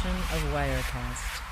demonstration of Wirecast.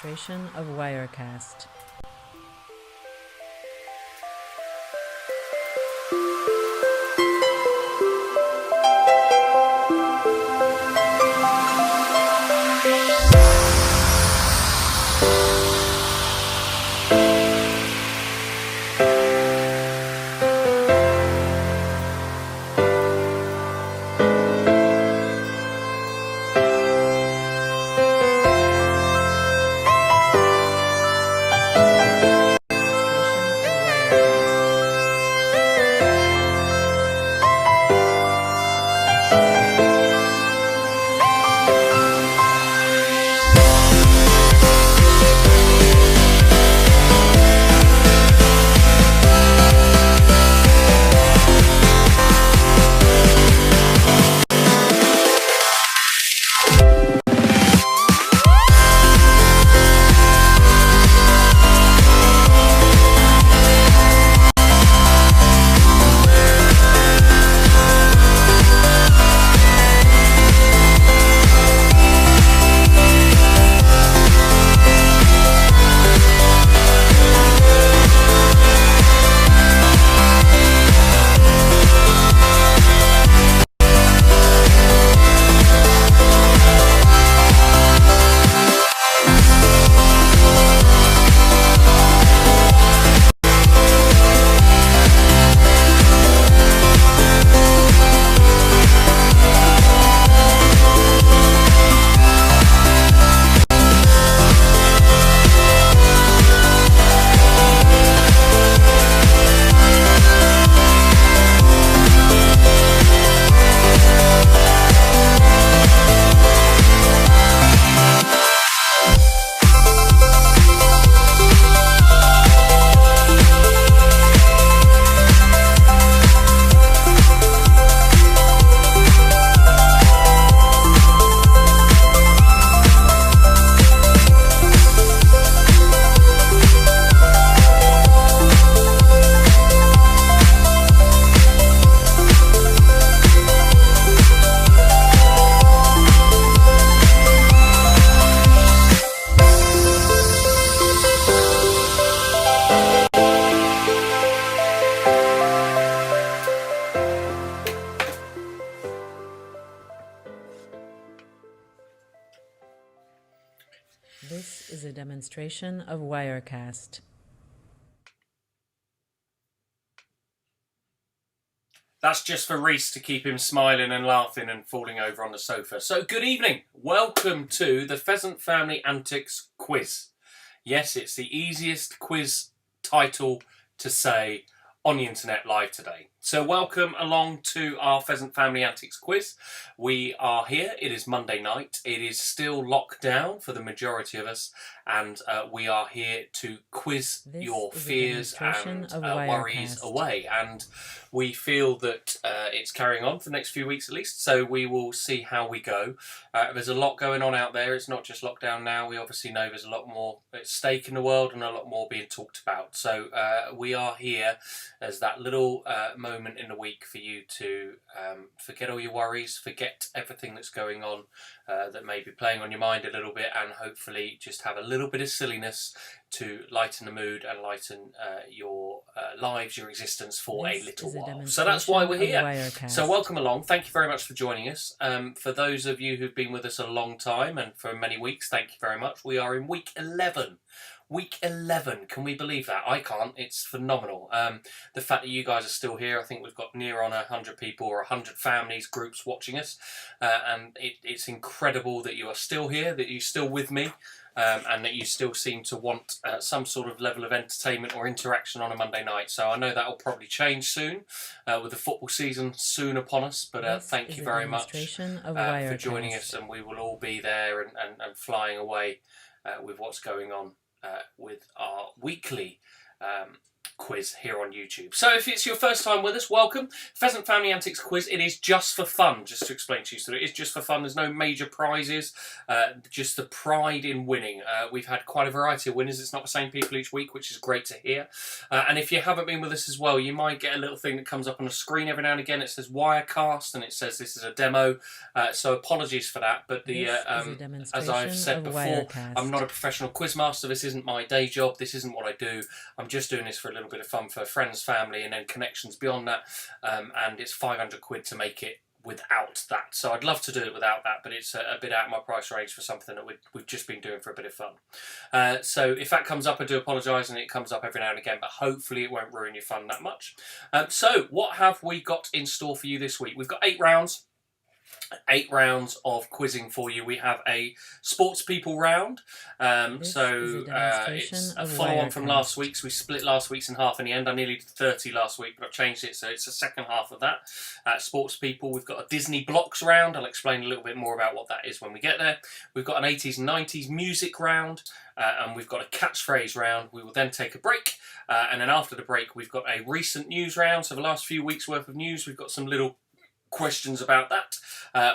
Demonstration of Wirecast. This is a demonstration of Wirecast. That's just for Reese to keep him smiling and laughing and falling over on the sofa. So good evening. Welcome to the Pheasant Family Antics quiz. Yes, it's the easiest quiz title to say on the internet live today. So welcome along to our Pheasant Family Antics quiz. We are here. It is Monday night. It is still locked down for the majority of us, and we are here to quiz your fears and worries away. And we feel that it's carrying on for the next few weeks at least, so we will see how we go. There's a lot going on out there. It's not just lockdown now. We obviously know there's a lot more at stake in the world and a lot more being talked about. So we are here as that little moment in the week for you to forget all your worries, forget everything that's going on that may be playing on your mind a little bit, and hopefully just have a little bit of silliness to lighten the mood and lighten your lives, your existence for a little while. So that's why we're here. So welcome along. Thank you very much for joining us. For those of you who've been with us a long time and for many weeks, thank you very much. We are in week 11. Week 11, can we believe that? I can't. It's phenomenal. The fact that you guys are still here, I think we've got near on 100 people or 100 families, groups watching us, and it's incredible that you are still here, that you're still with me, and that you still seem to want some sort of level of entertainment or interaction on a Monday night. So I know that will probably change soon, with the football season soon upon us, but thank you very much for joining us, and we will all be there and flying away with what's going on with our weekly quiz here on YouTube. So if it's your first time with us, welcome. Pheasant Family Antics quiz, it is just for fun, just to explain to you. So it is just for fun. There's no major prizes, just the pride in winning. We've had quite a variety of winners. It's not the same people each week, which is great to hear. And if you haven't been with us as well, you might get a little thing that comes up on the screen every now and again. It says Wirecast and it says this is a demo. So apologies for that. But the as I've said before, Wirecast. I'm not a professional quiz master. This isn't my day job. This isn't what I do. I'm just doing this for a little bit of fun for friends, family, and then connections beyond that. And it's 500 quid to make it without that. So I'd love to do it without that, but it's a bit out of my price range for something that we've just been doing for a bit of fun. So if that comes up, I do apologise, and it comes up every now and again, but hopefully it won't ruin your fun that much. So what have we got in store for you this week? We've got 8 rounds. 8 rounds of quizzing for you. We have a sports people round, it's a follow-on from last week's. We split last week's in half in the end. I nearly did 30 last week, but I've changed it, so it's the second half of that. Sports people, we've got a Disney blocks round. I'll explain a little bit more about what that is when we get there. We've got an 80s and 90s music round, and we've got a catchphrase round. We will then take a break, and then after the break we've got a recent news round, so the last few weeks worth of news. We've got some little questions about that.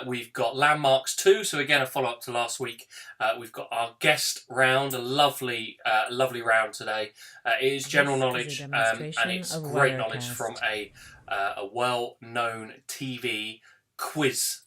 We've got landmarks too, so again a follow-up to last week. We've got our guest round, a lovely round today. It is general knowledge, and it's great knowledge from a well-known TV quiz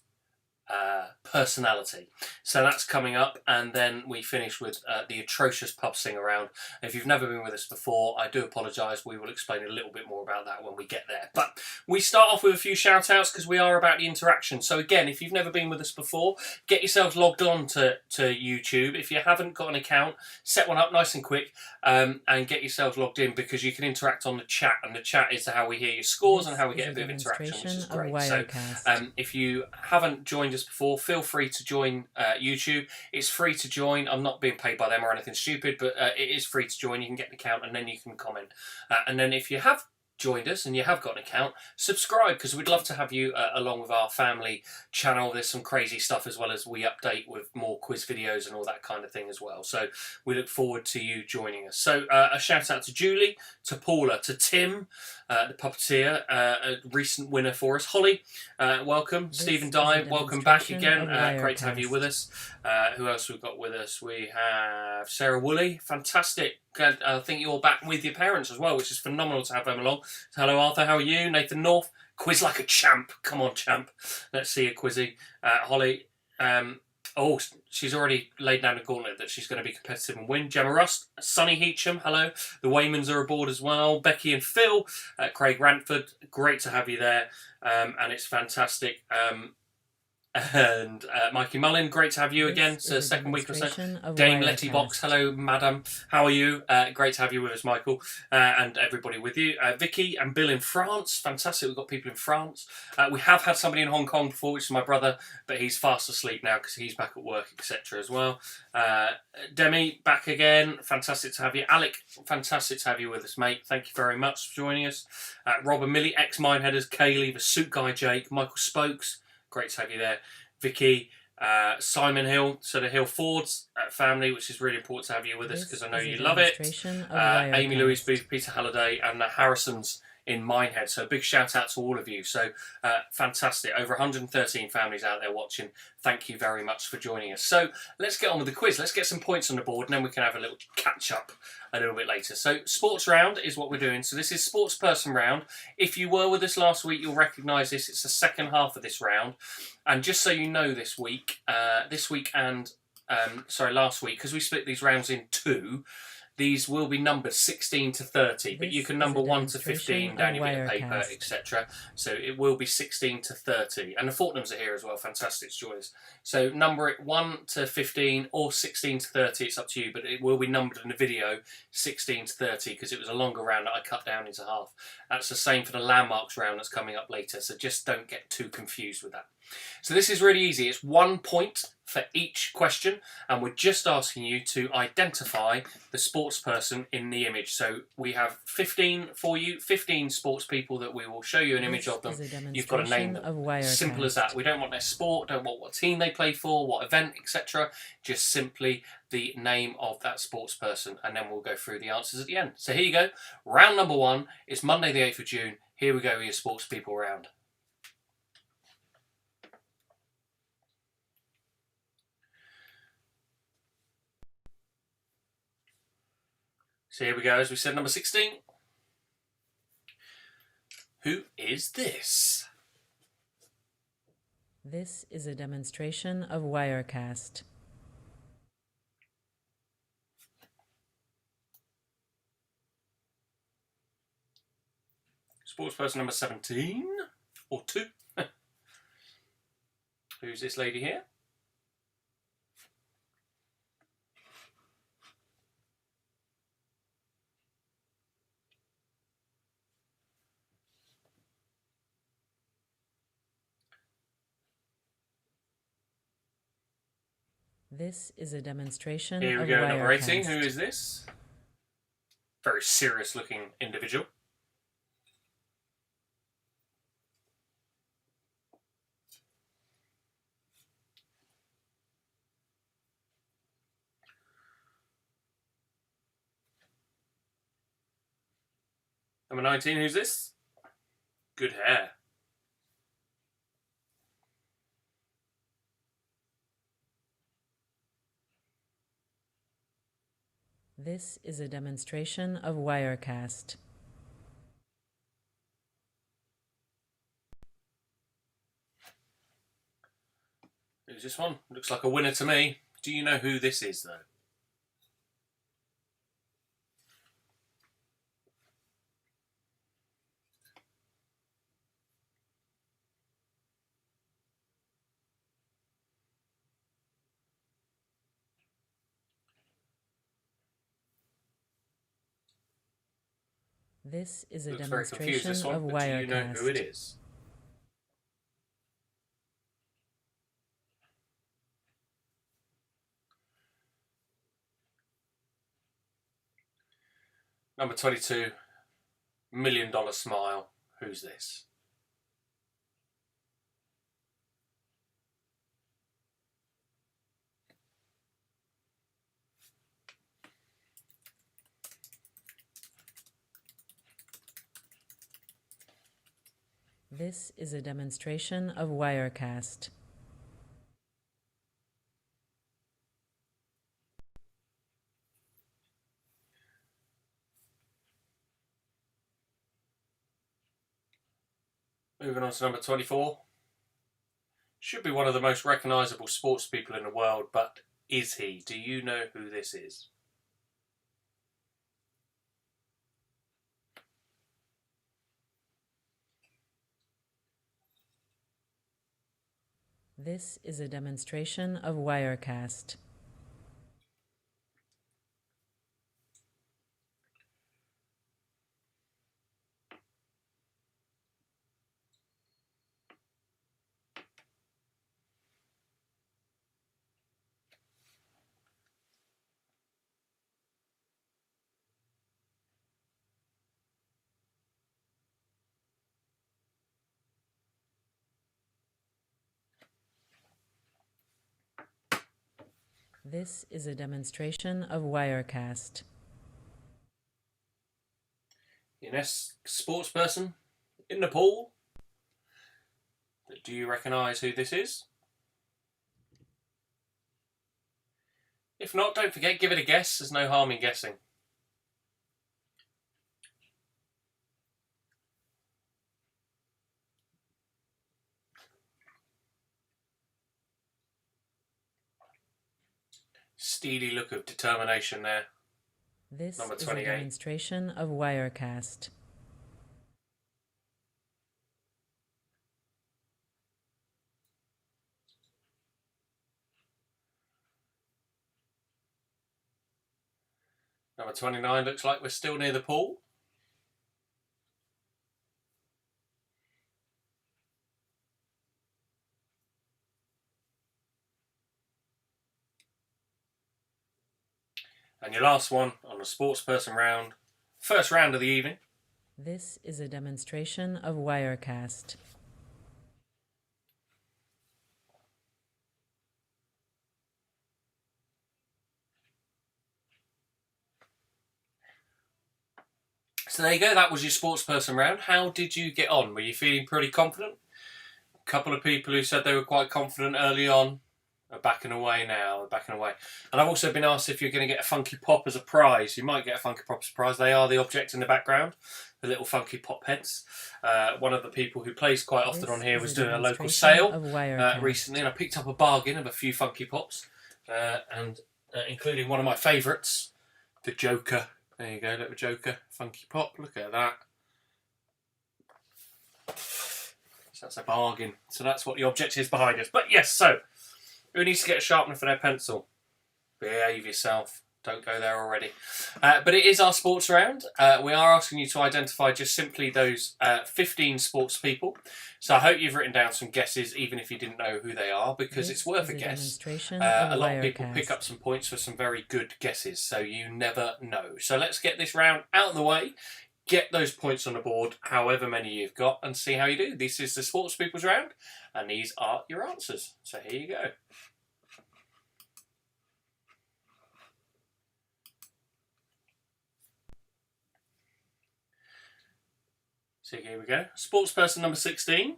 personality. So that's coming up, and then we finish with the atrocious pub sing around. If you've never been with us before, I do apologise. We will explain a little bit more about that when we get there. But we start off with a few shout outs because we are about the interaction. So again, if you've never been with us before, get yourselves logged on to YouTube. If you haven't got an account, set one up nice and quick, and get yourselves logged in, because you can interact on the chat, and the chat is how we hear your scores and how we get a bit of interaction, which is great. So if you haven't joined us before, feel free to join YouTube. It's free to join. I'm not being paid by them or anything stupid, but it is free to join. You can get an account and then you can comment. And then if you have joined us and you have got an account, subscribe, because we'd love to have you along with our family channel. There's some crazy stuff, as well as we update with more quiz videos and all that kind of thing as well. So we look forward to you joining us. So a shout out to Julie, to Paula, to Tim, the puppeteer, a recent winner for us. Holly, welcome. Stephen Dye, welcome back again. Great to have you with us. Who else we've got with us? We have Sarah Woolley, fantastic. I think you're back with your parents as well, which is phenomenal to have them along. So hello Arthur, how are you? Nathan North, quiz like a champ. Come on, champ. Let's see a quizzy. Holly, oh, she's already laid down a gauntlet that she's going to be competitive and win. Gemma Rust, Sonny Heacham, hello. The Waymans are aboard as well. Becky and Phil, Craig Ranford, great to have you there. And it's fantastic. And Mikey Mullin, great to have you again. This So is a second week or so. demonstration of Dame Wirecast. Letty Box, hello, madam. How are you? Great to have you with us, Michael, and everybody with you. Vicky and Bill in France, fantastic. We've got people in France. We have had somebody in Hong Kong before, which is my brother, but he's fast asleep now because he's back at work, etc. as well. Demi, back again. Fantastic to have you. Alec, fantastic to have you with us, mate. Thank you very much for joining us. Rob and Millie, ex-Mineheaders, Kaylee, the Suit Guy Jake, Michael Spokes, great to have you there. Vicky, Simon Hill, so the Hill Fords family, which is really important to have you with us because I know you love it. Amy Louise Booth, Peter Halliday, and the Harrisons in Minehead. So a big shout out to all of you. So fantastic. Over 113 families out there watching. Thank you very much for joining us. So let's get on with the quiz. Let's get some points on the board and then we can have a little catch up a little bit later. So sports round is what we're doing. So this is sports person round. If you were with us last week, you'll recognise this. It's the second half of this round. And just so you know, last week, because we split these rounds in two, these will be numbered 16 to 30, but you can number 1 to 15 down your bit of paper, etc. So it will be 16 to 30. And the Fortnums are here as well. Fantastic joys. So number it 1 to 15 or 16 to 30. It's up to you, but it will be numbered in the video 16 to 30 because it was a longer round that I cut down into half. That's the same for the landmarks round that's coming up later. So just don't get too confused with that. So this is really easy. It's 1 point for each question, and we're just asking you to identify the sports person in the image. So we have 15 for you, 15 sports people that we will show you an image of them. You've got to name them. Simple as that. We don't want their sport, don't want what team they play for, what event, etc. Just simply the name of that sports person, and then we'll go through the answers at the end. So here you go. Round number 1. It's Monday the 8th of June. Here we go with your sports people round. So here we go, as we said, number 16. Who is this? This is a demonstration of Wirecast. Sportsperson number 17, or 2. Who's this lady here? This is a demonstration Here we of go, Wirecast. number 18. Who is this? Very serious looking individual. Number 19, who's this? Good hair. This is a demonstration of Wirecast. Who's this one? Looks like a winner to me. Do you know who this is, though? This is a Looks very confused, demonstration this one, of but do you know Wirecast. who it is? Number 22, $1 million smile. Who's this? This is a demonstration of Wirecast. Moving on to number 24. Should be one of the most recognisable sports people in the world, but is he? Do you know who this is? This is a demonstration of Wirecast. This is a demonstration of Wirecast. Ines, sports person in Nepal. Do you recognise who this is? If not, don't forget, give it a guess. There's no harm in guessing. Steely look of determination there. This Number is 28. a demonstration of Wirecast. Number 29 looks like we're still near the pool. And your last one on the sports person round, first round of the evening. This is a demonstration of Wirecast. So there you go, that was your sports person round. How did you get on? Were you feeling pretty confident? A couple of people who said they were quite confident early on are backing away now, And I've also been asked if you're going to get a funky pop as a prize. You might get a funky pop as a prize. They are the object in the background, the little funky pop heads. One of the people who plays quite often on here was doing a local sale recently, and I picked up a bargain of a few funky pops, including one of my favourites, the Joker. There you go, little Joker, funky pop. Look at that. So that's a bargain. So that's what the object is behind us. But yes, so who needs to get a sharpener for their pencil? Behave yourself. Don't go there already. But it is our sports round. We are asking you to identify just simply those 15 sports people. So I hope you've written down some guesses, even if you didn't know who they are, because it's worth a guess. A lot of people pick up some points for some very good guesses, so you never know. So let's get this round out of the way. Get those points on the board, however many you've got, and see how you do. This is the sports people's round, and these are your answers. So here you go. So here we go. Sports person number 16.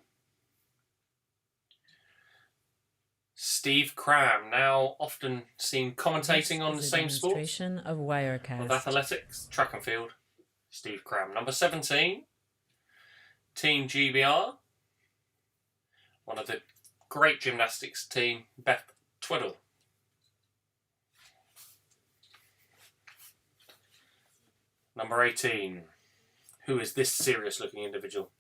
Steve Cram, now often seen commentating on the same sports. Of Wirecast. Of athletics, track and field. Steve Cram. Number 17. Team GBR. One of the great gymnastics team, Beth Twiddle. Number 18. Who is this serious-looking individual?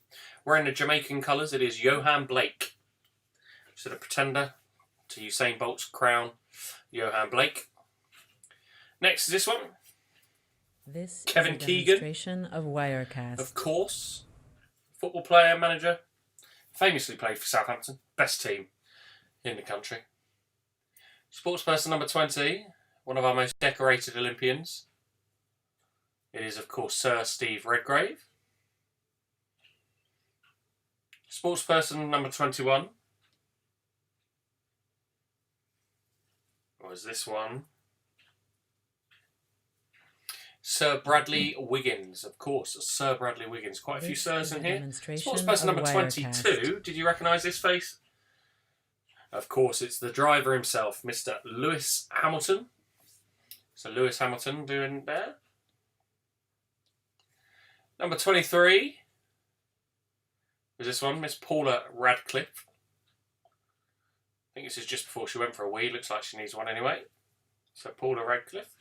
Wearing the Jamaican colours, it is Johan Blake. So the pretender to Usain Bolt's crown, Johan Blake. Next is this one. This Kevin is a Keegan. demonstration of Wirecast. Of course. Football player, manager. Famously played for Southampton. Best team in the country. Sportsperson number 20. One of our most decorated Olympians. It is, of course, Sir Steve Redgrave. Sportsperson number 21. Was this one? Sir Bradley Wiggins, of course. Sir Bradley Wiggins. Quite a few sirs in here. Sportsperson number 22. Did you recognise this face? Of course, it's the driver himself, Mr. Lewis Hamilton. So Lewis Hamilton doing there. Number 23 was this one, Miss Paula Radcliffe. I think this is just before she went for a wee. Looks like she needs one anyway. So Paula Radcliffe.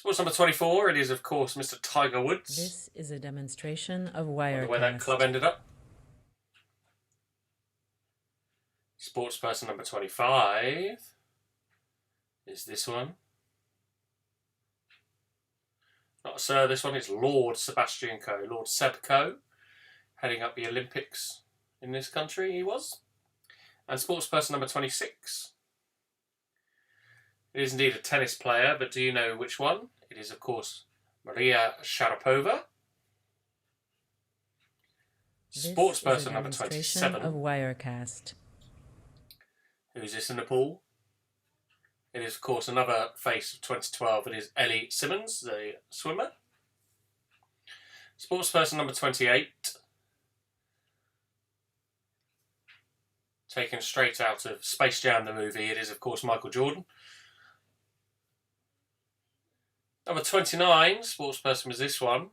Sports number 24, it is, of course, Mr. Tiger Woods. This is a demonstration of Wonder where that Wirecast. club ended up. Sports person number 25 is this one. Not Sir, this one is Lord Sebastian Coe. Lord Seb Coe, heading up the Olympics in this country, he was. And sports person number 26. It is indeed a tennis player, but do you know which one? It is, of course, Maria Sharapova. Sports person number 27. Of Wirecast. Who's this in the pool? It is, of course, another face of 2012. It is Ellie Simmons, the swimmer. Sports person number 28. Taken straight out of Space Jam, the movie. It is, of course, Michael Jordan. Number 29, sports person was this one.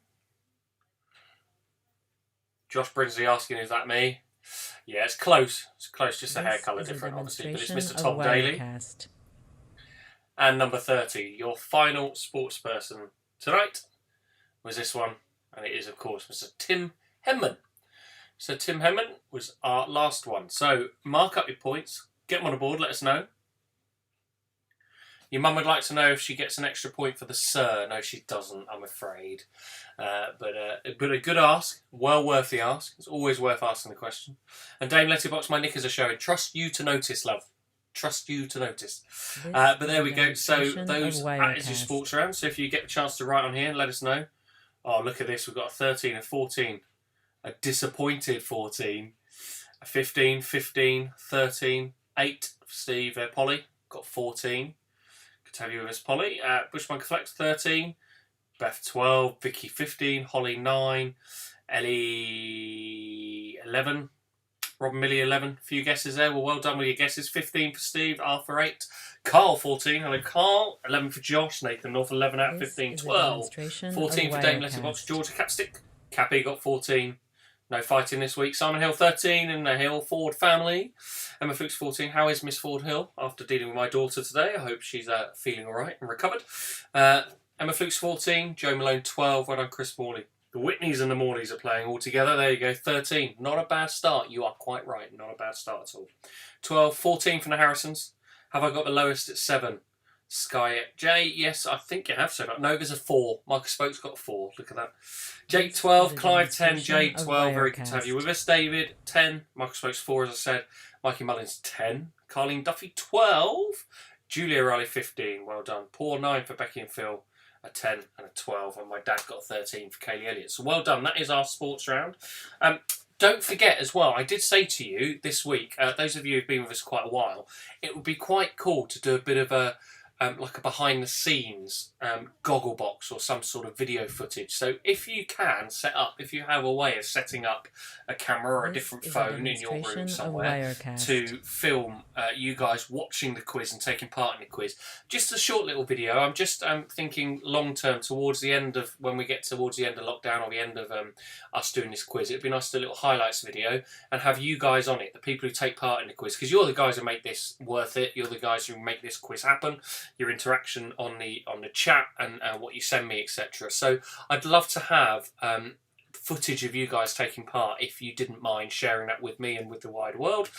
Josh Brinsley asking, is that me? Yeah, it's close. It's close, just a hair colour different, obviously. But it's Mr. Tom Daly. And number 30, your final sports person tonight was this one. And it is, of course, Mr. Tim Henman. So Tim Henman was our last one. So mark up your points. Get them on the board. Let us know. Your mum would like to know if she gets an extra point for the Sir. No, she doesn't, I'm afraid. But a good ask. Well worth the ask. It's always worth asking the question. And Dame Letterbox, my knickers are showing. Trust you to notice, love. Trust you to notice. But there we go. So those that is your sports round. So if you get the chance to write on here and let us know. Oh, look at this. We've got a 13, a 14. A disappointed 14. A 15, 15, 13, 8 for Steve. Polly got 14. Tell you with us, Polly. Bushman Flex 13, Beth 12, Vicky 15, Holly 9, Ellie 11, Robin Millie 11. A few guesses there. Well done with your guesses. 15 for Steve, Arthur 8, Carl 14. Hello, Carl. 11 for Josh. Nathan North 11 out of 15. 12. 14 for Dame Letterbox. Georgia Capstick. Cappy got 14. No fighting this week. Simon Hill 13 in the Hill Ford family. Emma Fuchs 14. How is Miss Ford Hill after dealing with my daughter today? I hope she's feeling all right and recovered. Emma Fuchs 14. Joe Malone 12. Well done, Chris Morley. The Whitneys and the Morleys are playing all together. There you go. 13. Not a bad start. You are quite right. Not a bad start at all. 12. 14 from the Harrisons. Have I got the lowest at 7? Sky J, yes, I think you have so far. No, there's a 4. Michael Spoke's got 4. Look at that. Jake 12, Clive 10, Jade 12. Very good to have you with us. David 10. Michael Spoke's 4, as I said. Mikey Mullins 10. Carleen Duffy 12. Julia Riley 15. Well done. Paul 9 for Becky and Phil. A 10 and a 12. And my dad got 13 for Kaylee Elliott. So well done. That is our sports round. Don't forget as well, I did say to you this week, those of you who've been with us quite a while, it would be quite cool to do a bit of a like a behind the scenes goggle box or some sort of video footage. So if you can set up, if you have a way of setting up a camera or a different phone in your room somewhere to film you guys watching the quiz and taking part in the quiz, just a short little video. I'm just thinking long term, towards the end of, when we get towards the end of lockdown or the end of us doing this quiz, it'd be nice to do a little highlights video and have you guys on it, the people who take part in the quiz, because you're the guys who make this worth it. You're the guys who make this quiz happen. Your interaction on the chat and what you send me, etc. So I'd love to have footage of you guys taking part, if you didn't mind sharing that with me and with the wide world.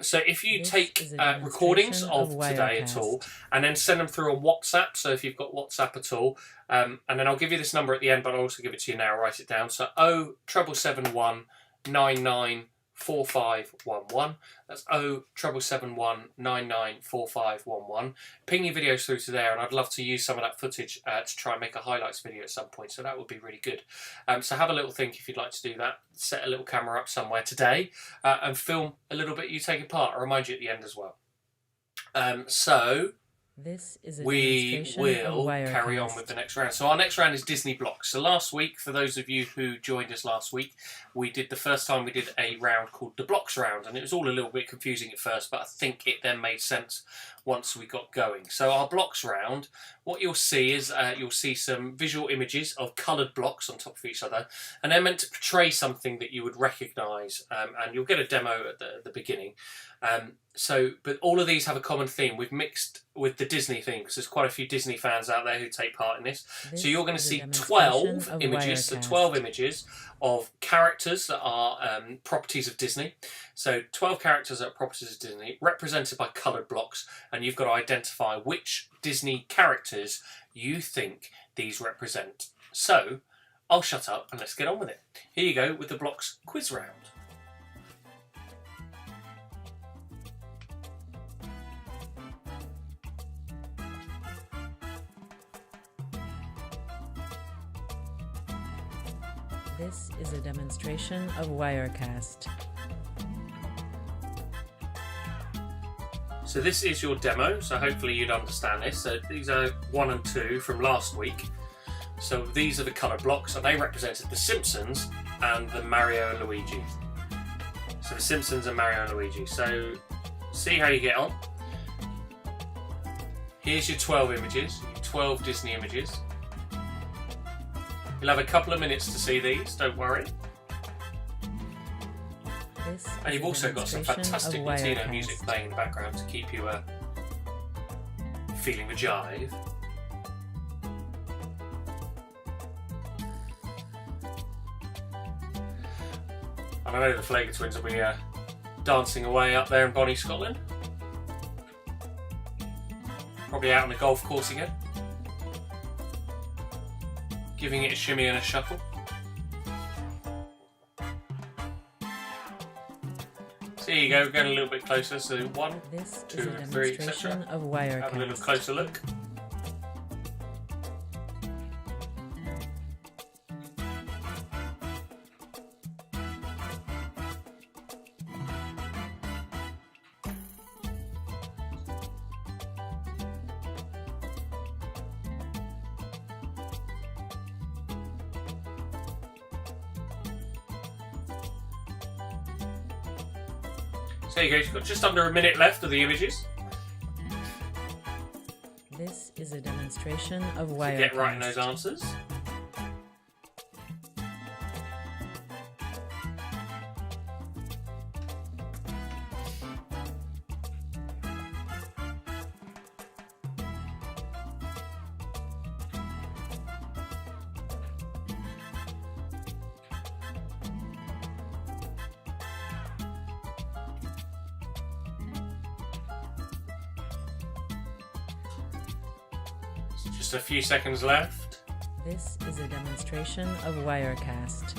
So if you take recordings of today at all and then send them through on WhatsApp, so if you've got WhatsApp at all, and then I'll give you this number at the end, but I'll also give it to you now. Write it down. So 07771 99 4511. That's 07771 994511. Ping your videos through to there, and I'd love to use some of that footage to try and make a highlights video at some point. So that would be really good. So have a little think if you'd like to do that. Set a little camera up somewhere today and film a little bit you taking part. I'll remind you at the end as well. So this is a we will carry on with the next round. So our next round is Disney blocks. So last week, for those of you who joined us last week, we did a round called the blocks round, and it was all a little bit confusing at first, but I think it then made sense once we got going. So our blocks round, what you'll see is you'll see some visual images of coloured blocks on top of each other, and they're meant to portray something that you would recognise, and you'll get a demo at the beginning. But all of these have a common theme. We've mixed with the Disney theme because there's quite a few Disney fans out there who take part in this. So you're going to see 12 images, so 12 images of characters that are properties of Disney. So 12 characters that are properties of Disney represented by coloured blocks, and you've got to identify which Disney characters you think these represent. So I'll shut up and let's get on with it. Here you go with the blocks quiz round. This is a demonstration of Wirecast. So this is your demo, so hopefully you'd understand this. So these are 1 and 2 from last week. So these are the coloured blocks, and they represented the Simpsons and the Mario and Luigi. So the Simpsons and Mario and Luigi. So see how you get on. Here's your 12 images, 12 Disney images. You'll have a couple of minutes to see these, don't worry. And you've also got some fantastic Latino music playing in the background to keep you feeling the jive. And I know the Flagler twins will be dancing away up there in Bonnie, Scotland. Probably out on the golf course again. Giving it a shimmy and a shuffle. So here you go, getting a little bit closer. So 1, 2, 3, etc. Have a little closer look. So there you go, you've got just under a minute left of the images. This is a demonstration of Wirecast. Get right in those answers. Just a few seconds left. This is a demonstration of Wirecast.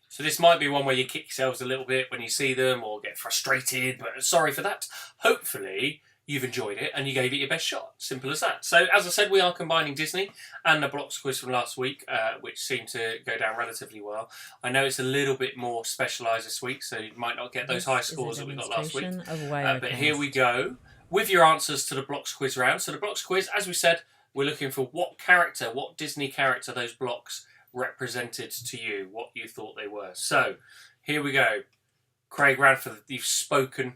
So this might be one where you kick yourselves a little bit when you see them or get frustrated, but sorry for that. Hopefully you've enjoyed it and you gave it your best shot. Simple as that. So as I said, we are combining Disney and the blocks quiz from last week, which seemed to go down relatively well. I know it's a little bit more specialised this week, so you might not get those high scores that we got last week. But here we go with your answers to the blocks quiz round. So the blocks quiz, as we said, we're looking for what character, what Disney character those blocks represented to you, what you thought they were. So here we go. Craig Radford, you've spoken.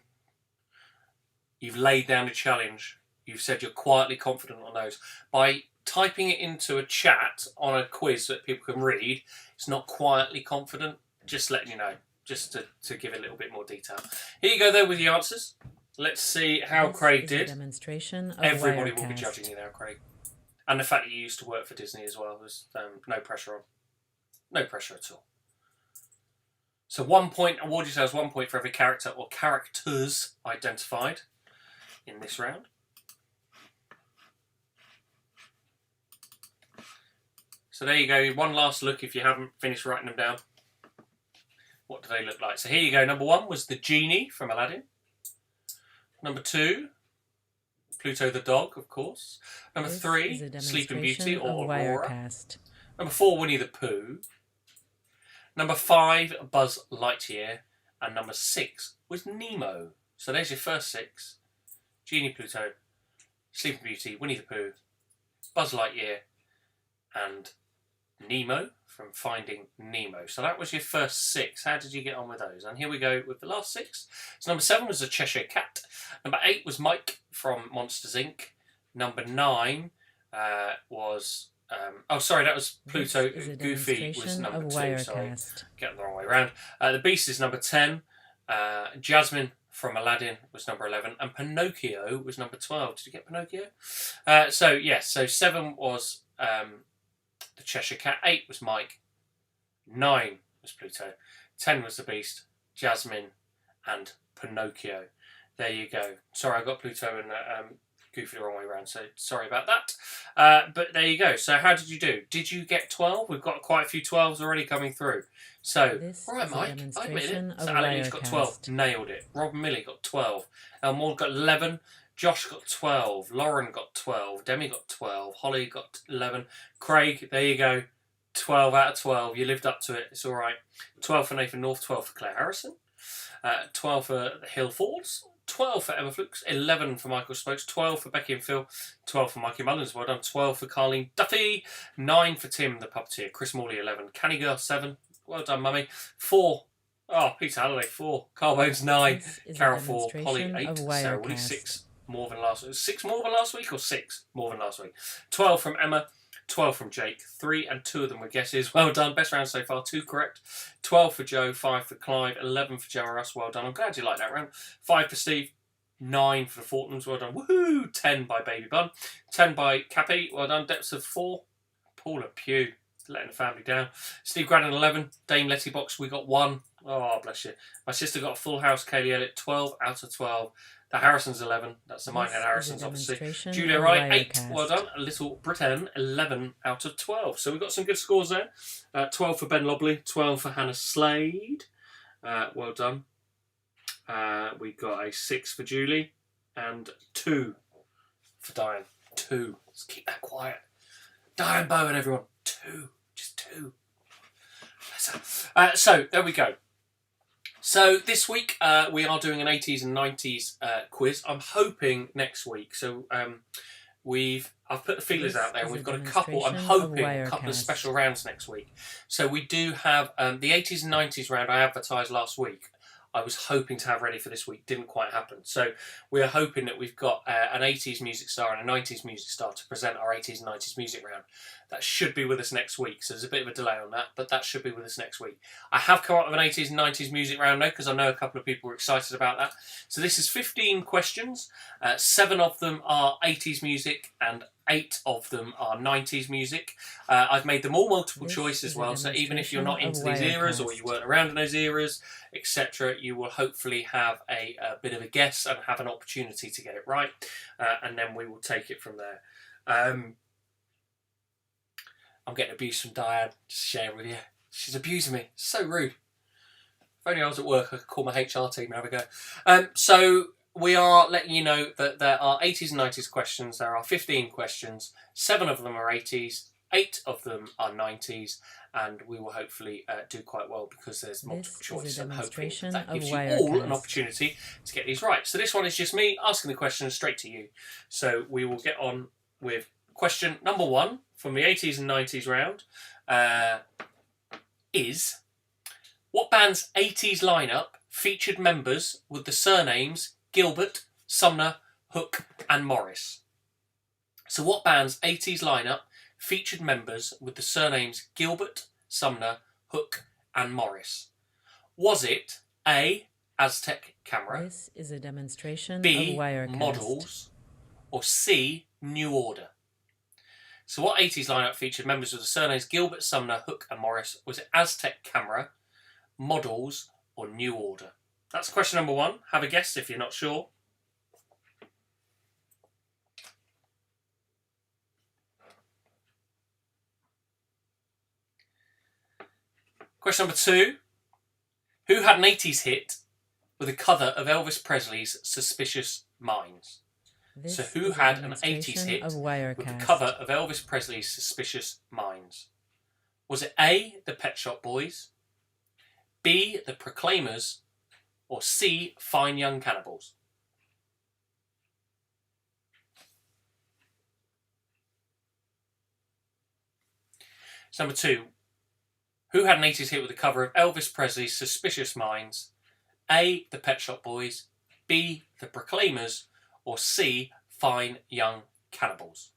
You've laid down a challenge. You've said you're quietly confident on those. By typing it into a chat on a quiz that people can read, it's not quietly confident. Just letting you know, just to give it a little bit more detail. Here you go though with the answers. Let's see how Craig did. Demonstration of Everybody will be Wirecast. judging you now, Craig. And the fact that you used to work for Disney as well, there's no pressure on. No pressure at all. So 1 point, award yourselves 1 point for every character or characters identified in this round. So there you go, one last look if you haven't finished writing them down. What do they look like? So here you go, number 1 was the genie from Aladdin. Number 2, Pluto the dog, of course. Number 3, Sleeping Beauty or Aurora. Wirecast. Number 4, Winnie the Pooh. Number 5, Buzz Lightyear. And number 6 was Nemo. So there's your first 6. Genie, Pluto, Sleeping Beauty, Winnie the Pooh, Buzz Lightyear, and Nemo from Finding Nemo. So that was your first 6. How did you get on with those? And here we go with the last 6. So number 7 was the Cheshire Cat. Number 8 was Mike from Monsters Inc. Number 9 was... that was Pluto. Goofy was number 2. Sorry, getting the wrong way around. The Beast is number 10. Jasmine from Aladdin was number 11. And Pinocchio was number 12. Did you get Pinocchio? So 7 was... the Cheshire Cat, 8 was Mike, 9 was Pluto, 10 was the Beast, Jasmine, and Pinocchio. There you go. Sorry, I got Pluto and Goofy the wrong way around, so sorry about that. But there you go. So how did you do? Did you get 12? We've got quite a few 12s already coming through. So, all right, Mike, I admit it. So Alan Lynch got 12, nailed it. Rob and Millie got 12. Maud got 11. Josh got 12, Lauren got 12, Demi got 12, Holly got 11, Craig, there you go, 12 out of 12, you lived up to it, it's alright. 12 for Nathan North, 12 for Claire Harrison, 12 for the Hill Falls, 12 for Emma Flukes, 11 for Michael Spokes, 12 for Becky and Phil, 12 for Mikey Mullins, well done, 12 for Carleen Duffy, 9 for Tim the Puppeteer, Chris Morley 11, Canny Girl 7, well done Mummy, 4, Peter Halliday 4, Carl Bones 9, Carol 4, Polly 8, Sarah Woody 6, more than last week. 6 more than last week or 6 more than last week? 12 from Emma, 12 from Jake, 3 and 2 of them were guesses. Well done. Best round so far, 2 correct. 12 for Joe, 5 for Clive, 11 for Joe and Russ. Well done. I'm glad you liked that round. 5 for Steve, 9 for the Fortnums. Well done. Woohoo! 10 by Baby Bun. 10 by Cappy. Well done. Depths of 4. Paula Pugh, letting the family down. Steve Grannon 11. Dame Letty Box, we got 1. Oh, bless you. My sister got a full house. Kaylee Elliott, 12 out of 12. The Harrisons 11. That's the Minehead Harrisons, obviously. Julia Wright 8. Well done. Little Britain 11 out of 12. So we've got some good scores there. 12 for Ben Lobley. 12 for Hannah Slade. Well done. We got a 6 for Julie and 2 for Diane. 2. Let's keep that quiet. Diane Bowen, everyone. 2. Just 2. So there we go. So this week we are doing an 80s and 90s quiz. I'm hoping next week. So I've put the feelers out there and we've got a couple. I'm hoping a couple of special rounds next week. So we do have the 80s and 90s round I advertised last week. I was hoping to have ready for this week. Didn't quite happen. So we're hoping that we've got an 80s music star and a 90s music star to present our 80s and 90s music round. That should be with us next week. So there's a bit of a delay on that, but that should be with us next week. I have come up with an 80s and 90s music round now because I know a couple of people were excited about that. So this is 15 questions. 7 of them are 80s music and 8 of them are 90s music. I've made them all multiple choice as well, so even if you're not into these eras or you weren't around in those eras, etc., you will hopefully have a bit of a guess and have an opportunity to get it right, and then we will take it from there. I'm getting abuse from Diane, just sharing with you. She's abusing me. So rude. If only I was at work, I could call my HR team and have a go. So we are letting you know that there are 80s and 90s questions. There are 15 questions. 7 of them are 80s. 8 of them are 90s. And we will hopefully do quite well because there's multiple choice. And hopefully that gives you all an opportunity to get these right. So this one is just me asking the questions straight to you. So we will get on with question number 1 from the 80s and 90s round. Is what band's 80s lineup featured members with the surnames Gilbert, Sumner, Hook and Morris? So what band's 80s lineup featured members with the surnames Gilbert, Sumner, Hook and Morris? Was it A, Aztec Camera, This is a demonstration B, of Wirecast. Models, or C, New Order? So what 80s lineup featured members with the surnames Gilbert, Sumner, Hook and Morris? Was it Aztec Camera, Models or New Order? That's question number 1. Have a guess if you're not sure. Question number 2. Who had an 80s hit with a cover of Elvis Presley's Suspicious Minds? So who had an 80s hit with the cover of Elvis Presley's Suspicious Minds? Was it A, the Pet Shop Boys, B, the Proclaimers, or C, Fine Young Cannibals? Number 2. Who had an 80s hit with the cover of Elvis Presley's Suspicious Minds? A. The Pet Shop Boys, B. The Proclaimers, or C. Fine Young Cannibals?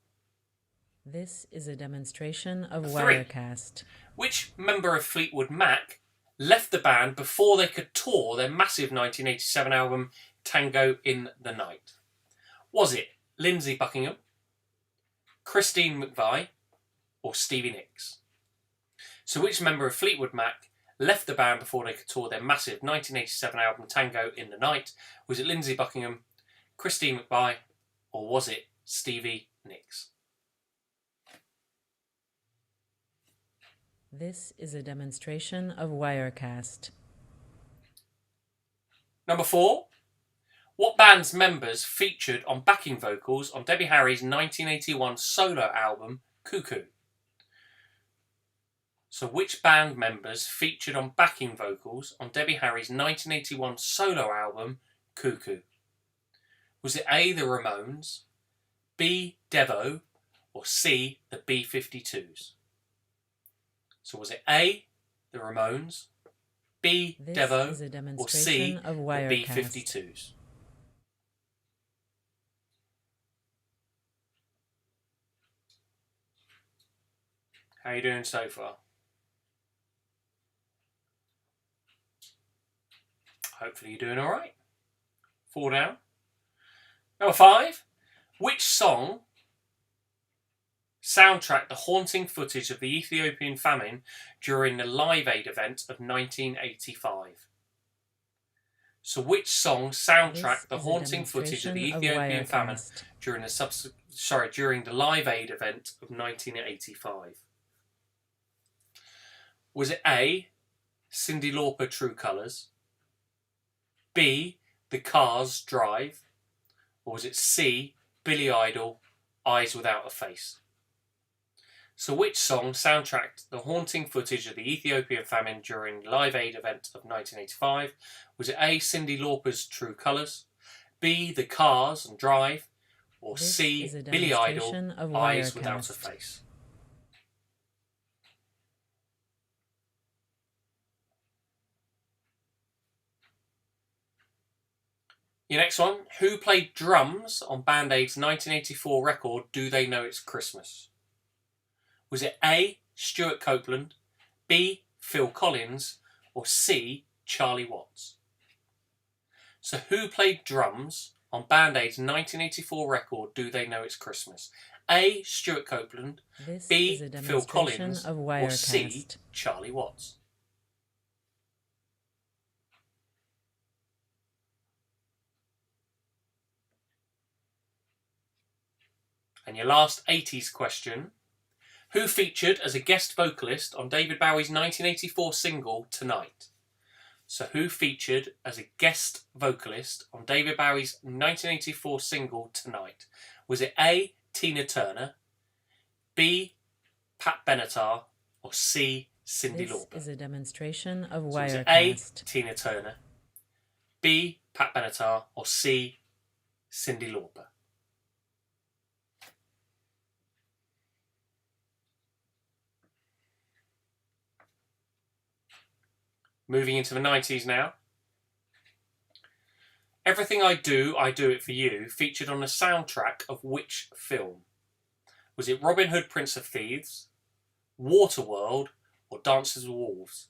This is a demonstration of 3. Wirecast. Which member of Fleetwood Mac left the band before they could tour their massive 1987 album Tango in the Night? Was it Lindsey Buckingham, Christine McVie, or Stevie Nicks? So which member of Fleetwood Mac left the band before they could tour their massive 1987 album Tango in the Night? Was it Lindsey Buckingham, Christine McVie, or was it Stevie Nicks? This is a demonstration of Wirecast. Number 4. What band's members featured on backing vocals on Debbie Harry's 1981 solo album Cuckoo? So which band members featured on backing vocals on Debbie Harry's 1981 solo album Cuckoo? Was it A. the Ramones, B. Devo, or C. the B-52s? So was it A. the Ramones, B. This Devo, is a or C. demonstration of the Wirecast. B-52s? How are you doing so far? Hopefully you're doing all right. 4 down. Number 5. Which song soundtracked the haunting footage of the Ethiopian famine during the Live Aid event of 1985? So which song soundtracked the haunting footage of the Ethiopian famine during the Live Aid event of 1985? Was it A. Cyndi Lauper, True Colours, B. The Cars, Drive, or was it C. Billy Idol, Eyes Without a Face? So which song soundtracked the haunting footage of the Ethiopian famine during the Live Aid event of 1985? Was it A. Cyndi Lauper's True Colours, B. The Cars and Drive, or C. Billy Idol, Eyes Without a Face? Your next one. Who played drums on Band Aid's 1984 record Do They Know It's Christmas? Was it A. Stuart Copeland, B. Phil Collins, or C. Charlie Watts? So who played drums on Band Aid's 1984 record Do They Know It's Christmas? A. Stuart Copeland, B. Phil Collins, or C. Charlie Watts? And your last 80s question. Who featured as a guest vocalist on David Bowie's 1984 single Tonight? So who featured as a guest vocalist on David Bowie's 1984 single Tonight? Was it A. Tina Turner, B. Pat Benatar, or C. Cyndi Lauper? This is a demonstration of Wirecast. So was it A. Tina Turner, B. Pat Benatar, or C. Cyndi Lauper? Moving into the 90s now. Everything I Do It For You featured on the soundtrack of which film? Was it Robin Hood, Prince of Thieves, Waterworld, or Dances with Wolves?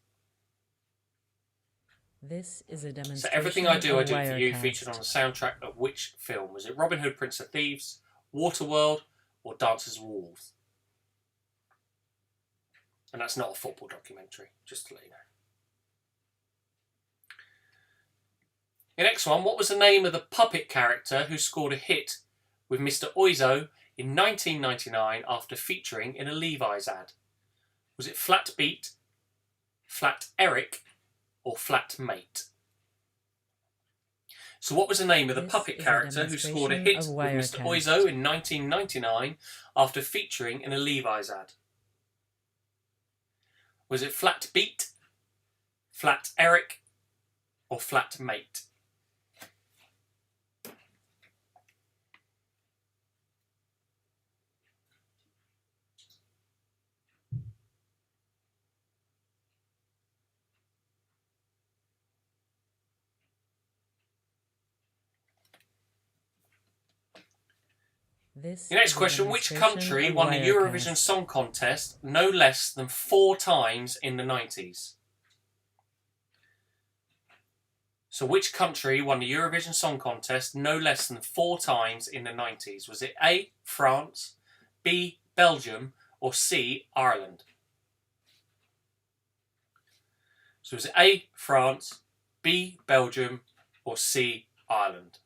This is a demonstration. So Everything I Do It For You featured on the soundtrack of which film? Was it Robin Hood, Prince of Thieves, Waterworld, or Dances with Wolves? And that's not a football documentary, just to let you know. The next one, what was the name of the puppet character who scored a hit with Mr. Oizo in 1999 after featuring in a Levi's ad? Was it Flat Beat, Flat Eric, or Flat Mate? So what was the name of the puppet character who scored a hit with Mr. Oizo in 1999 after featuring in a Levi's ad? Was it Flat Beat, Flat Eric, or Flat Mate? This The next is a question, which demonstration country of won the Wirecast. Eurovision Song Contest no less than 4 times in the 90s? So which country won the Eurovision Song Contest no less than 4 times in the 90s? Was it A, France, B, Belgium, or C, Ireland? So was it A, France, B, Belgium, or C, Ireland?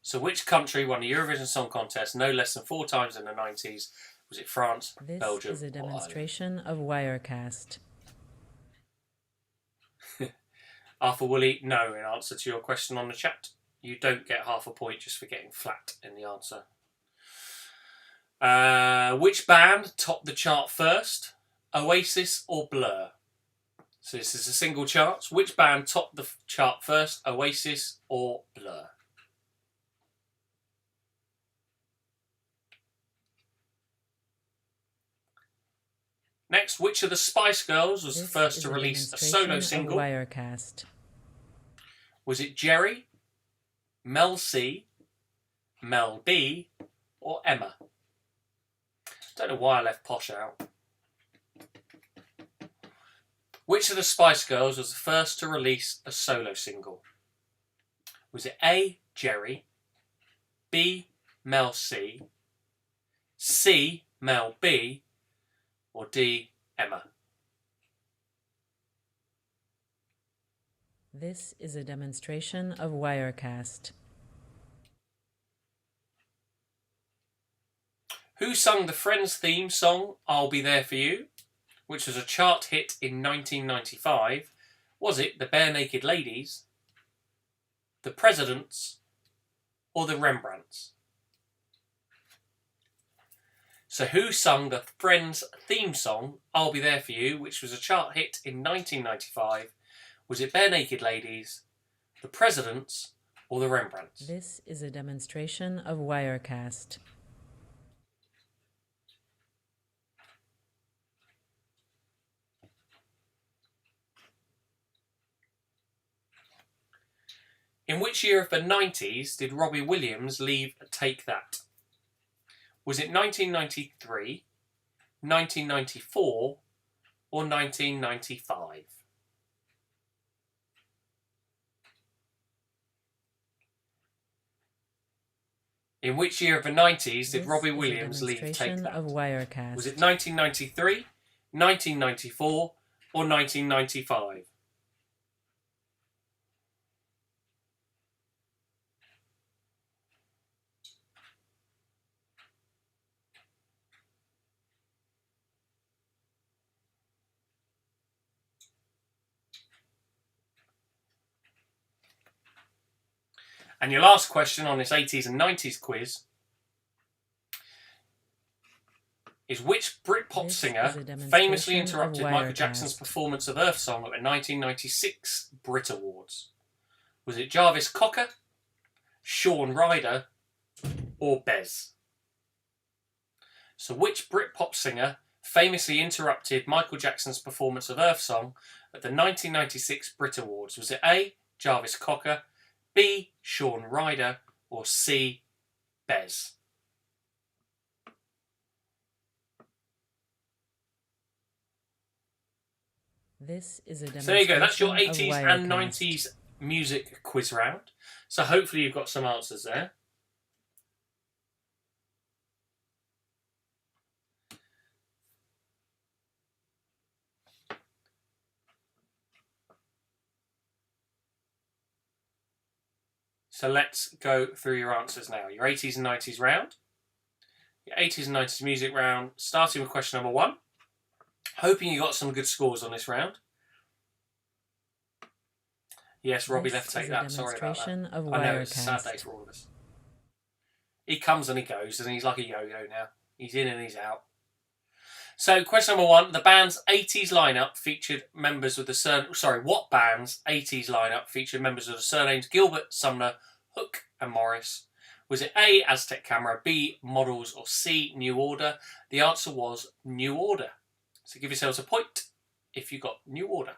So which country won the Eurovision Song Contest no less than 4 times in the 90s? Was it France, This Belgium, is a or Ireland? demonstration of Wirecast. Arthur Woolley, no, in answer to your question on the chat. You don't get half a point just for getting flat in the answer. Which band topped the chart first? Oasis or Blur? So this is a single chart. Which band topped the chart first? Oasis or Blur? Next, which of the Spice Girls was the first to release a solo single? Wirecast. Was it Jerry, Mel C, Mel B, or Emma? Don't know why I left Posh out. Which of the Spice Girls was the first to release a solo single? Was it A, Jerry, B, Mel C, C, Mel B, or D, Emma? This is a demonstration of Wirecast. Who sung the Friends theme song, I'll Be There For You, which was a chart hit in 1995? Was it the Bare Naked Ladies, the Presidents, or the Rembrandts? So who sung the Friends theme song, I'll Be There For You, which was a chart hit in 1995? Was it Bare Naked Ladies, the Presidents, or the Rembrandts? This is a demonstration of Wirecast. In which year of the 90s did Robbie Williams leave Take That? Was it 1993, 1994, or 1995? In which year of the 90s did Robbie Williams leave Take That? Of Wirecast. Was it 1993, 1994, or 1995? And your last question on this 80s and 90s quiz is which Britpop singer famously interrupted Michael Jackson's performance of Earth Song at the 1996 Brit Awards? Was it Jarvis Cocker, Shaun Ryder, or Bez? So which Britpop singer famously interrupted Michael Jackson's performance of Earth Song at the 1996 Brit Awards? Was it A, Jarvis Cocker, B, Shaun Ryder, or C, Bez? This is a demonstration. So there you go, that's your of 80s and Wirecast. 90s music quiz round. So hopefully you've got some answers there. So let's go through your answers now. Your 80s and 90s round. Your 80s and 90s music round, starting with question number 1. Hoping you got some good scores on this round. Yes, Robbie left Take That. Sorry about that. Of I know, it's a sad day for all of us. He comes and he goes, and he's like a yo-yo now. He's in and he's out. So, question number 1. The band's 80s lineup featured members with the what band's 80s lineup featured members of the surnames Gilbert, Sumner, Hook, and Morris? Was it A, Aztec Camera, B, Models, or C, New Order? The answer was New Order. So give yourselves a point if you got New Order.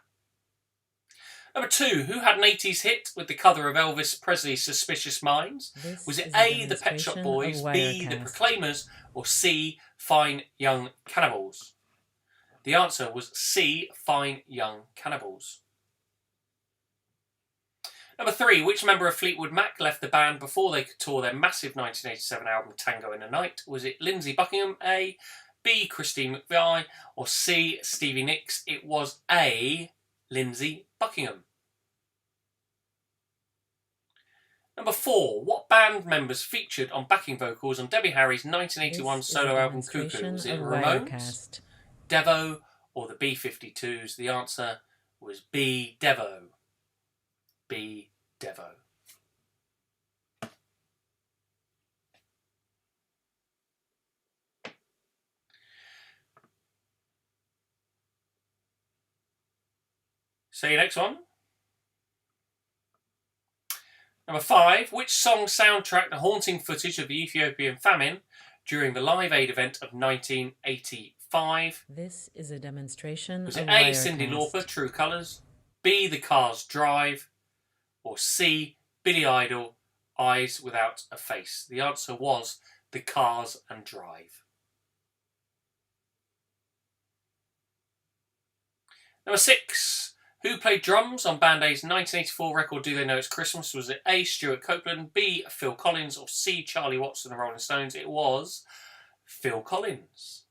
Number 2, who had an 80s hit with the cover of Elvis Presley's Suspicious Minds? This Was it is A, the Pet Shop demonstration Boys, of B, the Wirecast. Proclaimers, or C, Fine Young Cannibals? The answer was C, Fine Young Cannibals. Number 3, which member of Fleetwood Mac left the band before they could tour their massive 1987 album Tango in the Night? Was it Lindsey Buckingham, A, B, Christine McVie, or C, Stevie Nicks? It was A, Lindsey Buckingham. Number 4, what band members featured on backing vocals on Debbie Harry's 1981 solo album Cuckoo? Was it Ramones, Wirecast. Devo, or the B-52s? The answer was B, Devo. B, Devo. See you next one. Number 5, which song soundtracked the haunting footage of the Ethiopian famine during the Live Aid event of 1985? This is a demonstration Was of it A, Wirecast. Cyndi Lauper, True Colours, B, The Cars Drive, or C, Billy Idol, Eyes Without a Face? The answer was The Cars and Drive. Number 6, who played drums on Band Aid's 1984 record Do They Know It's Christmas? Was it A, Stuart Copeland, B, Phil Collins, or C, Charlie Watts and the Rolling Stones? It was Phil Collins.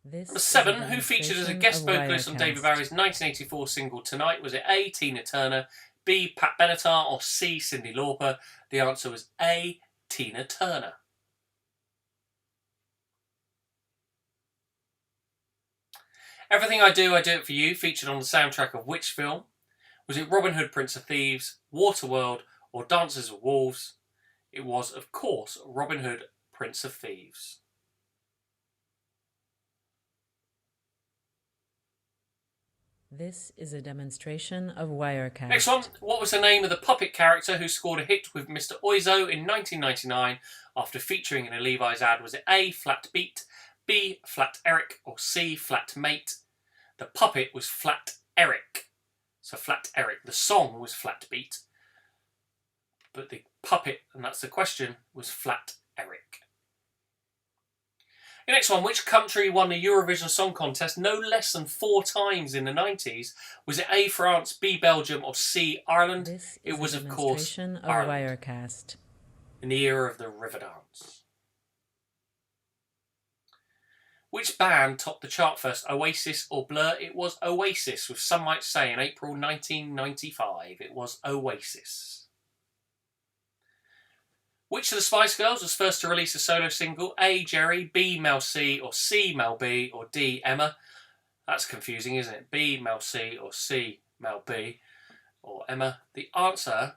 Number 7, who featured as a guest vocalist on David Bowie's 1984 single Tonight? Was it A, Tina Turner, B, Pat Benatar, or C, Cyndi Lauper? The answer was A, Tina Turner. Everything I Do It For You featured on the soundtrack of which film? Was it Robin Hood, Prince of Thieves, Waterworld, or Dances with Wolves? It was, of course, Robin Hood, Prince of Thieves. This is a demonstration of Wirecast. Next one, what was the name of the puppet character who scored a hit with Mr. Oizo in 1999 after featuring in a Levi's ad? Was it A, Flat Beat, B, Flat Eric, or C, Flat Mate? The puppet was Flat Eric. So Flat Eric. The song was Flat Beat, but the puppet, and that's the question, was Flat Eric. The next one, which country won the Eurovision Song Contest no less than 4 times in the 90s? Was it A, France, B, Belgium, or C, Ireland? It was, of course, of Ireland. Wirecast. In the era of the river dance. Which band topped the chart first, Oasis or Blur? It was Oasis, with some might say in April 1995. It was Oasis. Which of the Spice Girls was first to release a solo single? A, Jerry, B, Mel C, or C, Mel B, or D, Emma? That's confusing, isn't it? B, Mel C, or C, Mel B, or Emma? The answer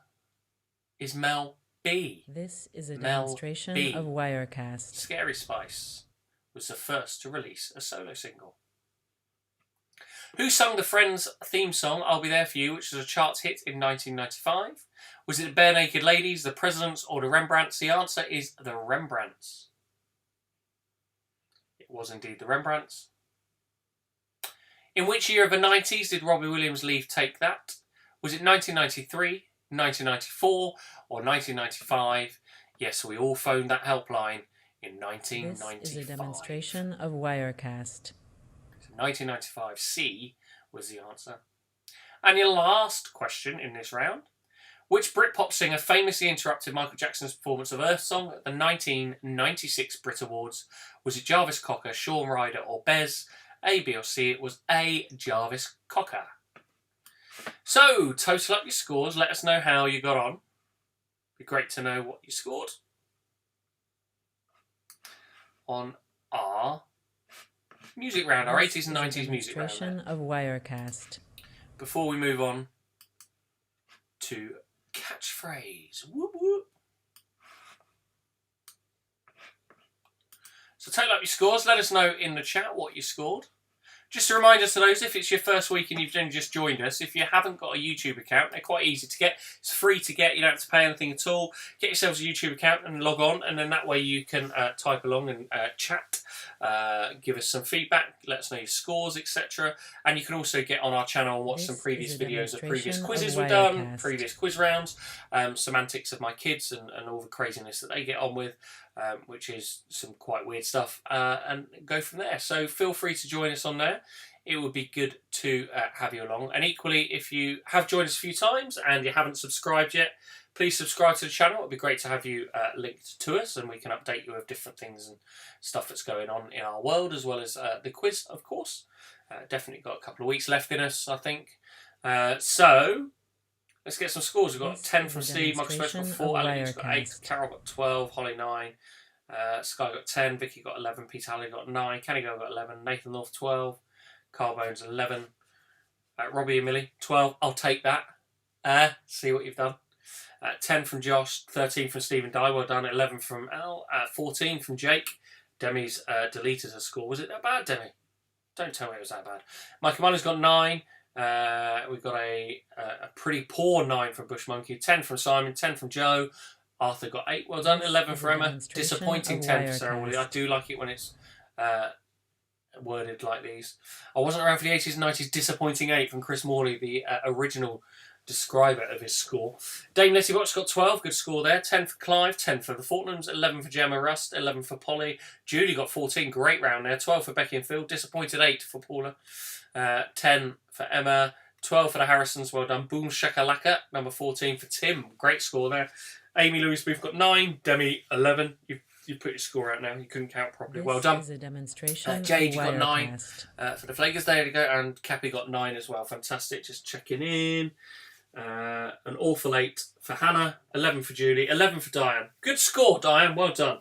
is Mel B. This is a Mel demonstration B. of Wirecast. Scary Spice was the first to release a solo single. Who sung the Friends theme song, I'll Be There For You, which was a charts hit in 1995? Was it the Bare Naked Ladies, the Presidents, or the Rembrandts? The answer is the Rembrandts. It was indeed the Rembrandts. In which year of the 90s did Robbie Williams leave Take That? Was it 1993, 1994, or 1995? Yes, we all phoned that helpline in 1995. This is a demonstration of Wirecast. 1995, C was the answer. And your last question in this round. Which Britpop singer famously interrupted Michael Jackson's performance of Earth Song at the 1996 Brit Awards? Was it Jarvis Cocker, Shawn Ryder, or Bez? A, B, or C? It was A, Jarvis Cocker. So, total up your scores. Let us know how you got on. It'd be great to know what you scored on our music round, our 80s and 90s music round. Demonstration of Wirecast. Before we move on to Catchphrase. Whoop, whoop. So total up your scores. Let us know in the chat what you scored. Just a reminder to those, if it's your first week and you've only just joined us, if you haven't got a YouTube account, they're quite easy to get. It's free to get. You don't have to pay anything at all. Get yourselves a YouTube account and log on, and then that way you can type along and chat give us some feedback, let us know your scores, etc. And you can also get on our channel and watch some previous videos of previous quizzes we've done, previous quiz rounds, some antics of my kids and all the craziness that they get on with, which is some quite weird stuff, and go from there. So feel free to join us on there. It would be good to have you along. And equally, if you have joined us a few times and you haven't subscribed yet, please subscribe to the channel. It would be great to have you linked to us, and we can update you with different things and stuff that's going on in our world, as well as the quiz, of course. Definitely got a couple of weeks left in us, I think. So let's get some scores. We've got 10 from Steve, Mark Smith got 4, Alex got 8, Carol got 12, Holly 9, Sky got 10, Vicky got 11, Peter Halley got 9, Kenny Girl got 11, Nathan North 12, Carl Bones 11, Robbie and Millie 12. I'll take that. See what you've done. 10 from Josh, 13 from Stephen Dye, well done. 11 from Al, 14 from Jake. Demi's deleted her score. Was it that bad, Demi? Don't tell me it was that bad. Mike Mullen's got 9. We've got a pretty poor 9 from Bush Monkey. 10 from Simon, 10 from Joe. Arthur got 8. Well done. 11 for Emma. Disappointing 10 for Sarah Woolley. I do like it when it's worded like these. I wasn't around for the 80s and 90s. Disappointing 8 from Chris Morley, the original describer of his score. Dame Letty Watch got 12, good score there. 10 for Clive, 10 for the Fortnums, 11 for Gemma Rust, 11 for Polly. Julie got 14, great round there. 12 for Becky and Phil, disappointed 8 for Paula. 10 for Emma, 12 for the Harrisons, well done. Boom Shakalaka, number 14 for Tim, great score there. Amy Louise Booth got 9, Demi 11. You put your score out now. You couldn't count properly. Well done. This is a demonstration. Jade, you got 9 for the Flakers. There you go. And Cappy got 9 as well. Fantastic. Just checking in. An awful 8 for Hannah. 11 for Julie. 11 for Diane. Good score, Diane. Well done.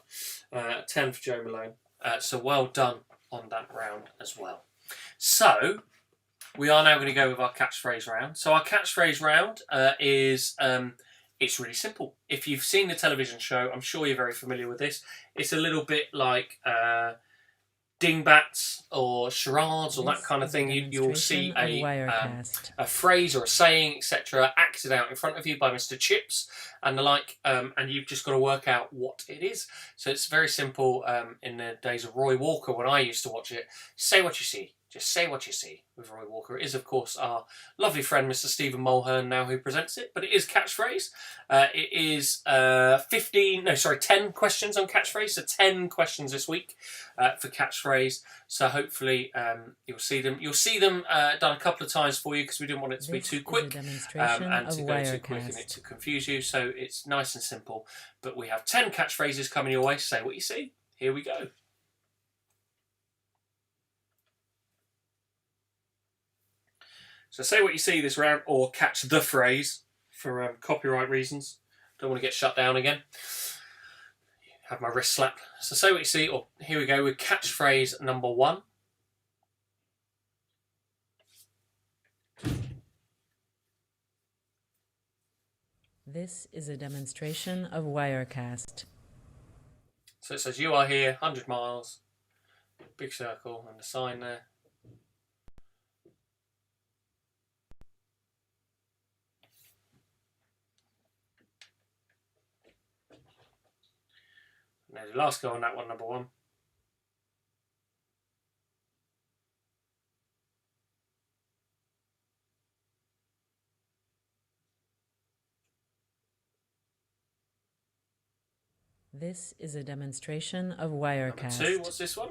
10 for Joe Malone. So well done on that round as well. So we are now going to go with our catchphrase round. So our catchphrase round is... it's really simple. If you've seen the television show, I'm sure you're very familiar with this. It's a little bit like dingbats or charades or that kind of thing. You'll see a phrase or a saying, etc., acted out in front of you by Mr. Chips and the like, and you've just got to work out what it is. So it's very simple. In the days of Roy Walker, when I used to watch it, say what you see. Just say what you see with Roy Walker. It is, of course, our lovely friend, Mr. Stephen Mulhern, now who presents it. But it is catchphrase. It is 10 questions on catchphrase. So 10 questions this week for catchphrase. So hopefully you'll see them. You'll see them done a couple of times for you because we didn't want it to be too quick and to go too quick and it to confuse you. So it's nice and simple. But we have 10 catchphrases coming your way. Say what you see. Here we go. So say what you see this round, or catch the phrase for copyright reasons. Don't want to get shut down again. Have my wrist slapped. So say what you see, or here we go with catchphrase number 1. This is a demonstration of Wirecast. So it says you are here, 100 miles, big circle and a sign there. Now the last go on that one, number 1. This is a demonstration of Wirecast. Number 2, what's this one?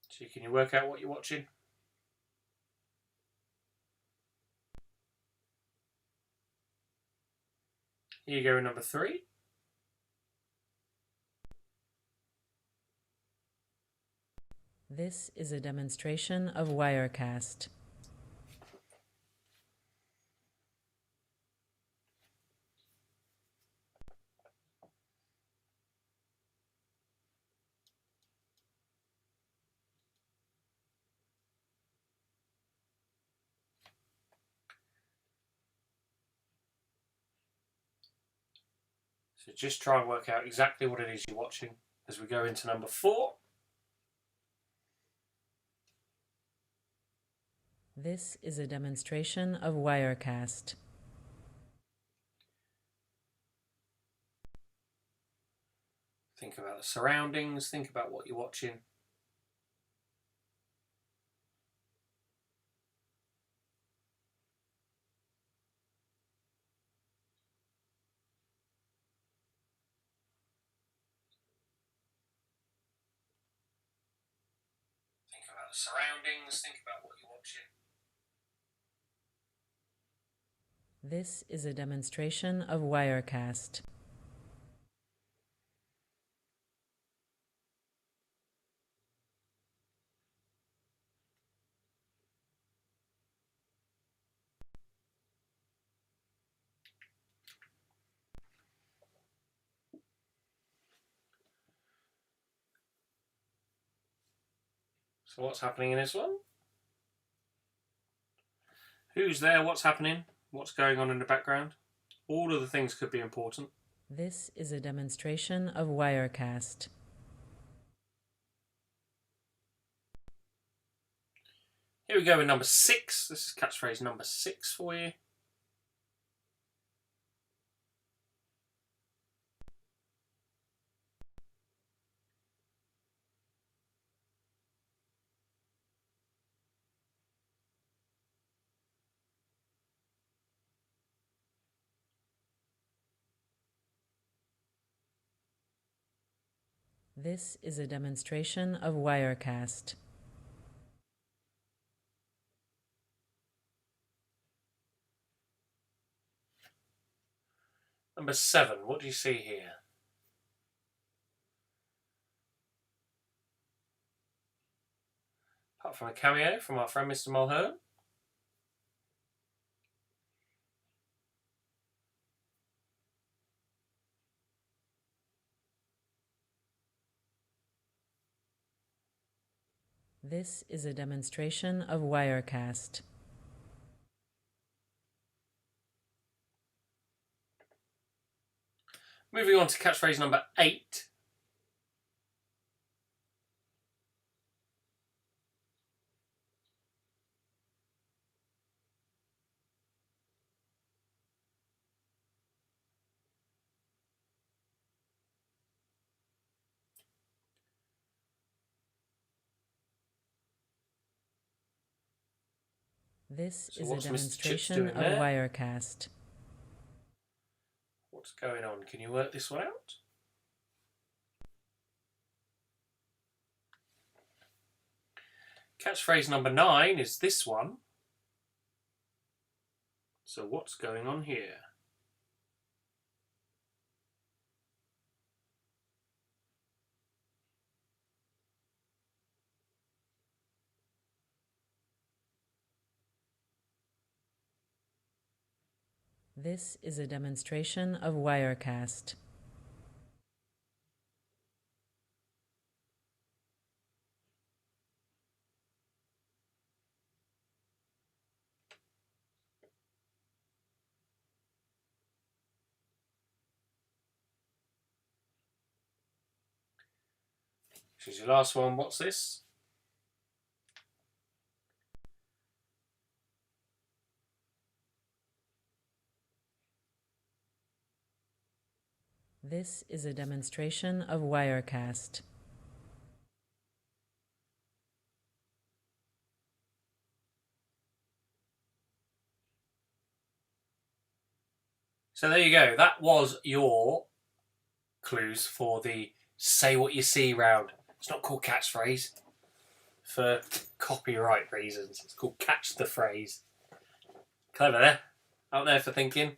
So can you work out what you're watching? Here you go with number 3. This is a demonstration of Wirecast. So just try and work out exactly what it is you're watching as we go into number 4. This is a demonstration of Wirecast. Think about the surroundings, think about what you're watching. Think about the surroundings, think about what you're watching. This is a demonstration of Wirecast. So what's happening in this one? Who's there? What's happening? What's going on in the background? All of the things could be important. This is a demonstration of Wirecast. Here we go with number 6. This is catchphrase number 6 for you. This is a demonstration of Wirecast. Number 7, what do you see here? Apart from a cameo from our friend Mr. Mulhern. This is a demonstration of Wirecast. Moving on to catchphrase number 8. This So is a what's Mr. Chips demonstration doing of there? Wirecast. What's going on? Can you work this one out? Catchphrase number 9 is this one. So what's going on here? This is a demonstration of Wirecast. This is your last one. What's this? This is a demonstration of Wirecast. So there you go. That was your clues for the Say What You See round. It's not called catchphrase for copyright reasons. It's called Catch the Phrase. Clever there. Out there for thinking.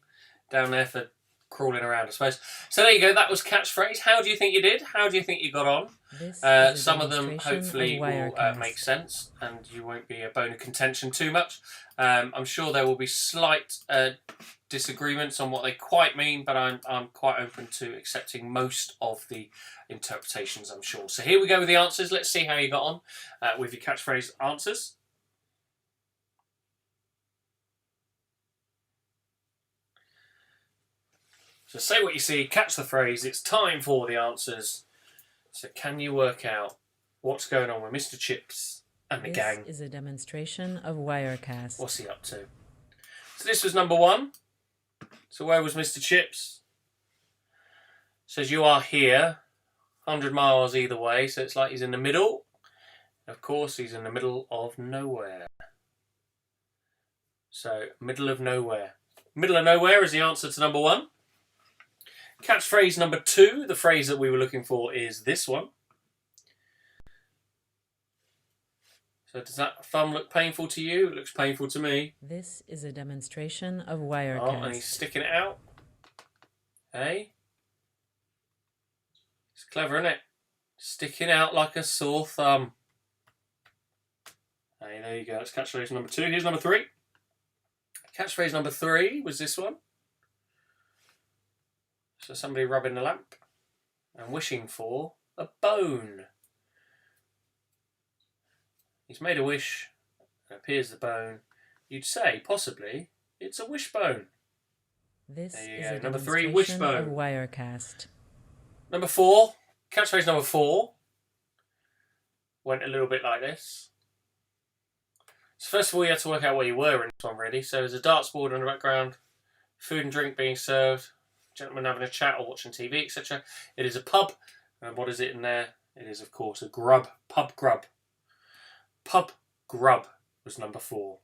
Down there for crawling around, I suppose. So there you go. That was catchphrase. How do you think you did? How do you think you got on? Some of them hopefully will make sense and you won't be a bone of contention too much. I'm sure there will be slight disagreements on what they quite mean, but I'm quite open to accepting most of the interpretations, I'm sure. So here we go with the answers. Let's see how you got on with your catchphrase answers. So say what you see, catch the phrase. It's time for the answers. So can you work out what's going on with Mr. Chips and the This gang. is a demonstration of Wirecast. What's he up to? So this was number 1. So where was Mr. Chips? Says you are here, 100 miles either way, so it's like he's in the middle. Of course, he's in the middle of nowhere. So, middle of nowhere. Middle of nowhere is the answer to number 1. Catchphrase number 2, the phrase that we were looking for, is this one. So does that thumb look painful to you? It looks painful to me. This is a demonstration of Oh, Wirecast. and he's sticking it out. Hey? It's clever, isn't it? Sticking out like a sore thumb. Hey, there you go. That's catchphrase number 2. Here's number 3. Catchphrase number 3 was this one. So somebody rubbing the lamp and wishing for a bone. He's made a wish, and appears the bone. You'd say, possibly, it's a wishbone. This There you is go. a Number 3, demonstration of wishbone. Wirecast. Number 4, catchphrase number 4, went a little bit like this. So first of all, you had to work out where you were in this one, really. So there's a darts board in the background, food and drink being served, gentlemen having a chat or watching TV, etc. It is a pub, and what is it in there? It is, of course, a grub. Pub grub. Pub grub was number 4.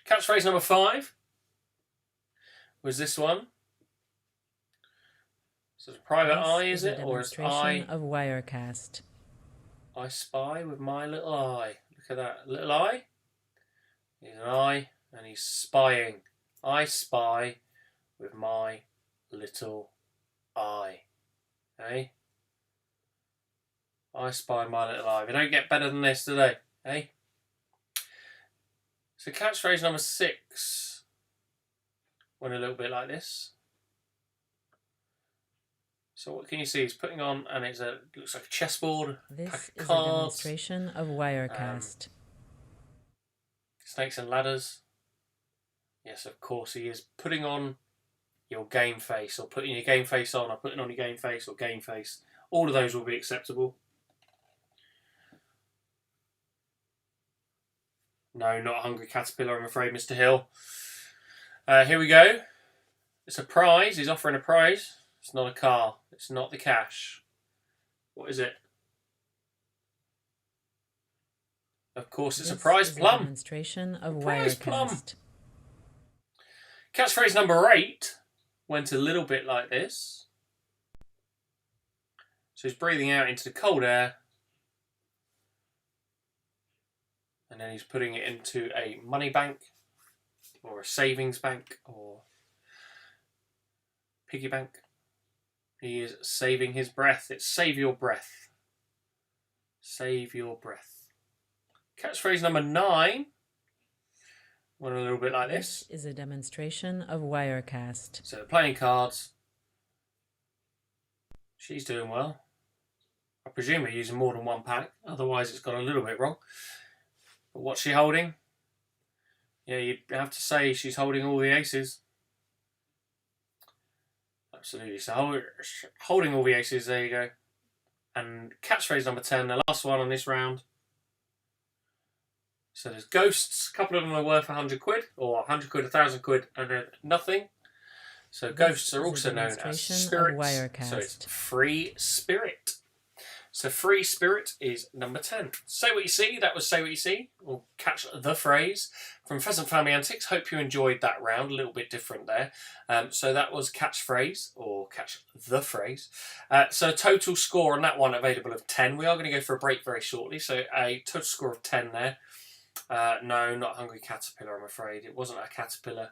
Catchphrase number 5 was this one. So it's a private eye, is it? Or it's demonstration of Wirecast. I spy with my little eye. Look at that little eye. He's an eye and he's spying. I spy with my little eye. Hey? I spy my little eye. They don't get better than this, do they? Hey? So catchphrase number 6 went a little bit like this. So what can you see? He's putting on, and looks like a chessboard. This pack of is a cards, demonstration of Wirecast. snakes and ladders. Yes, of course he is putting on your game face, or putting your game face on, or putting on your game face, or game face. All of those will be acceptable. No, not a hungry caterpillar, I'm afraid, Mr. Hill. Here we go. It's a prize. He's offering a prize. It's not a car. It's not the cash. What is it? Of course, it's a prize plum. A demonstration of Prize plum. Wirecast. Catchphrase number 8 went a little bit like this. So he's breathing out into the cold air. And then he's putting it into a money bank, or a savings bank, or piggy bank. He is saving his breath. It's save your breath. Save your breath. Catchphrase number 9 went a little bit like this. This is a demonstration of Wirecast. So playing cards. She's doing well. I presume we're using more than one pack, otherwise it's got a little bit wrong. But what's she holding? Yeah, you'd have to say she's holding all the aces. Absolutely. So holding all the aces, there you go. And catchphrase number 10, the last one on this round. So there's ghosts. A couple of them are worth 100 quid, or 100 quid, 1,000 quid, and then nothing. So ghosts are also known as spirits. So it's free spirit. So free spirit is number 10. Say what you see. That was Say What You See, or Catch the Phrase from Pheasant Family Antics. Hope you enjoyed that round. A little bit different there. So that was Catchphrase, or Catch the Phrase. So total score on that one available of 10. We are going to go for a break very shortly. So a total score of 10 there. No, not Hungry Caterpillar, I'm afraid. It wasn't a caterpillar.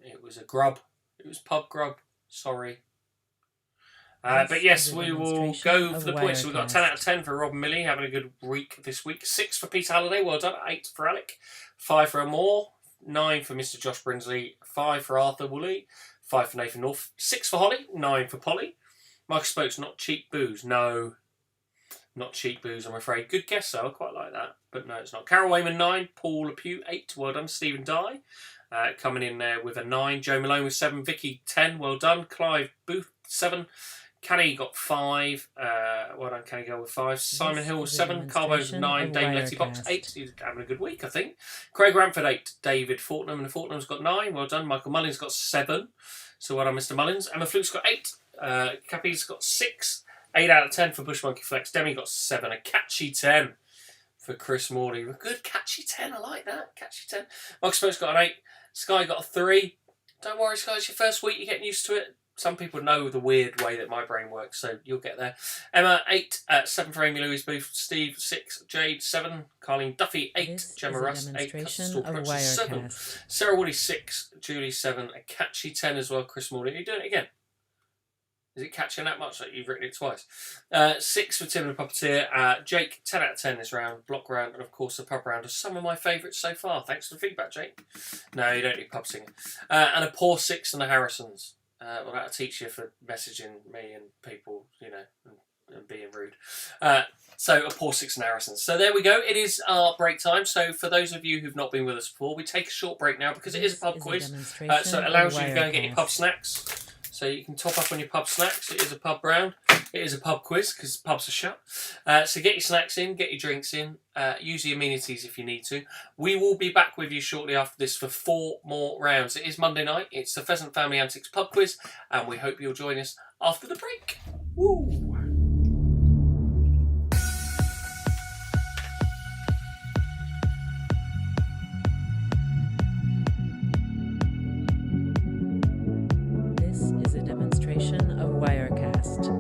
It was a grub. It was pub grub. Sorry. But yes, we will go for the points. So we've got 10 out of 10 for Rob and Millie, having a good week this week. 6 for Peter Halliday, well done. 8 for Alec. 5 for Amor. 9 for Mr. Josh Brinsley. 5 for Arthur Woolley. 5 for Nathan North. 6 for Holly. 9 for Polly. Michael Spokes, not cheap booze. No, not cheap booze, I'm afraid. Good guess, though. I quite like that. But no, it's not. Carol Wayman, 9. Paul LePew, 8. Well done. Stephen Dye coming in there with a 9. Joe Malone with 7. Vicky, 10. Well done. Clive Booth, 7. Caddy got 5. Well done, Caddy Girl with 5. Simon This Hill is a 7. Carbo's demonstration 9. of Dame Letty Box Wirecast. 8. He's having a good week, I think. Craig Ramford 8. David Fortnum and Fortnum's got 9. Well done. Michael Mullins got 7. So well done, Mr. Mullins. Emma Fluke's got 8. Cappy's got 6. 8 out of 10 for Bush Monkey Flex. Demi got 7. A catchy 10 for Chris Morley. A good catchy 10. I like that. Catchy 10. Mark Smoke's got an 8. Sky got a 3. Don't worry, Sky. It's your first week. You're getting used to it. Some people know the weird way that my brain works, so you'll get there. Emma, 8. 7 for Amy Louise Booth. Steve, 6. Jade, 7. Carleen Duffy, 8. This Gemma is a Russ, 8. demonstration Custom of Production, 7. Wirecast. Sarah Woody, 6. Julie, 7. A catchy 10 as well, Chris Morley. Are you doing it again? Is it catching that much that you've written it twice? 6 for Tim the Puppeteer. Jake, 10 out of 10 this round. Block round, and of course the pub round are some of my favourites so far. Thanks for the feedback, Jake. No, you don't need pub singing. And a poor 6 on the Harrisons. Well, that'll teach you for messaging me and people, you know, and being rude. So a poor 6 on the Harrisons. So there we go. It is our break time. So for those of you who've not been with us before, we take a short break now because it is a pub quiz. So it allows you to go and get your pub snacks. So you can top up on your pub snacks. It is a pub round. It is a pub quiz because pubs are shut. So get your snacks in, get your drinks in, use the amenities if you need to. We will be back with you shortly after this for 4 more rounds. It is Monday night. It's the Pheasant Family Antics pub quiz, and we hope you'll join us after the break. Woo! This is a demonstration of Wirecast.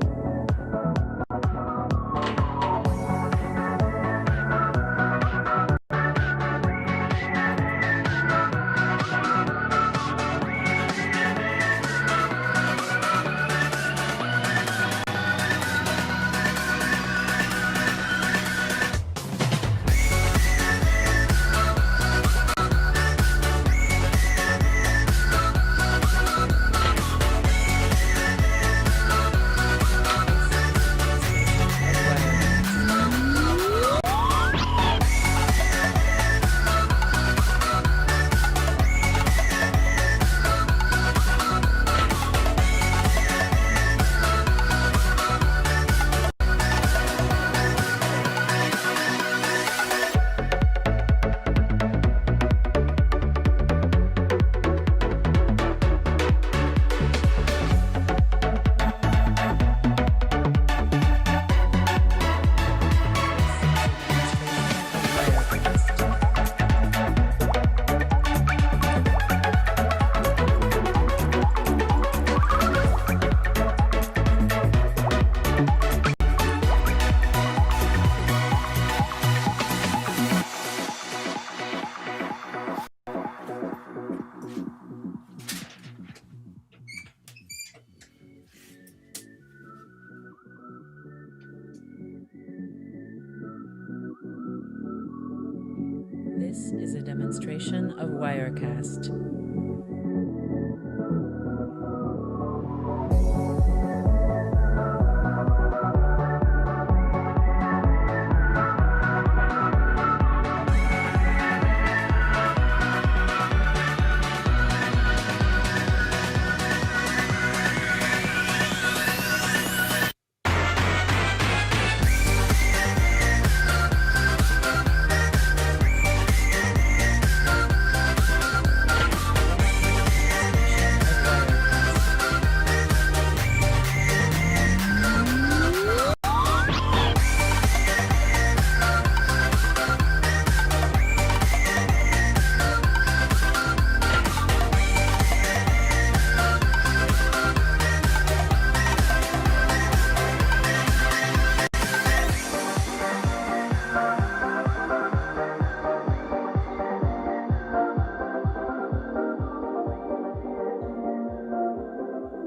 This is a demonstration of Wirecast.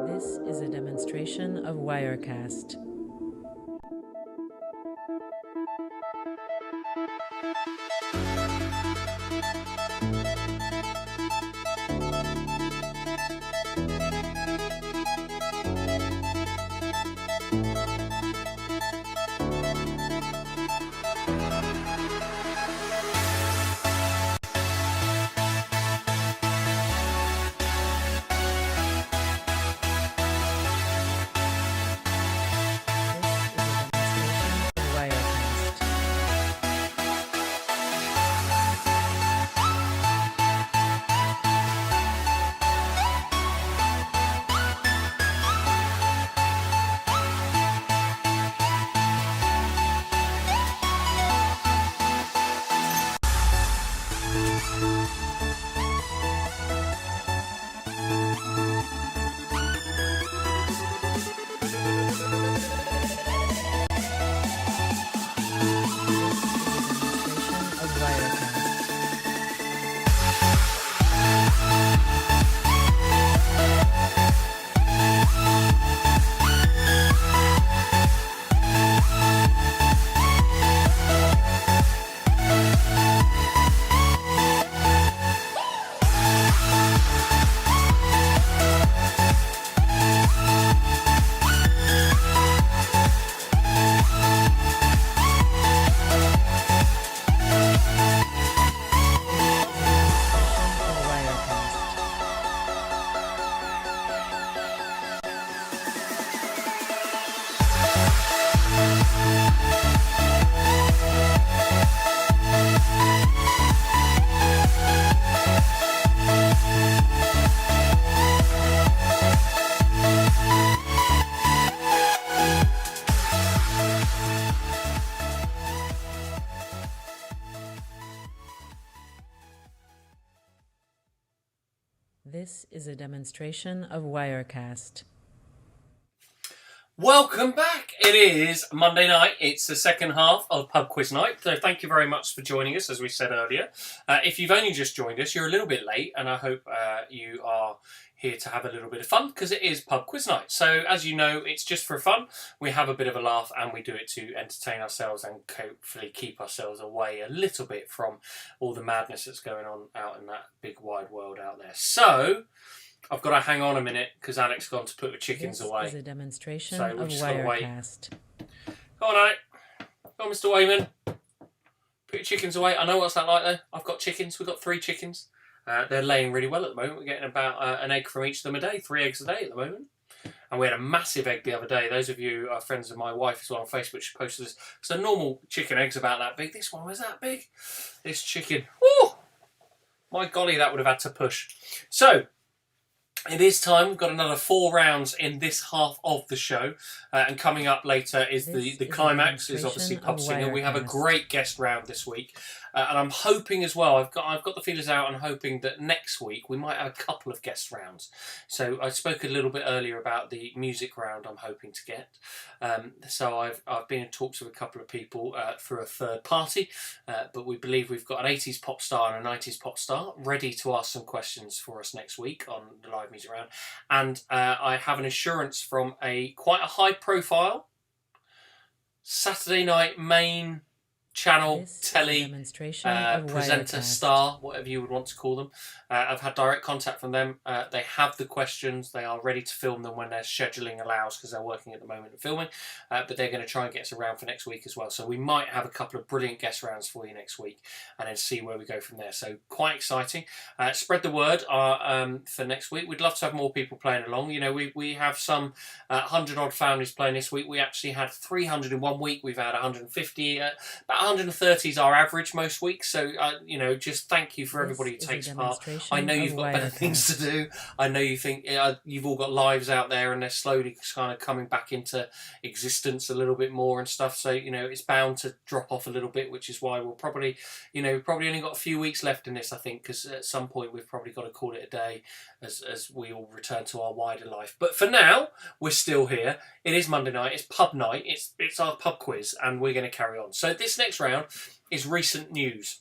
This is a demonstration of Wirecast. This is a demonstration of Wirecast. Welcome back. It is Monday night. It's the second half of Pub Quiz Night. So thank you very much for joining us, as we said earlier. If you've only just joined us, you're a little bit late, and I hope you are here to have a little bit of fun, because it is Pub Quiz Night. So as you know, it's just for fun. We have a bit of a laugh, and we do it to entertain ourselves and hopefully keep ourselves away a little bit from all the madness that's going on out in that big wide world out there. So I've got to hang on a minute because Alec's gone to put the chickens away. This is a demonstration So of we've just got to wait. Wirecast. Go on, Alec. Go on, Mr. Wayman. Put your chickens away. I know what's that like, though. I've got chickens. We've got 3 chickens. They're laying really well at the moment. We're getting about an egg from each of them a day. 3 eggs a day at the moment. And we had a massive egg the other day. Those of you who are friends of my wife as well on Facebook, she posted this. So normal chicken eggs about that big. This one was that big. This chicken. Woo! My golly, that would have had to push. So it is time. We've got another 4 rounds in this half of the show, and coming up later is the climax. Is obviously Pub Singer. We have a great guest round this week, and I'm hoping as well. I've got the feelers out and hoping that next week we might have a couple of guest rounds. So I spoke a little bit earlier about the music round I'm hoping to get. So I've been in talks with a couple of people for a third party, but we believe we've got an 80s pop star and a 90s pop star ready to ask some questions for us next week on the live music round. And I have an assurance from quite a high profile Saturday night main channel telly presenter star, whatever you would want to call them. I've had direct contact from them. They have the questions. They are ready to film them when their scheduling allows, because they're working at the moment and filming, but they're going to try and get us around for next week as well. So we might have a couple of brilliant guest rounds for you next week, and then see where we go from there. So quite exciting. Spread the word for next week. We'd love to have more people playing along. You know, we have some 100 odd families playing this week. We actually had 300 in one week. We've had 150, about 130 is our average most weeks. So you know, just thank you for everybody who takes part. I know you've got better things to do. I know you think you've all got lives out there, and they're slowly kind of coming back into existence a little bit more and stuff. So you know, it's bound to drop off a little bit, which is why we'll probably only got a few weeks left in this, I think, because at some point we've probably got to call it a day as we all return to our wider life. But for now, we're still here. It is Monday night. It's pub night. It's our pub quiz, and we're going to carry on. So this next round is recent news.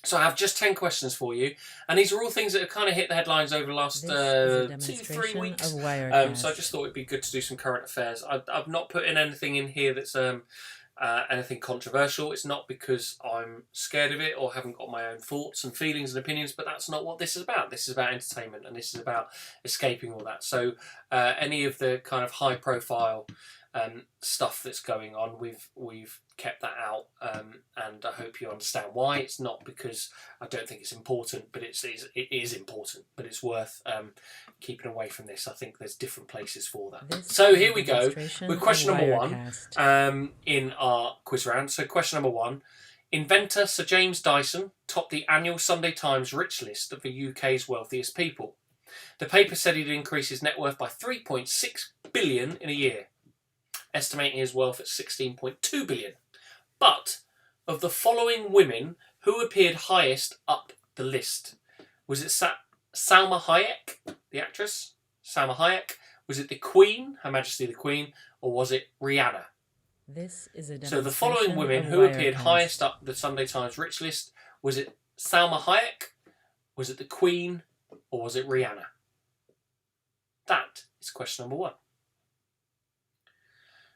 So I have just 10 questions for you, and these are all things that have kind of hit the headlines over the last 2-3 weeks. So I just thought it'd be good to do some current affairs. I've not put in anything in here that's anything controversial. It's not because I'm scared of it or haven't got my own thoughts and feelings and opinions, but that's not what this is about. This is about entertainment, and this is about escaping all that. So any of the kind of high profile stuff that's going on, we've kept that out, and I hope you understand why. It's not because I don't think it's important, but it is important, but it's worth keeping away from this. I think there's different places for that. So here we go with question number 1 in our quiz round. So question number 1: inventor Sir James Dyson topped the annual Sunday Times Rich list of the UK's wealthiest people. The paper said he'd increase his net worth by 3.6 billion in a year, estimating his wealth at 16.2 billion. But of the following women, who appeared highest up the list? Was it Salma Hayek, the actress? Salma Hayek? Was it the Queen, Her Majesty the Queen? Or was it Rihanna? This is a so the following women, who appeared highest up the Sunday Times Rich list? Was it Salma Hayek? Was it the Queen? Or was it Rihanna? That is question number 1.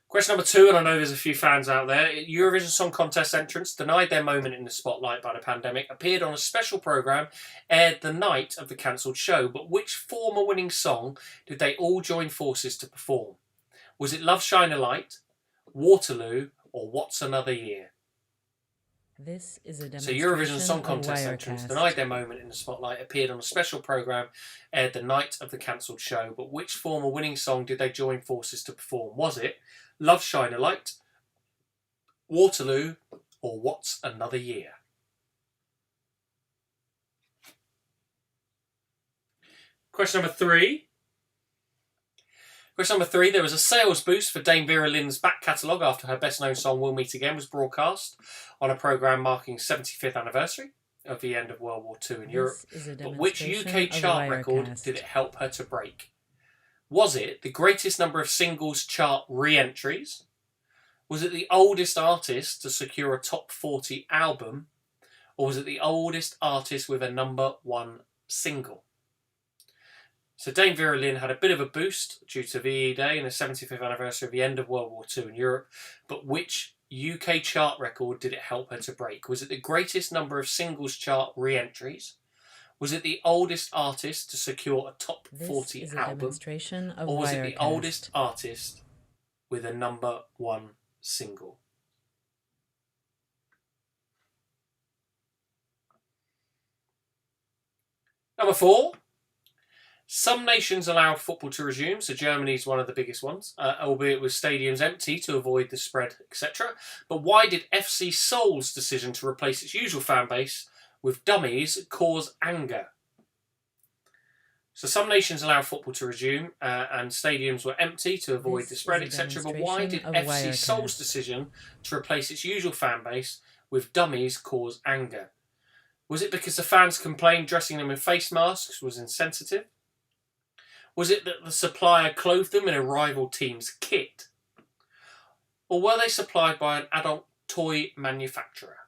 Question number 2, and I know there's a few fans out there. Eurovision Song Contest entrants denied their moment in the spotlight by the pandemic, appeared on a special programme, aired the night of the cancelled show. But which former winning song did they all join forces to perform? Was it Love Shine a Light, Waterloo, or What's Another Year? This is a so Eurovision Song Contest entrants denied their moment in the spotlight, appeared on a special programme, aired the night of the cancelled show. But which former winning song did they join forces to perform? Was it Love Shine a Light, Waterloo, or What's Another Year? Question number 3. Question number 3. There was a sales boost for Dame Vera Lynn's back catalogue after her best-known song We'll Meet Again was broadcast on a programme marking 75th anniversary. of the end of World War II in Europe. This is a But which demonstration UK of chart record Wirecast. did it help her to break? Was it the greatest number of singles chart re-entries? Was it the oldest artist to secure a top 40 album? Or was it the oldest artist with a #1 single? So Dame Vera Lynn had a bit of a boost due to VE Day and the 75th anniversary of the end of World War II in Europe, but which UK chart record did it help her to break? Was it the greatest number of singles chart re-entries? Was it the oldest artist to secure a top 40 This is a album? demonstration of Or was it the Wirecast. oldest artist with a #1 single? Number 4. Some nations allowed football to resume, so Germany's one of the biggest ones, albeit with stadiums empty to avoid the spread, etc. But why did FC Seoul's decision to replace its usual fan base with dummies cause anger? So some nations allowed football to resume, and stadiums were empty to avoid the This spread, is a etc. But why did demonstration of FC Seoul's Wirecast. decision to replace its usual fan base with dummies cause anger? Was it because the fans complained dressing them in face masks was insensitive? Was it that the supplier clothed them in a rival team's kit? Or were they supplied by an adult toy manufacturer?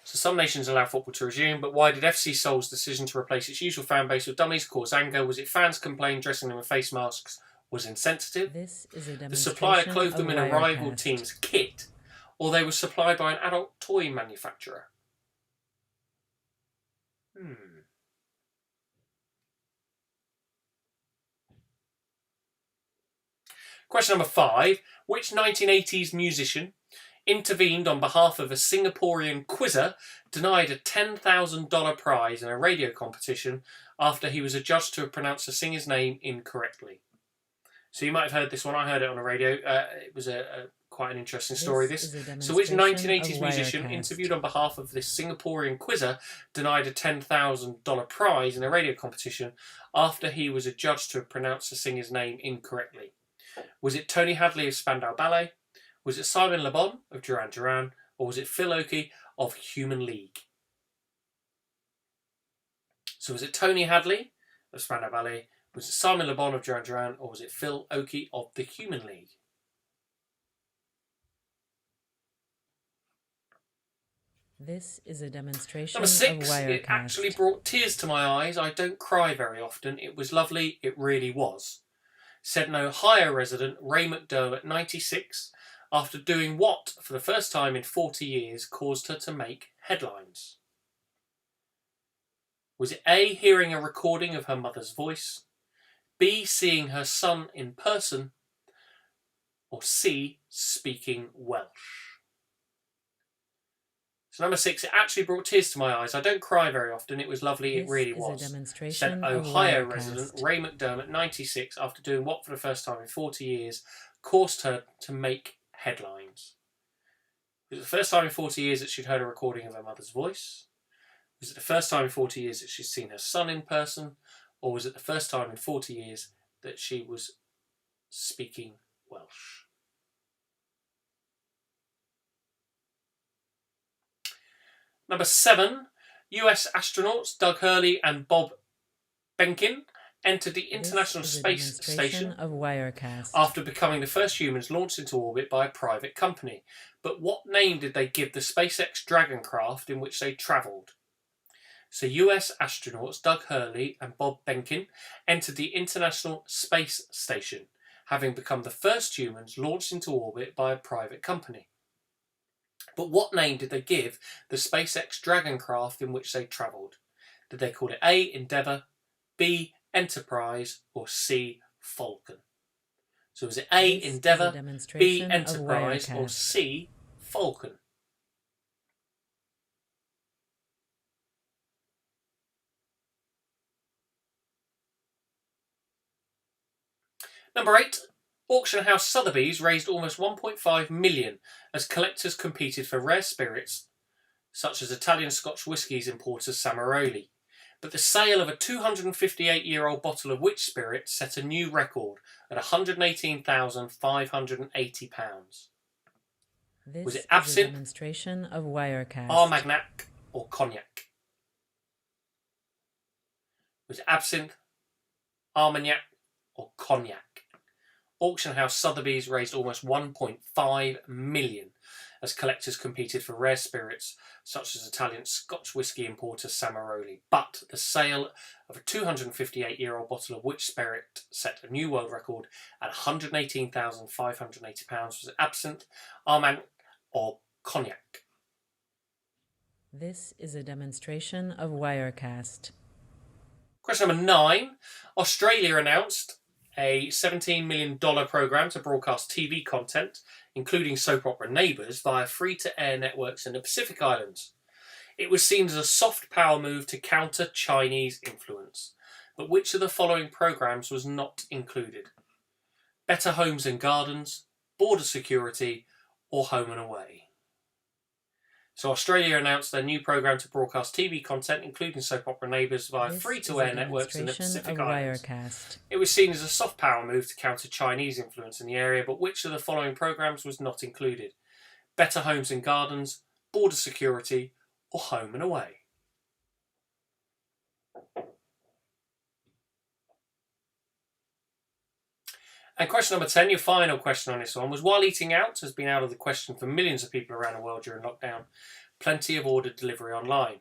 So some nations allow football to resume, but why did FC Seoul's decision to replace its usual fan base with dummies cause anger? Was it fans complained dressing them in face masks was insensitive? This is a The supplier demonstration clothed of them in a rival Wirecast. team's kit? Or they were supplied by an adult toy manufacturer? Question number 5. Which 1980s musician intervened on behalf of a Singaporean quizzer denied a $10,000 prize in a radio competition after he was adjudged to have pronounced a singer's name incorrectly? So you might have heard this one. I heard it on the radio. It was quite an interesting story, this. So which 1980s musician interviewed on behalf of this Singaporean quizzer denied a $10,000 prize in a radio competition after he was adjudged to have pronounced a singer's name incorrectly? Was it Tony Hadley of Spandau Ballet? Was it Simon Le Bon of Duran Duran? Or was it Phil Oakey of Human League? So was it Tony Hadley of Spandau Ballet? Was it Simon Le Bon of Duran Duran? Or was it Phil Oakey of the Human League? This is a demonstration Number of 6, Wirecast. it actually brought tears to my eyes. I don't cry very often. It was lovely, it really was. Said an Ohio resident, Ray McDermott, 96, after doing what, for the first time in 40 years, caused her to make headlines. Was it A, hearing a recording of her mother's voice, B, seeing her son in person, or C, speaking Welsh? So number 6, it actually brought tears to my eyes. I don't cry very often. It was lovely. It really was. This is a demonstration Said of Ohio Wirecast. resident Ray McDermott, 96, after doing what for the first time in 40 years, caused her to make headlines. Was it the first time in 40 years that she'd heard a recording of her mother's voice? Was it the first time in 40 years that she'd seen her son in person? Or was it the first time in 40 years that she was speaking Welsh? Number 7, US astronauts Doug Hurley and Bob Behnken entered the International This is a Space demonstration Station of Wirecast. after becoming the first humans launched into orbit by a private company. But what name did they give the SpaceX Dragon craft in which they travelled? So US astronauts Doug Hurley and Bob Behnken entered the International Space Station, having become the first humans launched into orbit by a private company. But what name did they give the SpaceX Dragon craft in which they travelled? Did they call it A, Endeavour, B, Enterprise, or C, Falcon? So was it A, This is a Endeavour, B, demonstration of Enterprise, or Wirecast. C, Falcon? Number 8, auction house Sotheby's raised almost 1.5 million as collectors competed for rare spirits such as Italian Scotch whiskies importer Samaroli. But the sale of a 258-year-old bottle of which spirit set a new record at £118,580. This Was it is a absinthe, demonstration of Wirecast. Armagnac, or cognac? Was it absinthe, Armagnac, or cognac? Auction house Sotheby's raised almost 1.5 million as collectors competed for rare spirits such as Italian Scotch whisky importer Samaroli. But the sale of a 258-year-old bottle of which spirit set a new world record at £118,580. Was it absinthe, Armagnac, or cognac? This is a demonstration of Wirecast. Question number 9. Australia announced a $17 million programme to broadcast TV content, including soap opera Neighbours, via free-to-air networks in the Pacific Islands. It was seen as a soft power move to counter Chinese influence. But which of the following programmes was not included? Better Homes and Gardens, Border Security, or Home and Away? So Australia announced their new programme to broadcast TV content, including soap opera Neighbours, via free-to-air networks in the Pacific Islands. Wirecast. It was seen as a soft power move to counter Chinese influence in the area, but which of the following programmes was not included? Better Homes and Gardens, Border Security, or Home and Away? And question number 10, your final question on this one, was while eating out has been out of the question for millions of people around the world during lockdown, plenty of ordered delivery online.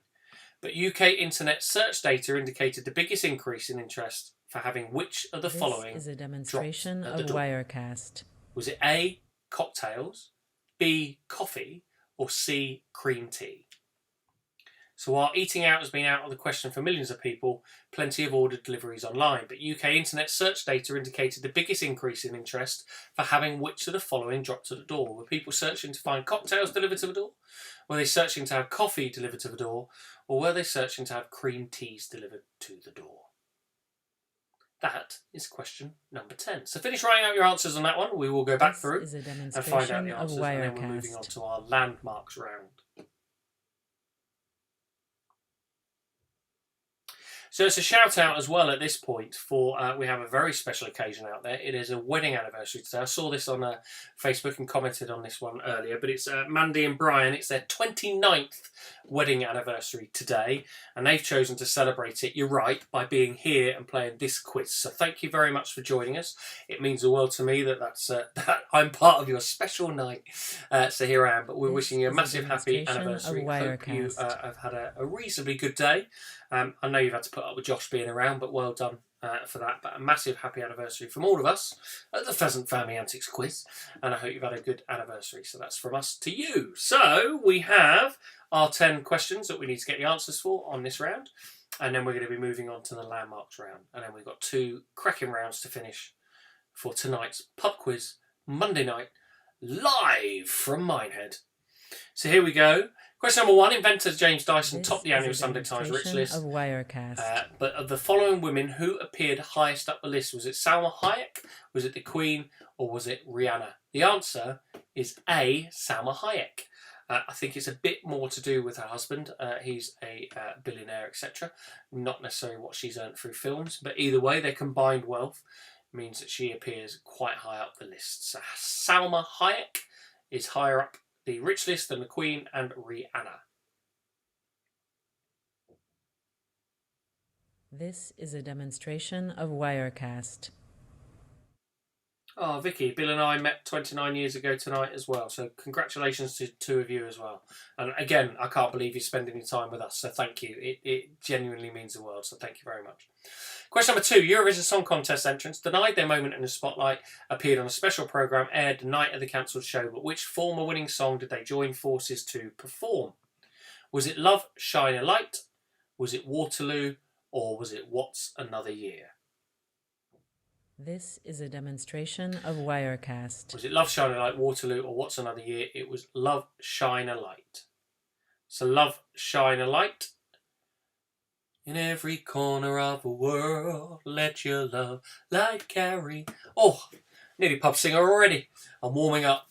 But UK internet search data indicated the biggest increase in interest for having which of the following This is a demonstration dropped at of the door? Wirecast. Was it A, cocktails, B, coffee, or C, cream tea? So while eating out has been out of the question for millions of people, plenty of ordered deliveries online. But UK internet search data indicated the biggest increase in interest for having which of the following dropped to the door. Were people searching to find cocktails delivered to the door? Were they searching to have coffee delivered to the door? Or were they searching to have cream teas delivered to the door? That is question number 10. So finish writing out your answers on that one. We will go back through This is a and find out demonstration the of answers. And then we're moving on Wirecast. to our landmarks round. So it's a shout out as well at this point for we have a very special occasion out there. It is a wedding anniversary today. I saw this on Facebook and commented on this one earlier, but it's Mandy and Brian. It's their 29th wedding anniversary today, and they've chosen to celebrate it, you're right, by being here and playing this quiz. So thank you very much for joining us. It means the world to me that that I'm part of your special night. So here I am, but we're wishing you a massive happy anniversary. Hope you have had a reasonably good day. I know you've had to put up with Josh being around, but well done for that. But a massive happy anniversary from all of us at the Pheasant Family Antics Quiz, and I hope you've had a good anniversary. So that's from us to you. So we have our 10 questions that we need to get the answers for on this round, and then we're going to be moving on to the landmarks round, and then we've got 2 cracking rounds to finish for tonight's pub quiz Monday night live from Minehead. So here we go. Question number 1. Inventor James Dyson topped the annual Sunday Times Rich list. Of Wirecast. But of the following women, who appeared highest up the list? Was it Salma Hayek, was it the Queen, or was it Rihanna? The answer is A, Salma Hayek. I think it's a bit more to do with her husband. He's a billionaire, etc. Not necessarily what she's earned through films, but either way, their combined wealth means that she appears quite high up the list. So Salma Hayek is higher up the rich list than the Queen and Rihanna. This is a demonstration of Wirecast. Oh, Vicky, Bill and I met 29 years ago tonight as well. So congratulations to 2 of you as well. And again, I can't believe you're spending your time with us. So thank you. It genuinely means the world. So thank you very much. Question number 2. Eurovision Song Contest entrants denied their moment in the spotlight, appeared on a special programme aired the night of the cancelled show. But which former winning song did they join forces to perform? Was it Love, Shine a Light? Was it Waterloo? Or was it What's Another Year? This is a demonstration of Wirecast. Was it Love, Shine a Light, Waterloo, or What's Another Year? It was Love, Shine a Light. So Love, Shine a Light. In every corner of the world, let your love light carry. Oh, nearly pub singer already. I'm warming up.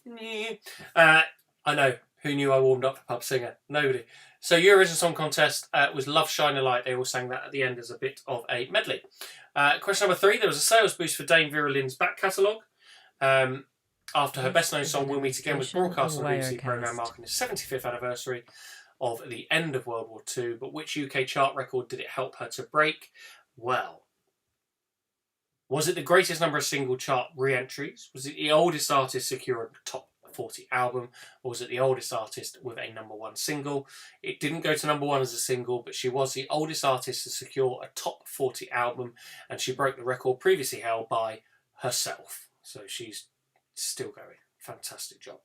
I know. Who knew I warmed up for pub singer? Nobody. So Eurovision Song Contest was Love, Shine a Light. They all sang that at the end as a bit of a medley. Question number 3. There was a sales boost for Dame Vera Lynn's back catalogue. after her This best known is a song We'll Meet Again was demonstration broadcast of on the BBC Wirecast. programme marking the 75th anniversary of the end of World War II, but which UK chart record did it help her to break? Well, was it the greatest number of single chart re-entries? Was it the oldest artist secured a top 40 album? Or was it the oldest artist with a #1 single? It didn't go to #1 as a single, but she was the oldest artist to secure a top 40 album, and she broke the record previously held by herself. So she's still going. Fantastic job.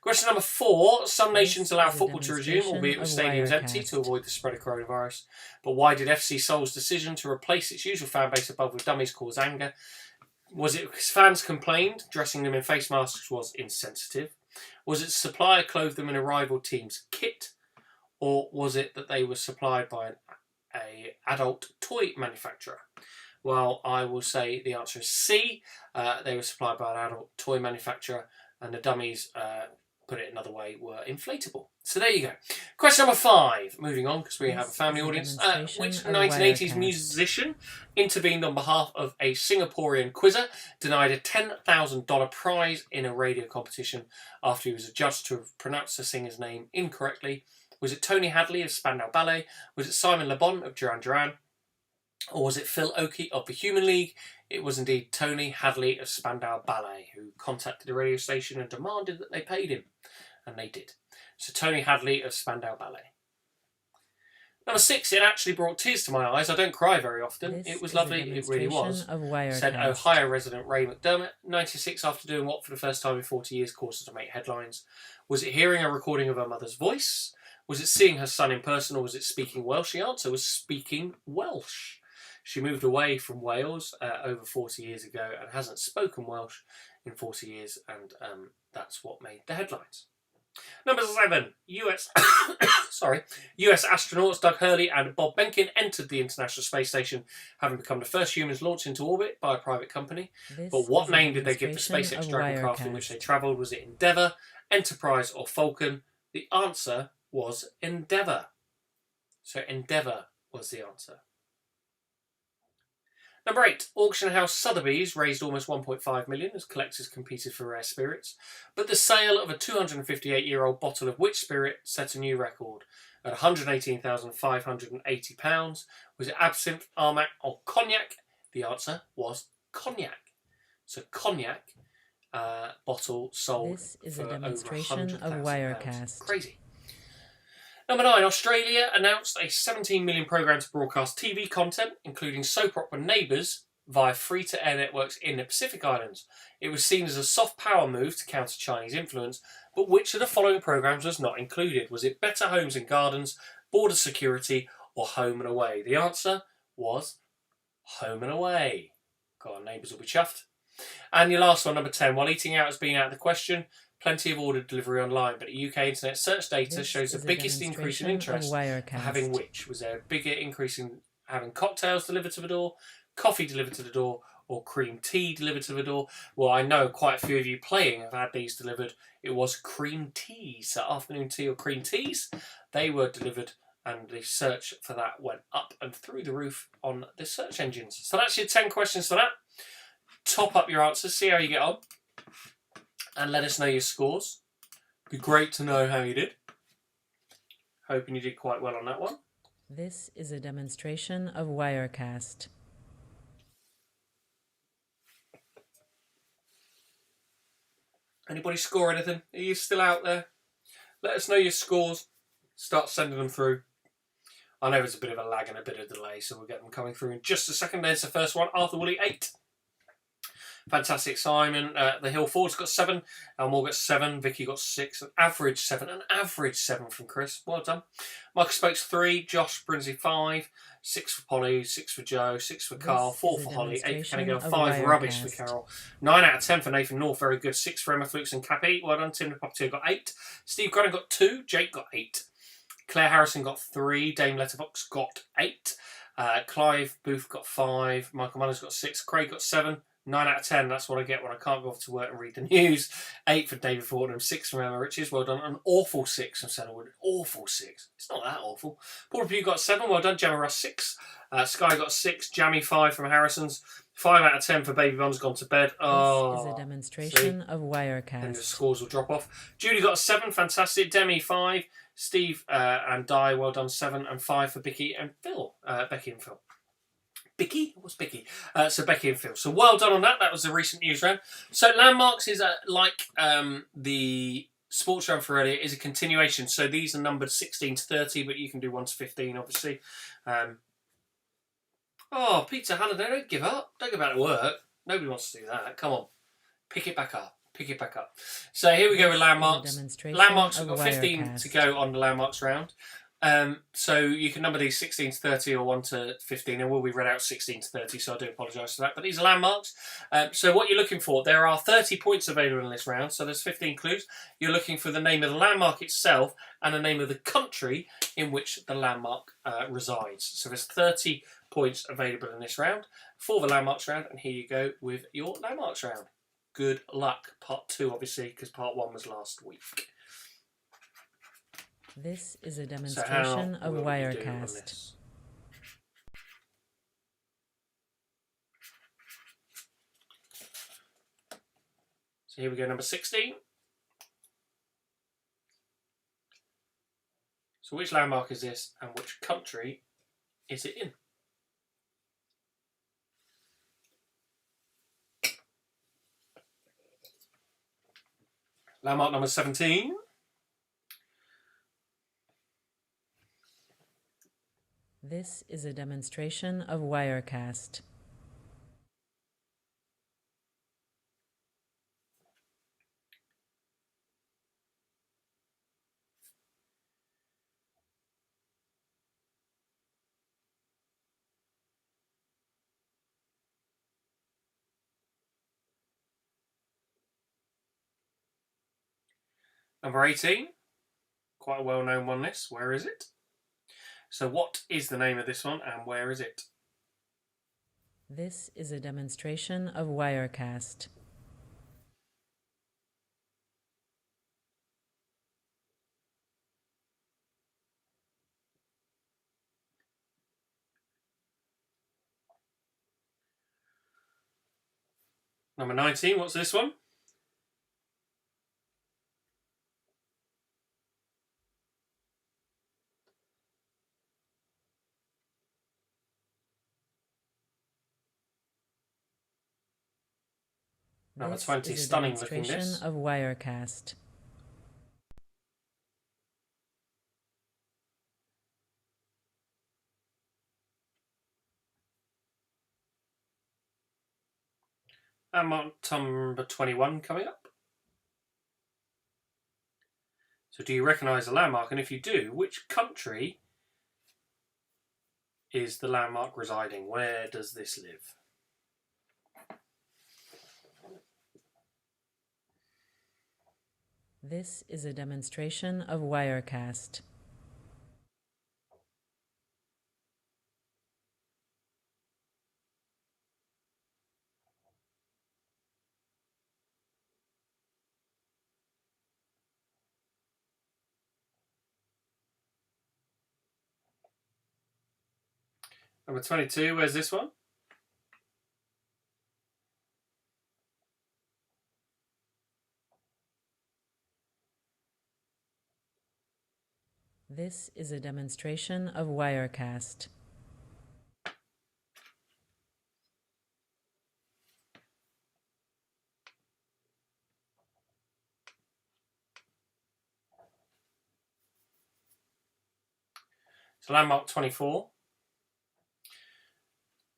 Question number 4. Some nations allow football to resume, albeit with stadiums empty, to avoid the spread of coronavirus. But why did FC Seoul's decision to replace its usual fan base above with dummies cause anger? Was it because fans complained dressing them in face masks was insensitive? Was it supplier clothed them in a rival team's kit? Or was it that they were supplied by an adult toy manufacturer? Well, I will say the answer is C. They were supplied by an adult toy manufacturer, and the dummies, put it another way, were inflatable. So there you go. Question number 5. Moving on, because we have a family audience. Which 1980s musician intervened on behalf of a Singaporean quizzer, denied a $10,000 prize in a radio competition after he was adjudged to have pronounced the singer's name incorrectly? Was it Tony Hadley of Spandau Ballet? Was it Simon Le Bon of Duran Duran? Or was it Phil Oakey of the Human League? It was indeed Tony Hadley of Spandau Ballet who contacted the radio station and demanded that they paid him. And they did. So Tony Hadley of Spandau Ballet. Number 6, it actually brought tears to my eyes. I don't cry very often. It was lovely, it really was. Said Ohio resident Ray McDermott, 96, after doing what for the first time in 40 years causes to make headlines. Was it hearing a recording of her mother's voice? Was it seeing her son in person, or was it speaking Welsh? The answer was speaking Welsh. She moved away from Wales over 40 years ago and hasn't spoken Welsh in 40 years, and that's what made the headlines. Number 7, US astronauts Doug Hurley and Bob Behnken entered the International Space Station, having become the first humans launched into orbit by a private company. But what name did they give the SpaceX Dragon craft in which they travelled? Was it Endeavour, Enterprise, or Falcon? The answer was Endeavour. So Endeavour was the answer. Number 8, auction house Sotheby's raised almost $1.5 million as collectors competed for rare spirits, but the sale of a 258-year-old bottle of which spirit set a new record at £118,580. Was it absinthe, Armagnac, or cognac? The answer was cognac. So cognac bottle sold This is for a demonstration over of £100,000. Wirecast. Crazy. Number 9, Australia announced a $17 million programme to broadcast TV content, including soap opera Neighbours, via free-to-air networks in the Pacific Islands. It was seen as a soft power move to counter Chinese influence, but which of the following programmes was not included? Was it Better Homes and Gardens, Border Security, or Home and Away? The answer was Home and Away. God, Neighbours will be chuffed. And your last one, number 10, while eating out has been out of the question, plenty of order delivery online, but UK internet search data shows the biggest increase in interest for having which? Was there a bigger increase in having cocktails delivered to the door, coffee delivered to the door, or cream tea delivered to the door? Well, I know quite a few of you playing have had these delivered. It was cream teas, so afternoon tea or cream teas. They were delivered, and the search for that went up and through the roof on the search engines. So that's your 10 questions for that. Top up your answers, see how you get on, and let us know your scores. Be great to know how you did. Hoping you did quite well on that one. This is a demonstration of Wirecast. Anybody score anything? Are you still out there? Let us know your scores. Start sending them through. I know there's a bit of a lag and a bit of delay, so we'll get them coming through in just a second. There's the first one. Arthur Woolley, 8. Fantastic, Simon. The Hill Ford's got 7. Elmore got 7. Vicky got 6. An average 7. An average 7 from Chris. Well done. Michael Spokes 3. Josh Brinsley 5. 6 for Polly. 6 for Joe. 6 for Carl. 4 for Holly. 8 for Kenny Girl. 5 rubbish for Carol. 9 out of 10 for Nathan North. Very good. 6 for Emma Flukes and Cappy. Well done. Tim the Puppeteer got 8. Steve Grudden got 2. Jake got 8. Claire Harrison got 3. Dame Letterbox got 8. Clive Booth got 5. Michael Mullins got 6. Craig got 7. 9 out of 10, that's what I get when I can't go off to work and read the news. 8 for David Fortnum, 6 from Emma Riches, well done. An awful 6 from Senna Wood, awful 6. It's not that awful. Paul Pugh got 7, well done. Gemma Ross 6. Sky got 6. Jammy 5 from Harrison's. 5 out of 10 for Baby Bum's gone to bed. This is a demonstration of Wirecast. And the scores will drop off. Judy got a 7, fantastic. Demi 5, Steve and Di, well done, 7 and 5 for Becky and Phil. Becky and Phil. Becky? What's Becky? So Becky and Phil. So well done on that. That was the recent news round. So Landmarks is like the sports round for earlier, is a continuation. So these are numbered 16 to 30, but you can do 1 to 15, obviously. Oh, Peter Halliday, don't give up. Don't go back to work. Nobody wants to do that. Come on. Pick it back up. Pick it back up. So here we go with Landmarks. Landmarks, we've got 15 to go on the Landmarks round. So you can number these 16 to 30 or 1 to 15, and we'll be read out 16 to 30, so I do apologise for that. But these are Landmarks. So what you're looking for, there are 30 points available in this round, so there's 15 clues. You're looking for the name of the landmark itself and the name of the country in which the landmark resides. So there's 30 points available in this round for the Landmarks round, and here you go with your Landmarks round. Good luck. Part 2, obviously, because part 1 was last week. This is a demonstration of Wirecast. So here we go, number 16. So which landmark is this and which country is it in? Landmark number 17. This is a demonstration of Wirecast. Number 18. Quite a well-known one, this. Where is it? So what is the name of this one and where is it? This is a demonstration of Wirecast. Number 19, what's this one? Number 20, stunning looking this. Of Wirecast. And number 21 coming up. So do you recognise the landmark? And if you do, which country is the landmark residing? Where does this live? This is a demonstration of Wirecast. Number 22, where's this one? This is a demonstration of Wirecast. So landmark 24.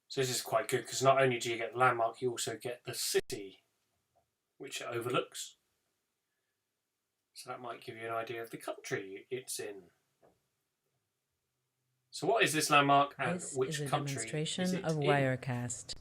So this is quite good because not only do you get the landmark, you also get the city which it overlooks. So that might give you an idea of the country it's in. So what is this landmark and this which is a country demonstration is it of in? Wirecast.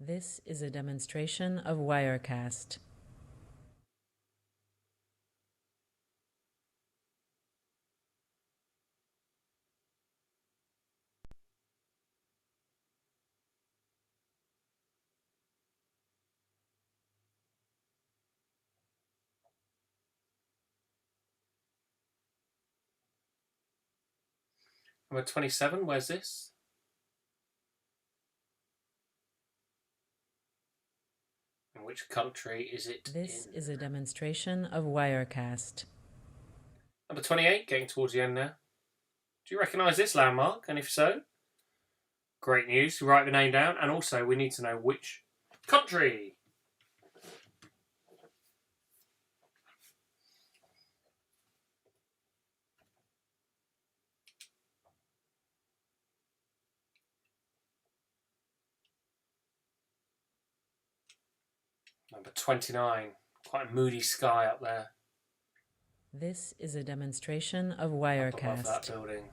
This is a demonstration of Wirecast. Number 27, where's this? And which country is it This in? is a demonstration of Wirecast. Number 28, getting towards the end now. Do you recognise this landmark? And if so, great news. You write the name down. And also, we need to know which country. Number 29, quite a moody sky up there. This is a demonstration of Up above Wirecast. that building.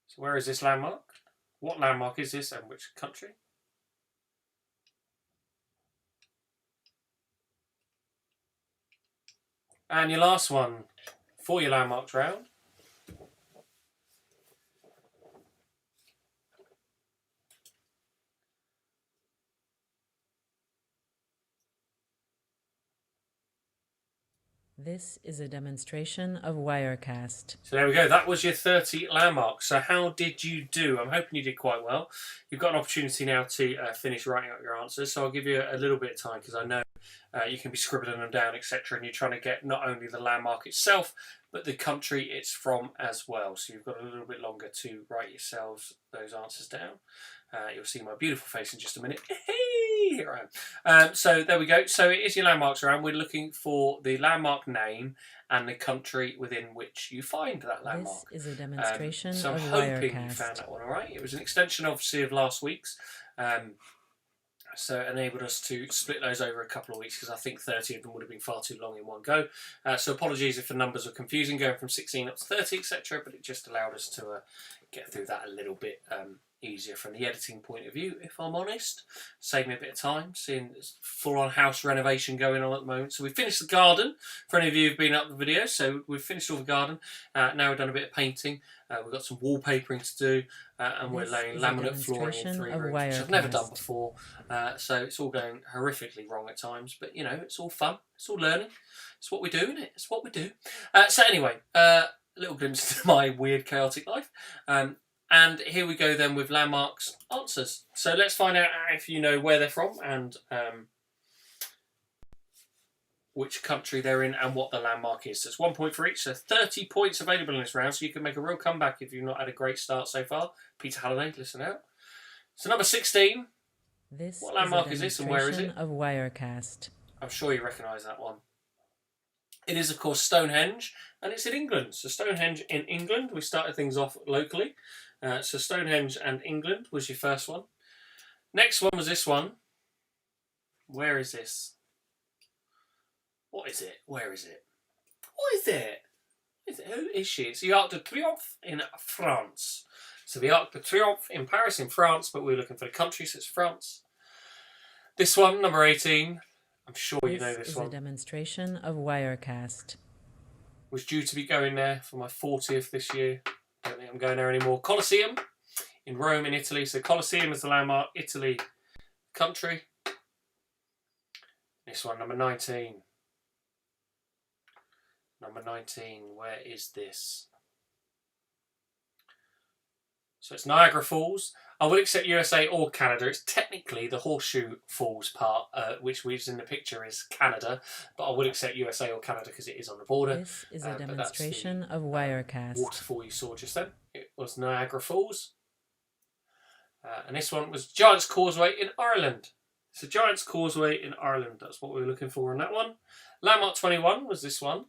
So where is this landmark? What landmark is this and which country? And your last one for your landmarks round. This is a demonstration of Wirecast. So there we go. That was your 30 landmarks. So how did you do? I'm hoping you did quite well. You've got an opportunity now to finish writing out your answers. So I'll give you a little bit of time because I know you can be scribbling them down, etc. And you're trying to get not only the landmark itself, but the country it's from as well. So you've got a little bit longer to write yourselves those answers down. You'll see my beautiful face in just a minute. Hey, here I am. So there we go. So it is your landmarks round. We're looking for the landmark name and the country within which you find that landmark. This is a demonstration So I'm of hoping you Wirecast. found that one all right. It was an extension, obviously, of last week's. So it enabled us to split those over a couple of weeks because I think 30 of them would have been far too long in one go. So apologies if the numbers are confusing going from 16 up to 30, etc. But it just allowed us to get through that a little bit easier from the editing point of view, if I'm honest. Saved me a bit of time, seeing full-on house renovation going on at the moment. So we finished the garden, for any of you who've been up the video. So we've finished all the garden. Now we've done a bit of painting. We've got some wallpapering to do. And we're laying laminate flooring in 3 rooms, which I've never done before. So it's all going horrifically wrong at times. But, you know, it's all fun. It's all learning. It's what we do, isn't it? It's what we do. So anyway, a little glimpse into my weird, chaotic life. And here we go then with landmarks answers. So let's find out if you know where they're from and which country they're in and what the landmark is. So it's 1 point for each. So 30 points available in this round. So you can make a real comeback if you've not had a great start so far. Peter Halliday, listen out. So number 16. What landmark is this and where is it? Of Wirecast. I'm sure you recognise that one. It is, of course, Stonehenge, and it's in England. So Stonehenge in England. We started things off locally. So Stonehenge and England was your first one. Next one was this one. Where is this? What is it? Where is it? What is it? Who is she? It's the Arc de Triomphe in France. So the Arc de Triomphe in Paris, in France, but we're looking for the country, so it's France. This one, number 18. I'm sure you know this one. This is a demonstration of Wirecast. Was due to be going there for my 40th this year. Don't think I'm going there anymore. Colosseum in Rome in Italy. So Colosseum is the landmark. Italy, country. This one, number 19. Number 19, where is this? So it's Niagara Falls. I will accept USA or Canada. It's technically the Horseshoe Falls part, which is in the picture is Canada, but I will accept USA or Canada because it is on the border. This is a demonstration of Wirecast. Waterfall you saw just then. It was Niagara Falls. And this one was Giant's Causeway in Ireland. So Giant's Causeway in Ireland. That's what we were looking for on that one. Landmark 21 was this one.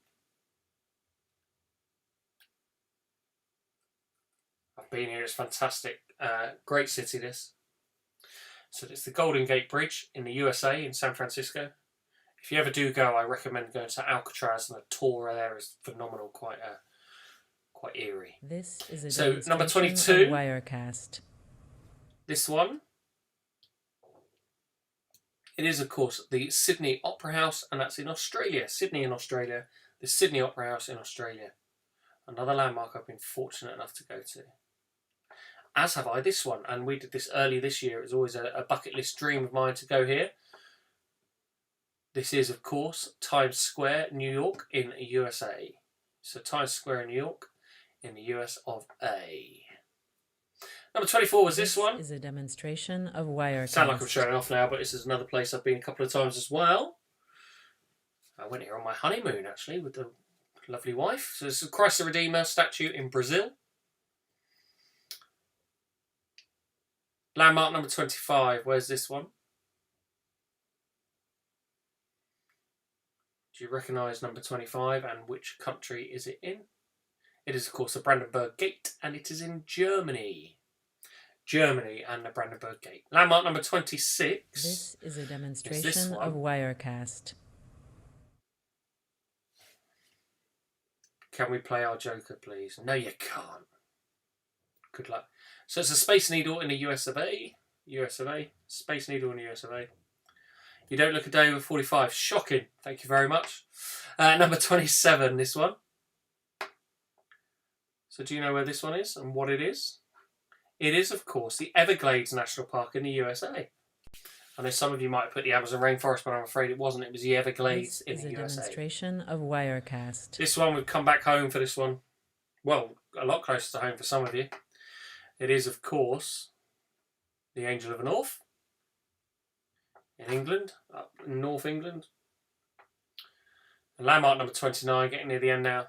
I've been here. It's fantastic. Great city, this. So it's the Golden Gate Bridge in the USA in San Francisco. If you ever do go, I recommend going to Alcatraz, and the tour there is phenomenal. Quite quite eerie. This is a So, number demonstration 22. of Wirecast. This one. It is, of course, the Sydney Opera House, and that's in Australia. Sydney in Australia. The Sydney Opera House in Australia. Another landmark I've been fortunate enough to go to. As have I this one, and we did this early this year. It was always a bucket list dream of mine to go here. This is, of course, Times Square, New York in USA. So Times Square in New York in the US of A. Number 24 was this one. This is a demonstration of Wirecast. Sound like I'm showing off now, but this is another place I've been a couple of times as well. I went here on my honeymoon, actually, with the lovely wife. So this is Christ the Redeemer statue in Brazil. Landmark number 25. Where's this one? Do you recognise number 25 and which country is it in? It is, of course, the Brandenburg Gate, and it is in Germany. Germany and the Brandenburg Gate. Landmark number 26. This is a demonstration of Wirecast. Can we play our Joker, please? No, you can't. Good luck. So it's a Space Needle in the US of A. US of A. Space Needle in the US of A. You don't look a day over 45. Shocking. Thank you very much. Number 27, this one. So do you know where this one is and what it is? It is, of course, the Everglades National Park in the USA. I know some of you might put the Amazon rainforest, but I'm afraid it wasn't. It was the Everglades in the USA. This is a demonstration of Wirecast. This one, we've come back home for this one. Well, a lot closer to home for some of you. It is, of course, the Angel of the North in England, up in North England. And landmark number 29, getting near the end now.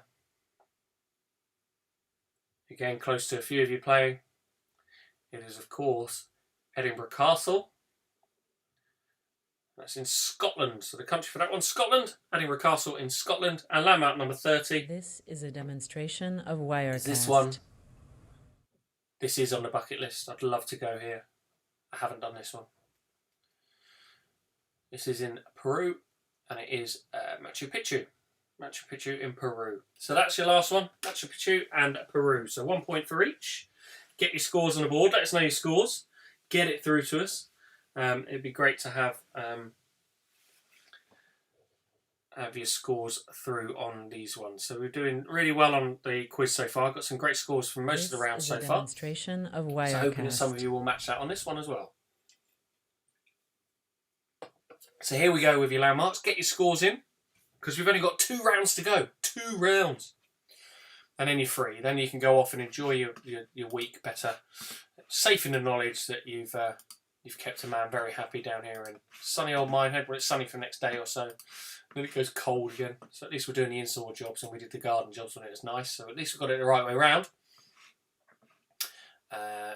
You're getting close to a few of you playing. It is, of course, Edinburgh Castle. That's in Scotland. So the country for that one, Scotland. Edinburgh Castle in Scotland. And landmark number 30. This is a demonstration of Wirecast. This one. This is on the bucket list. I'd love to go here. I haven't done this one. This is in Peru, and it is Machu Picchu. Machu Picchu in Peru. So that's your last one. Machu Picchu and Peru. So 1 point for each. Get your scores on the board. Let us know your scores. Get it through to us. It'd be great to have your scores through on these ones. So we're doing really well on the quiz so far. I've got some great scores from most of the rounds so far. Demonstration of Wirecast. So hoping that some of you will match that on this one as well. So here we go with your landmarks. Get your scores in, because we've only got 2 rounds to go. 2 rounds. And then you're free. Then you can go off and enjoy your week better. Safe in the knowledge that you've kept a man very happy down here in sunny old Minehead, where it's sunny for the next day or so. Then it goes cold again. So at least we're doing the install jobs, and we did the garden jobs when it was nice. So at least we got it the right way round.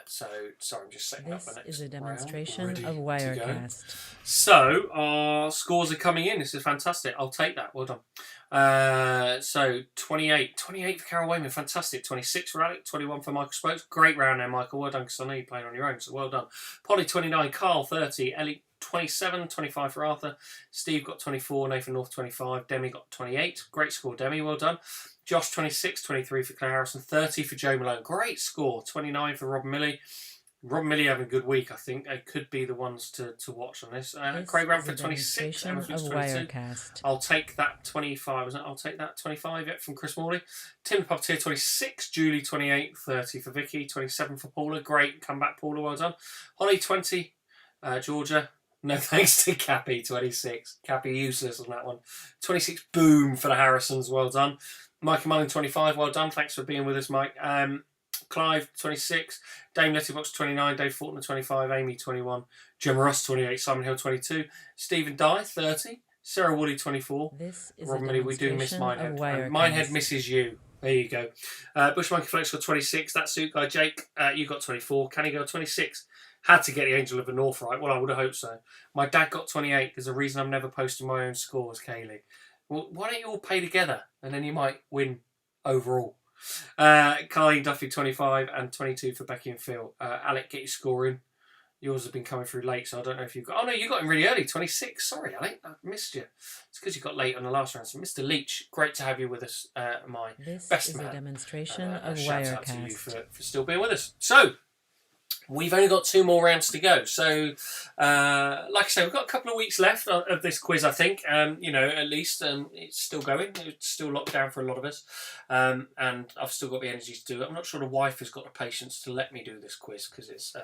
So, sorry, I'm just setting up the next This is a demonstration round, of Wirecast. So, our scores are coming in. This is fantastic. I'll take that. Well done. So, 28. 28 for Carol Wayman. Fantastic. 26 for Alec. 21 for Michael Spokes. Great round there, Michael. Well done, because I know you're playing on your own, so well done. Polly, 29. Carl, 30. Ellie, 27. 25 for Arthur. Steve got 24. Nathan North, 25. Demi got 28. Great score, Demi. Well done. Josh, 26, 23 for Claire Harrison, 30 for Joe Malone. Great score. 29 for Rob Milley. Rob Milley having a good week, I think. They could be the ones to watch on this. Craig Ramford, 26. Emma Fitz, 22. I'll take that 25, isn't it? I'll take that 25 from Chris Morley. Tim the Puppeteer, 26. Julie, 28. 30 for Vicky. 27 for Paula. Great comeback, Paula. Well done. Holly, 20. Georgia. No thanks to Cappy, 26. Cappy useless on that one. 26. Boom for the Harrisons. Well done. Mike Mullen, 25. Well done. Thanks for being with us, Mike. Clive, 26. Dame Letterbox, 29. Dave Fortner, 25. Amy, 21. Gemma Ross, 28. Simon Hill, 22. Stephen Dye, 30. Sarah Wooley, 24. Rob Millie, we do miss Minehead. Minehead misses you. There you go. Bush Monkey Flex got 26. That Suit Guy, Jake, you got 24. Canny Girl, 26. Had to get the Angel of the North right. Well, I would have hoped so. My dad got 28. There's a reason I'm never posting my own scores, Kaylee. Well, why don't you all play together, and then you might win overall. Carleen Duffy, 25, and 22 for Becky and Phil. Alec, get your score in. yours has been coming through late, so I don't know if you've got... Oh, no, you got him really early, 26. Sorry, Ali, I missed you. It's because you got late on the last round. So, Mr. Leach, great to have you with us, my This best is man. a demonstration of Shout out to you Wirecast. for still being with us. So, we've only got 2 more rounds to go. So, like I say, we've got a couple of weeks left of this quiz, I think. At least it's still going. It's still locked down for a lot of us. And I've still got the energy to do it. I'm not sure the wife has got the patience to let me do this quiz because it's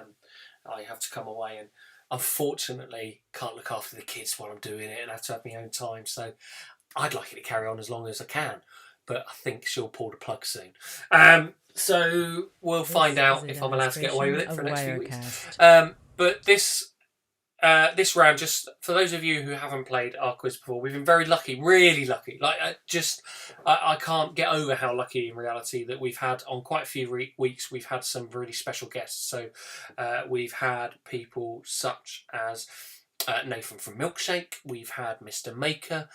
I have to come away and unfortunately can't look after the kids while I'm doing it and have to have my own time. So I'd like it to carry on as long as I can. But I think she'll pull the plug soon. So we'll find out if I'm allowed to get away with it for the next few weeks. But this round, just for those of you who haven't played our quiz before, we've been very lucky, really lucky. I can't get over how lucky in reality that we've had on quite a few weeks. We've had some really special guests. So we've had people such as Nathan from Milkshake. We've had Mr. Maker.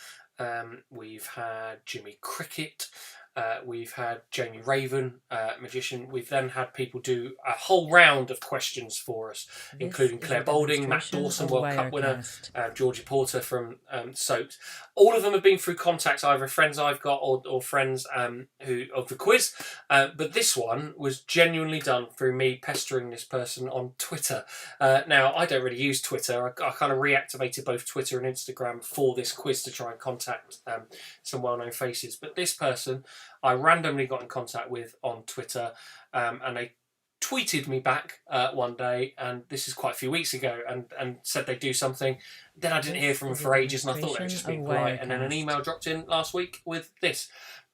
We've had Jimmy Cricket. We've had Jamie Raven, magician. We've then had people do a whole round of questions for us, including Claire Boulding, Matt Dawson, World Cup winner, Georgie Porter from Soaps. All of them have been through contacts, either friends I've got or friends who of the quiz. But this one was genuinely done through me pestering this person on Twitter. Now, I don't really use Twitter. I kind of reactivated both Twitter and Instagram for this quiz to try and contact some well-known faces. But this person I randomly got in contact with on Twitter, and they tweeted me back one day, and this is quite a few weeks ago, and said they'd do something. Then I didn't hear from them for ages, and I thought they were just being polite. And then an email dropped in last week with this.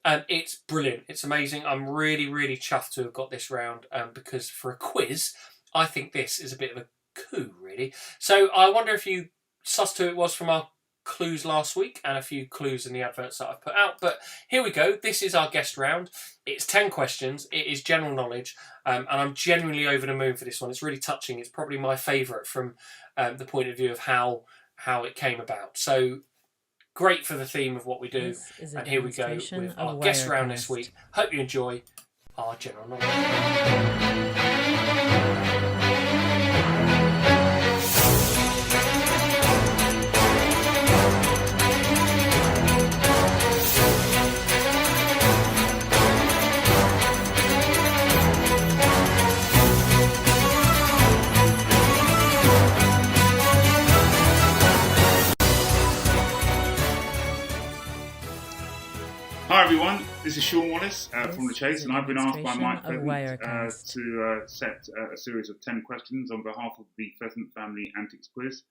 It's brilliant. It's amazing. I'm really, really chuffed to have got this round, because for a quiz, I think this is a bit of a coup, really. So I wonder if you sussed who it was from our clues last week and a few clues in the adverts that I've put out. But here we go. This is our guest round. It's 10 questions. It is general knowledge, and I'm genuinely over the moon for this one. It's really touching. It's probably my favourite from the point of view of how it came about. So great for the theme of what we do. And here we go with our guest round this week. Hope you enjoy our general knowledge. Hi everyone, this is Sean Wallace from The Chase, and I've been asked by Mike Pheasant to set a series of 10 questions on behalf of the Pheasant Family Antics Quiz,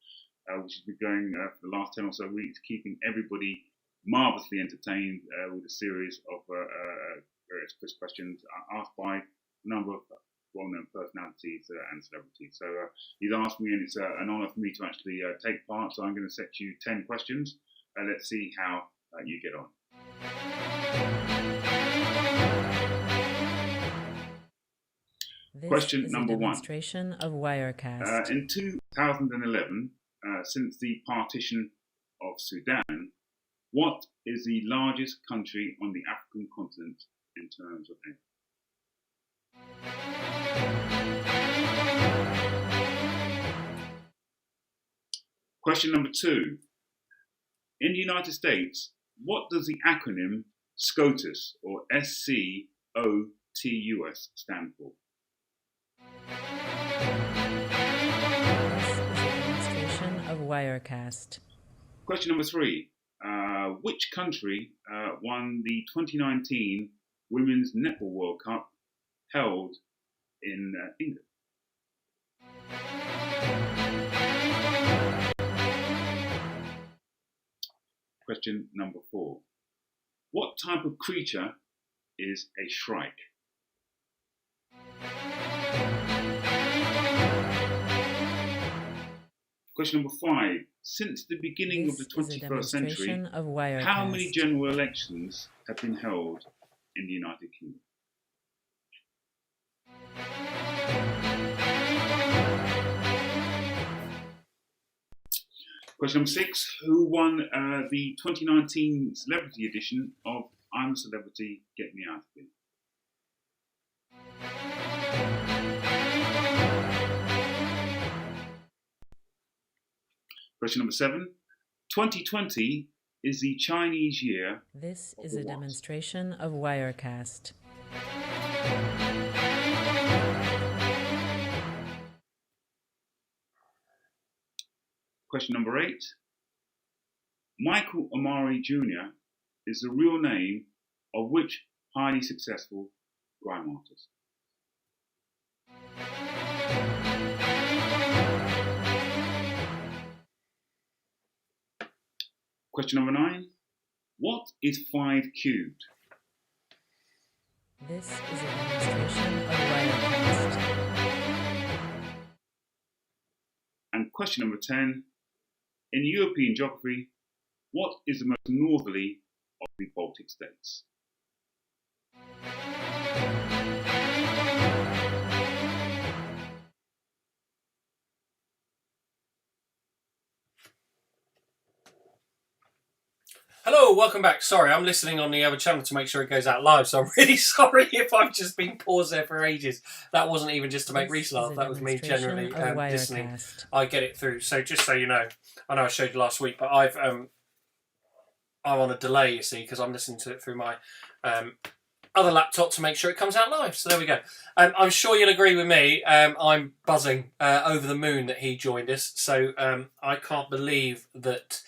which has been going for the last 10 or so weeks, keeping everybody marvellously entertained with a series of various quiz questions asked by a number of well-known personalities and celebrities. So he's asked me, and it's an honour for me to actually take part, so I'm going to set you 10 questions, and let's see how you get on. Question number 1. Of Wirecast. In 2011, since the partition of Sudan, what is the largest country on the African continent in terms of area? Question number 2. In the United States, what does the acronym SCOTUS, or SCOTUS, stand for? Of Wirecast. Question number 3. Which country won the 2019 Women's Netball World Cup held in England? Question number 4. What type of creature is a shrike? Question number 5. Since the beginning of the 21st century, how many general elections have been held in the United Kingdom? Question number 6. Who won the 2019 celebrity edition of I'm a Celebrity, Get Me Out of Here? Question number 7. 2020 is the Chinese year. This is a demonstration of Wirecast. Question number 8. Michael Amari Jr. is the real name of which highly successful grime artist? Question number 9. What is 5 cubed? This is a demonstration of Wirecast. And question number 10. In European geography, what is the most northerly of the Baltic states? Hello, welcome back. Sorry, I'm listening on the other channel to make sure it goes out live, so I'm really sorry if I've just been paused there for ages. That wasn't even just to make Reese laugh, that was me generally listening. I get it through. So just so you know, I know I showed you last week, but I'm on a delay, you see, because I'm listening to it through my other laptop to make sure it comes out live. So there we go. I'm sure you'll agree with me. I'm buzzing over the moon that he joined us. So I can't believe that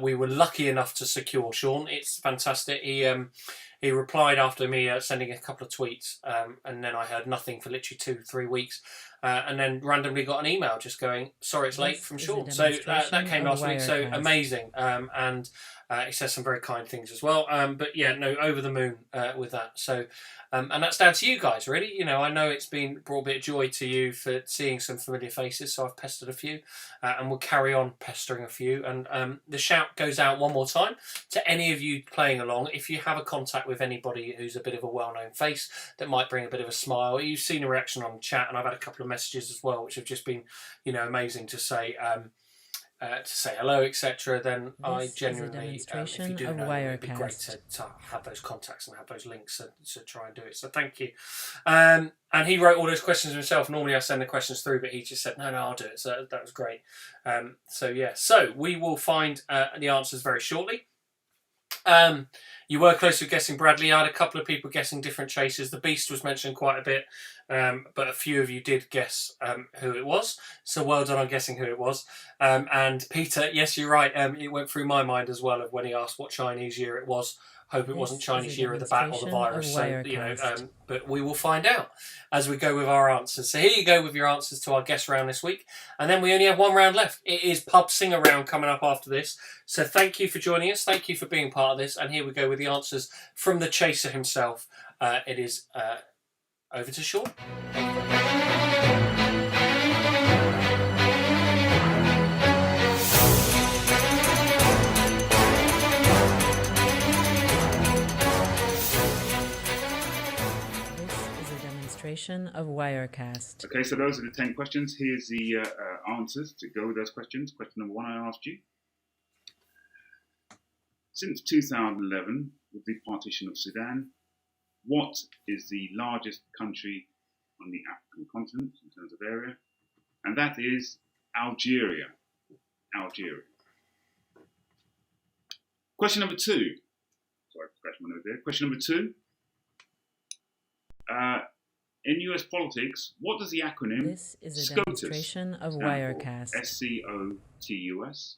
we were lucky enough to secure Sean. It's fantastic. He replied after me sending a couple of tweets, and then I heard nothing for literally 2-3 weeks, and then randomly got an email just going, "Sorry, it's late," from Sean. So that came last week. So amazing, and he says some very kind things as well. But yeah, no, over the moon with that. So. And that's down to you guys, really. You know, I know it's brought a bit of joy to you for seeing some familiar faces, so I've pestered a few, and we'll carry on pestering a few. And the shout goes out one more time to any of you playing along. If you have a contact with anybody who's a bit of a well-known face that might bring a bit of a smile, you've seen a reaction on the chat, and I've had a couple of messages as well, which have just been, you know, amazing to say hello, etc. Then I genuinely, if you do know, it'd be great to have those contacts and have those links to try and do it. So thank you. And he wrote all those questions himself. Normally I send the questions through, but he just said, no, I'll do it. So that was great. So yeah, so we will find the answers very shortly. You were close to guessing Bradley. I had a couple of people guessing different chases. The Beast was mentioned quite a bit, but a few of you did guess who it was. So well done on guessing who it was. And Peter, yes, you're right. It went through my mind as well of when he asked what Chinese year it was. Hope it wasn't Chinese year of the bat or the virus. So, you know, but we will find out as we go with our answers. So here you go with your answers to our guest round this week. And then we only have one round left. It is Pub Singer round coming up after this. So thank you for joining us. Thank you for being part of this. And here we go with the answers from the chaser himself. It is over to Sean. Of Wirecast. Okay, so those are the 10 questions. Here's the answers to go with those questions. Question number 1 I asked you. Since 2011, with the partition of Sudan, what is the largest country on the African continent in terms of area? And that is Algeria. Algeria. Question number 2. Sorry, scratch my nose there. Question number 2. In US politics, what does the acronym This is a demonstration of Wirecast. SCOTUS.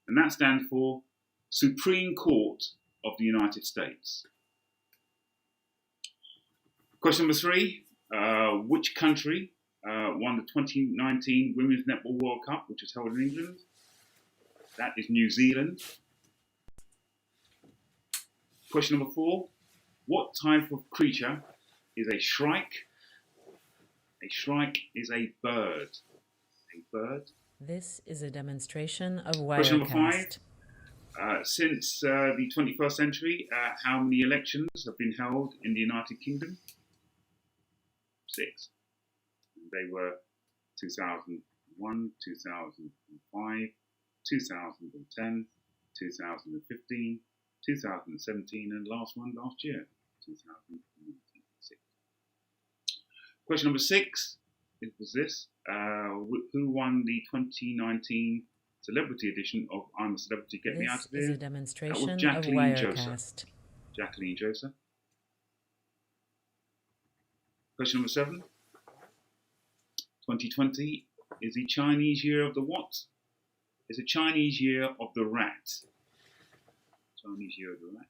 And that stands for Supreme Court of the United States. Question number 3. Which country won the 2019 Women's Netball World Cup, which was held in England? That is New Zealand. Question number 4. What type of creature is a shrike? A shrike is a bird. A bird. This is a demonstration of Wirecast. Question number 5. Since the 21st century, how many elections have been held in the United Kingdom? 6. They were 2001, 2005, 2010, 2015, 2017, and last one last year, 2019. Question number 6 was this. Who won the 2019 celebrity edition of I'm a Celebrity, Get Me Out of This is Here. a That was demonstration of Jacqueline Joseph. Wirecast. Jacqueline Joseph. Question number 7. 2020 is the Chinese year of the what? It's a Chinese year of the rat. Chinese year of the rat.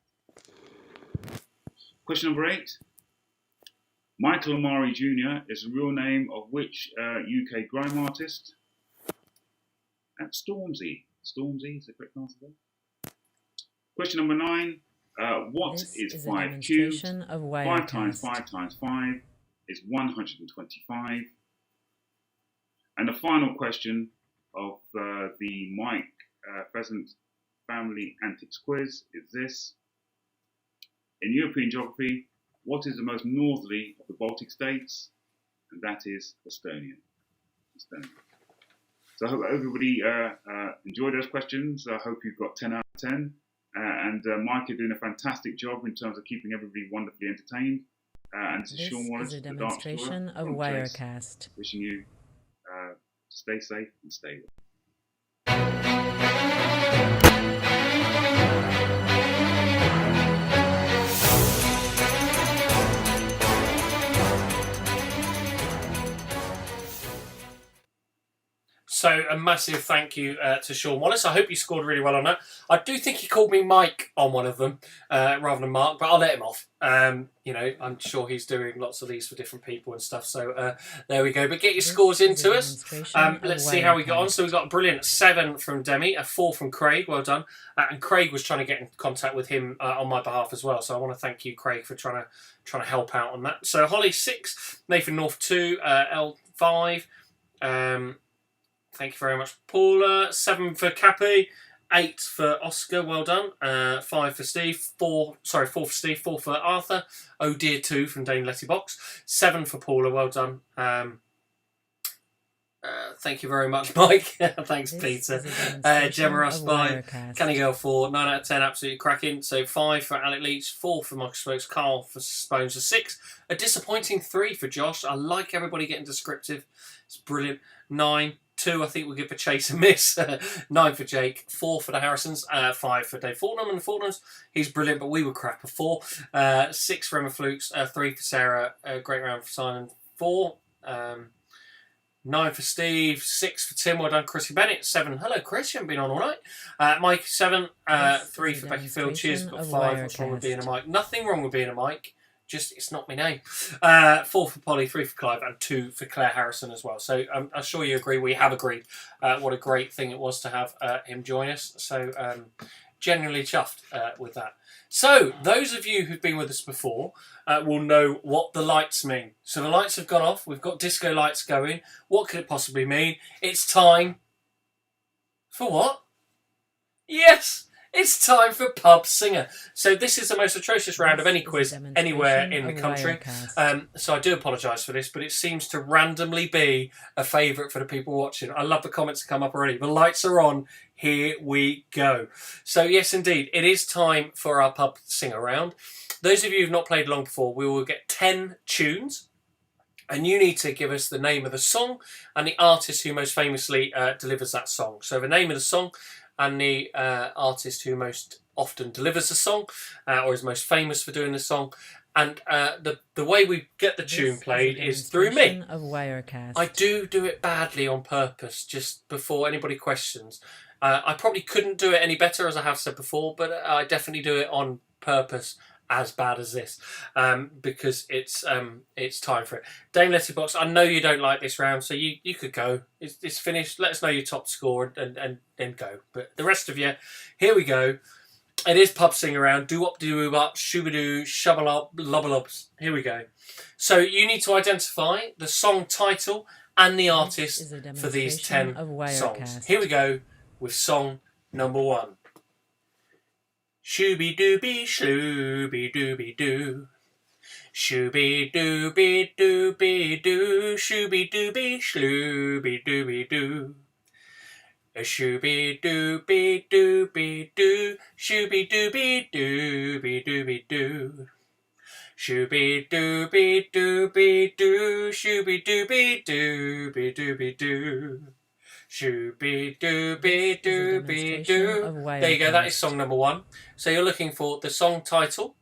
Question number 8. Michael Amari Jr. is the real name of which UK grime artist? That's Stormzy. Stormzy is the correct answer there. Question number 9. What This is a 5 cubed? demonstration of 5 times Wirecast. 5 times 5 is 125. And the final question of the Mike Pheasant Family Antics Quiz is this. In European geography, what is the most northerly of the Baltic states? And that is Estonia. So I hope everybody enjoyed those questions. I hope you've got 10 out of 10. And Mike is doing a fantastic job in terms of keeping everybody wonderfully entertained. And this is Sean Wallace, is a the Dark demonstration Explorer, of from Chase, Wirecast. wishing you stay safe and stay well. So a massive thank you to Sean Wallace. I hope you scored really well on that. I do think he called me Mike on one of them rather than Mark, but I'll let him off. You know, I'm sure he's doing lots of these for different people and stuff. So there we go. But get your scores into us. Let's see how we got on. So we got a brilliant 7 from Demi, a 4 from Craig. Well done. And Craig was trying to get in contact with him on my behalf as well. So I want to thank you, Craig, for trying to help out on that. So Holly 6, Nathan North 2, L 5. Thank you very much, Paula. 7 for Cappy, 8 for Oscar. Well done. 5 for Steve. 4 for Steve. 4 for Arthur. Oh dear, 2 from Dane Lettybox. 7 for Paula. Well done. Thank you very much, Mike. Thanks, Peter. Gemma Ross 5. Canny Girl 4. 9 out of 10. Absolutely cracking. So 5 for Alec Leach. 4 for Michael Spokes. Carl for Spones. 6. A disappointing 3 for Josh. I like everybody getting descriptive. It's brilliant. 9. 2, I think we'll give for Chase a miss. 9 for Jake. 4 for the Harrisons. 5 for Dave Fortnum and the Fortnums. He's brilliant, but we were crap. A 4. 6 for Emma Flukes. 3 for Sarah. Great round for Simon. 4. 9 for Steve. 6 for Tim. Well done, Chrissy Bennett. 7. Hello, Chris. You haven't been on all night. Mike 7. 3 for Becky Field. Cheers. Got 5. What's wrong with being a Mike? Nothing wrong with being a Mike. Just, it's not my name. 4 for Polly, 3 for Clive, and 2 for Claire Harrison as well. So I'm sure you agree. We have agreed. What a great thing it was to have him join us. So genuinely chuffed with that. So those of you who've been with us before will know what the lights mean. So the lights have gone off. We've got disco lights going. What could it possibly mean? It's time for what? Yes! It's time for Pub Singer. So this is the most atrocious round of any quiz anywhere in the country. So I do apologise for this, but it seems to randomly be a favourite for the people watching. I love the comments that come up already. The lights are on. Here we go. So yes, indeed, it is time for our Pub Singer round. Those of you who've not played along before, we will get 10 tunes. And you need to give us the name of the song and the artist who most famously delivers that song. So the name of the song and the artist who most often delivers the song or is most famous for doing the song. And the way we get the tune played is through me. I do it badly on purpose, just before anybody questions. I probably couldn't do it any better, as I have said before, but I definitely do it on purpose as bad as this, because it's time for it. Dame Letterbox, I know you don't like this round, so you could go. It's finished. Let us know your top score and then go. But the rest of you, here we go. It is Pub Singer round. Do-up, shoo-ba-doo, shubba-lop, lubba-lobs. Here we go. So you need to identify the song title and the artist for these 10 songs. Here we go with song number 1. Shooby-dooby, shooby-dooby-doo. Shooby-dooby-dooby-doo. Shooby-dooby, shooby-dooby-doo. A shooby-dooby-dooby-doo. Shooby-dooby-dooby-dooby-doo. Shooby-dooby-dooby-doo. Shooby-dooby-dooby-dooby-doo. Shooby dooby dooby doo. There you go, that is song number 1. So you're looking for the song title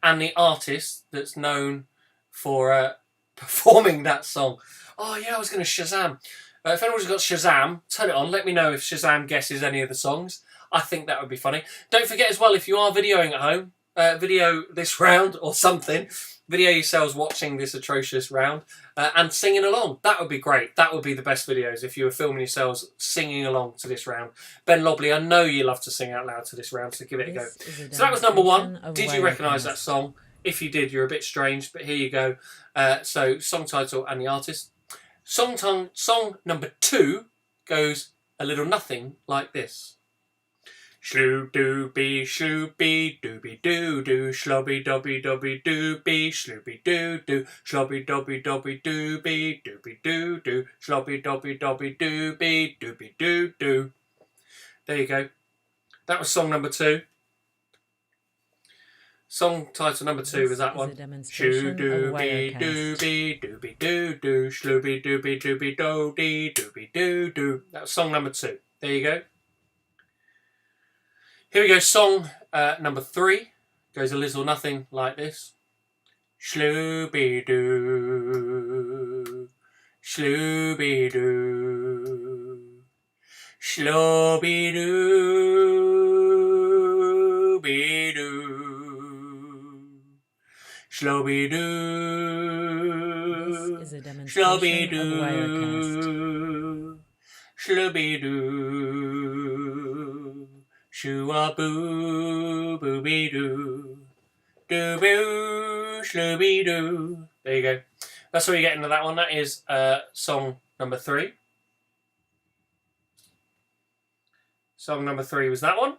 and the artist that's known for performing that song. Oh yeah, I was going to Shazam. If anyone's got Shazam, turn it on. Let me know if Shazam guesses any of the songs. I think that would be funny. Don't forget as well, if you are videoing at home, video this round or something. Video yourselves watching this atrocious round and singing along. That would be great. That would be the best videos if you were filming yourselves singing along to this round. Ben Lobley, I know you love to sing out loud to this round, so give it a go. So that was number 1. Did you recognise that song? If you did, you're a bit strange, but here you go. So song title and the artist. Song number 2 goes a little nothing like this. Shloo dooby shloopy dooby doo doo shlobby dobby dobby dooby shloopy doo doo shlobby dobby dobby dooby dooby doo doo shlobby dobby dobby dooby dooby doo doo. There you go. That was song number 2. Song title number 2 was that one. Shoo dooby dooby dooby doo doo shlooby dooby dooby doody dooby doo doo. That was song number 2. There you go. Here we go, song number 3 goes a little nothing like this. Shlooby-doo, shlooby-doo, shlooby-doo-be-doo, shlooby-doo, This is a demonstration of Wirecast. Shlooby-doo, shoo-a-boo, booby-doo, doo-boo, shlooby-doo. There you go. That's where you get into that one. That is song number 3. Song number 3 was that one.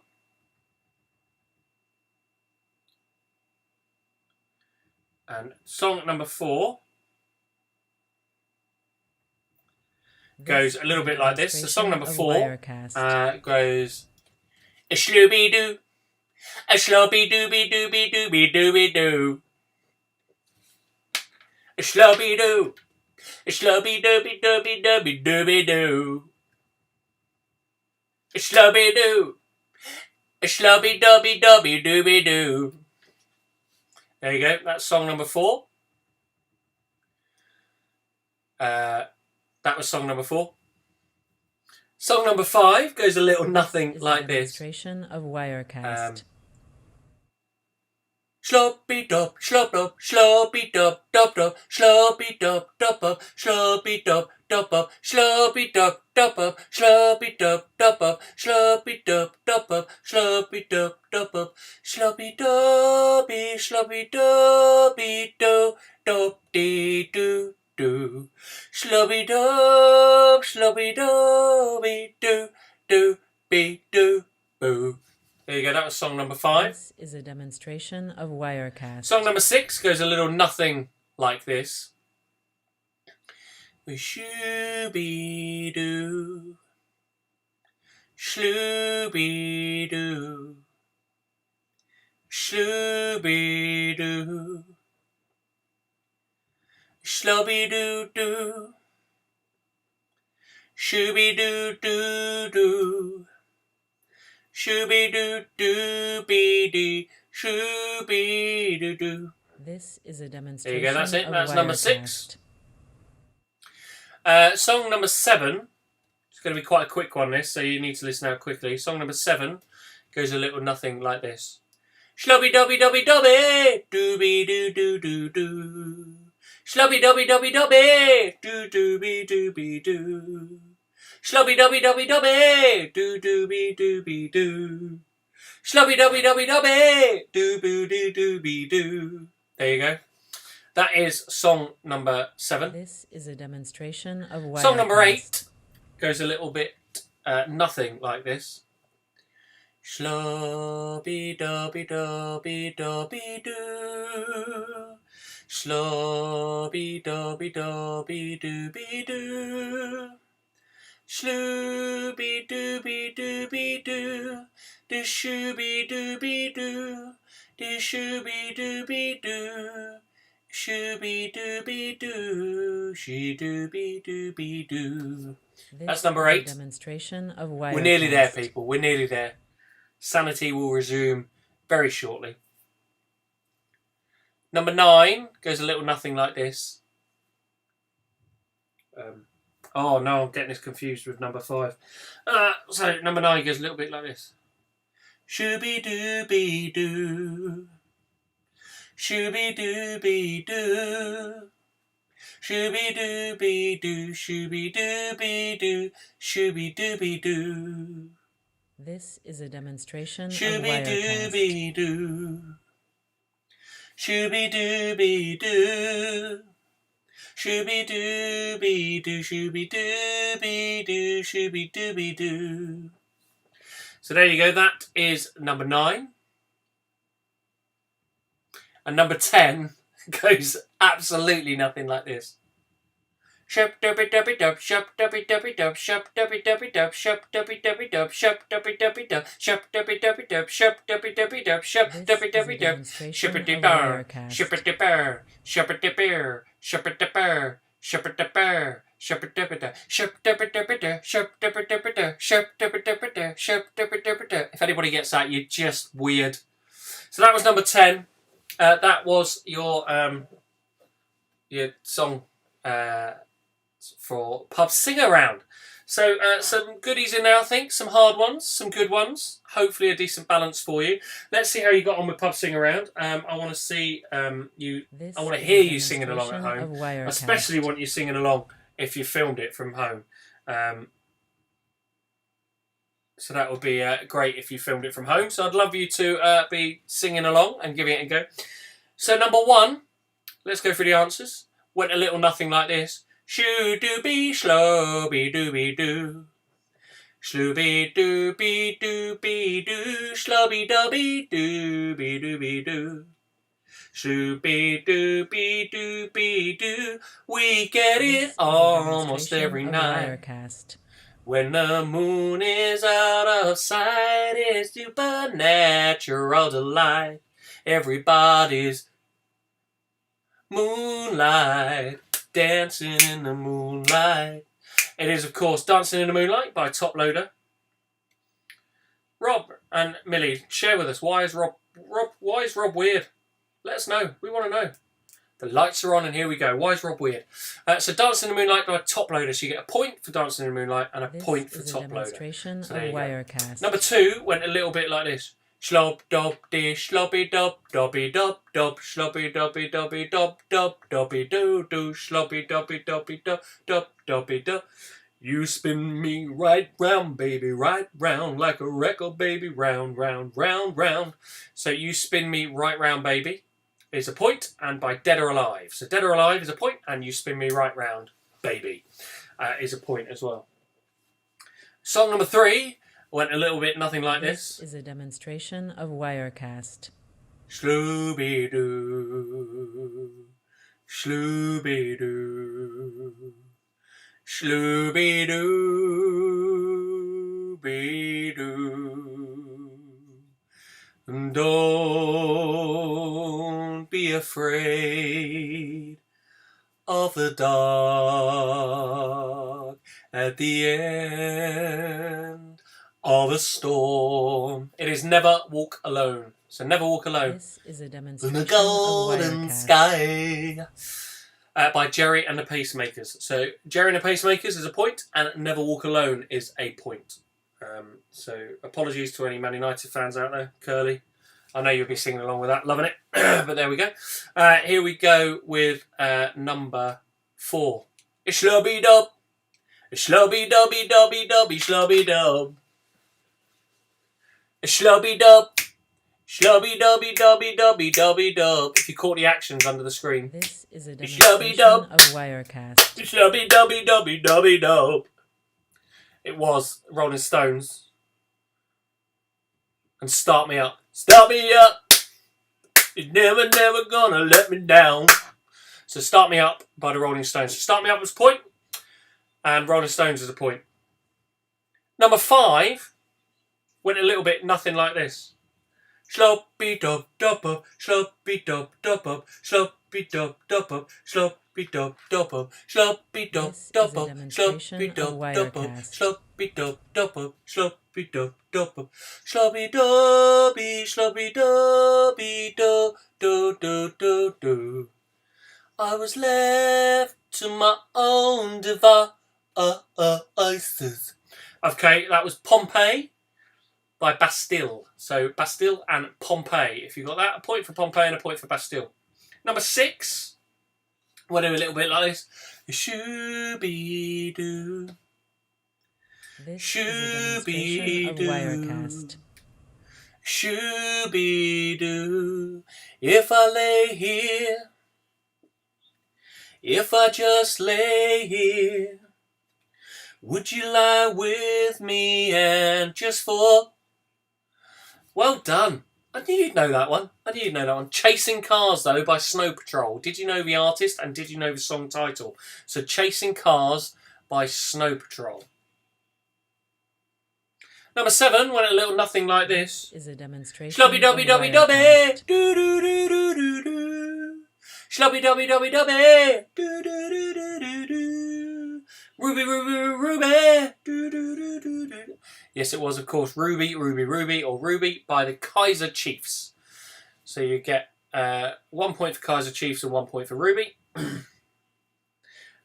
And song number 4 goes a little bit like this. So song number 4 goes a shlooby doo, a shlobby dooby dooby dooby dooby doo, a shlobby doo, a shlobby dooby dooby dooby dooby doo, a shlobby doo, a shlobby dooby dooby dooby doo. There you go. That's song number 4. That was song number 4. Song number 5 goes a little nothing like this. Demonstration of Wirecast. Sloppy dub, slop dub, sloppy dub, dub, sloppy dub, dub, sloppy dub, dub, sloppy dub, dub, sloppy dub, dub, sloppy dub, dub, sloppy dub, dub, sloppy dubby, sloppy dubby, do, dub, dee, do. Do slubby dubby do do be do boo. There you go. That was song number 5. This is a demonstration of Wirecast. Song number 6 goes a little nothing like this. We shooby doo, shlooby doo, shlooby doo. Slobby doo doo, shooby doo doo doo, shooby doo doo be dee, shooby doo doo. This is a demonstration. There you go, that's it. That's Wirecast. number 6. Song number 7. It's going to be quite a quick one, this, so you need to listen out quickly. Song number 7 goes a little nothing like this. Slobby dobby dobby dobby, dooby doo doo doo doo. Slubby dobby dobby dobby, doo dooby dooby doo. Slubby dobby dobby dobby, doo dooby dooby doo. Slubby dobby dobby dobby, doo boo doo dooby doo. There you go. That is song number 7. This is a demonstration of Wirecast. Song number 8 goes a little bit nothing like this. Slobby dobby dobby dobby doo. Slobby dobby dobby dooby doo. Slooby dooby dooby doo. Do shooby dooby doo. Do shooby dooby doo. Shooby dooby doo, she dooby dooby doo. This That's number is a 8. demonstration of Wirecast. We're nearly there, people. We're nearly there. Sanity will resume very shortly. Number 9 goes a little nothing like this. Oh no, I'm getting this confused with number 5. So number 9 goes a little bit like this. Shooby dooby doo. Shooby dooby doo. Shooby dooby doo. Shooby dooby doo. Shooby dooby doo. This is a demonstration Shooby of Wirecast. dooby doo. Shooby dooby doo. Shooby dooby doo. Shooby dooby doo. Shooby dooby doo. So there you go. That is number 9. And number 10 goes absolutely nothing like this. Shop dubby dubby dub, shop dubby dubby dub, shop dubby dubby dub, shop dubby dubby dub, shop dubby dubby dub, shop dubby dubby dub, shop dubby dubby dub, shop dubby dubby dub, shippity bar, shippity bar, shippity bear, shippity bar, shippity bar, shippity da, shop dubby dubby da, shop dubby dubby da, shop dubby dubby da, shop dubby dubby da. If anybody gets that, you're just weird. So that was number 10. That was your song for pub sing around. So some goodies in there, I think. Some hard ones, some good ones. Hopefully a decent balance for you. Let's see how you got on with pub sing around. I want to see you. I want to hear you singing along at home. Especially want you singing along if you filmed it from home. So that would be great if you filmed it from home. So I'd love you to be singing along and giving it a go. So number 1, let's go through the answers. Went a little nothing like this. Shoo dooby slooby dooby doo. Slooby dooby dooby doo. Slooby dooby dooby dooby doo. Slooby dooby dooby doo. We get it almost every night. Wirecast. When the moon is out of sight, it's supernatural delight. Everybody's moonlight, dancing in the moonlight. It is, of course, Dancing in the Moonlight by Top Loader. Rob and Millie, share with us, why is Rob weird? Let us know. We want to know. The lights are on and here we go. Why is Rob weird? So Dancing in the Moonlight by Top Loader. So you get a point for Dancing in the Moonlight and a point for Top Loader. Demonstration So of there you go. Wirecast. Number 2 went a little bit like this. Shlob dob dee slobby dob dobby dob dob slobby dobby dobby dob dob dobby doo doo slobby dobby dobby dob dob dobby dob. You spin me right round, baby, right round like a record, baby, round, round, round, round. So you spin me right round, baby, is a point, and by Dead or Alive. So Dead or Alive is a point, and You Spin Me Right Round, Baby, is a point as well. Song number 3 went a little bit nothing like this. This is a demonstration of Wirecast. Slooby doo, slooby doo, slooby doo, be doo. Don't be afraid of the dark at the end of a storm. It is Never Walk Alone. So Never Walk Alone. This is a In demonstration the of golden Wirecast. sky. By Jerry and the Pacemakers. So Jerry and the Pacemakers is a point, and Never Walk Alone is a point. So apologies to any Man United fans out there, Curly. I know you'll be singing along with that, loving it. But there we go. Here we go with number 4. Shlubby dub, shlubby dubby dubby dubby shlubby dub, shlubby dub, shlubby dubby dubby dubby dubby dub. If you caught the actions under the screen. This is a Shlubby demonstration dub. of Wirecast. Shlubby dubby dubby dubby dub. It was Rolling Stones. And Start Me Up. Start me up. You're never, never gonna let me down. So Start Me Up by the Rolling Stones. So Start Me Up was a point, and Rolling Stones is a point. Number 5 went a little bit nothing like this. Sloppy dub dub up, sloppy dub dub up, sloppy Slop-be-dub-dub-up, slop-be-dub-dub-up, slop-be-dub-dub-up, This is a demonstration of slop-be-dub-dub-up, Wirecast. slop-be-dub-dub-up, slop-be-dub-dub-up, slobby-dubby, slobby-dubby-do-do-do-do. I was left to my own devices. Okay, that was Pompeii by Bastille. So Bastille and Pompeii. If you got that, a point for Pompeii and a point for Bastille. Number 6. We'll do a little bit like this. Shoo-be-doo. This is a demonstration of Wirecast. Shoo-be-doo. If I lay here, if I just lay here, would you lie with me and just for... Well done. I knew you'd know that one. Chasing Cars, though, by Snow Patrol. Did you know the artist and did you know the song title? So Chasing Cars by Snow Patrol. Number 7 went a little nothing like this. Is a demonstration Slobby dobby of dobby dobby. Wirecast. Do do do do do do. Slobby dobby dobby dobby. Do do do do do do. Ruby Ruby Ruby. Do do do do do. Yes, it was, of course, Ruby Ruby Ruby or Ruby by the Kaiser Chiefs. So you get 1 point for Kaiser Chiefs and 1 point for Ruby.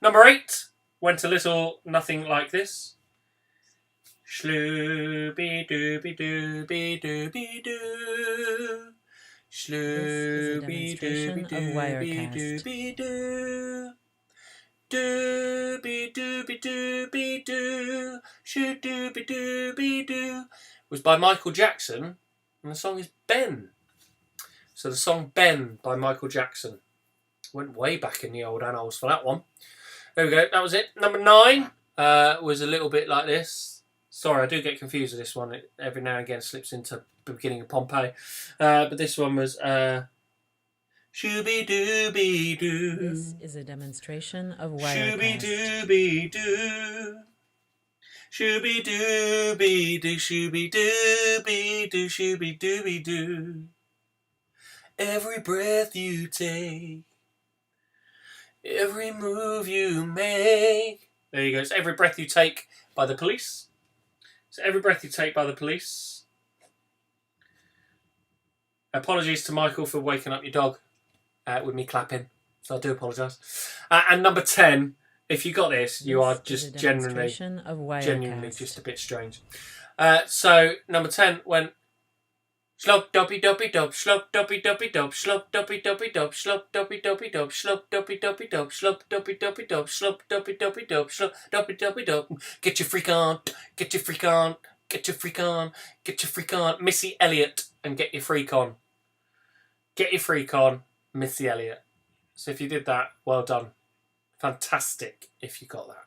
Number 8 went a little nothing like this. Slooby dooby dooby dooby doo. Slooby dooby dooby dooby doo. Dooby dooby dooby doo. Shoo dooby dooby doo. Was by Michael Jackson and the song is Ben. So the song Ben by Michael Jackson. Went way back in the old annals for that one. There we go, that was it. Number 9 was a little bit like this. Sorry, I do get confused with this one. It every now and again slips into the beginning of Pompeii. But this one was shooby-dooby-doo. This is a demonstration of Wirecast. Shooby-dooby-doo. Shooby-dooby-doo, shooby-dooby-doo, shooby-dooby-doo. Every breath you take, every move you make. There you go. It's Every Breath You Take by The Police. So Every Breath You Take by The Police. Apologies to Michael for waking up your dog with me clapping. So I do apologise. And number 10, if you got this, you are just genuinely just a bit strange. So number 10 went slop dobby dobby dob, slop dobby dobby dob, slop dobby dobby dob, slop dobby dobby dob, slop dobby dobby dob, slop dobby dobby dob, slop dobby dobby dob, slop dobby dobby dob. Get your freak on, get your freak on, get your freak on, get your freak on. Missy Elliott and Get Your Freak On. Get Your Freak On, Missy Elliott. So if you did that, well done. Fantastic if you got that.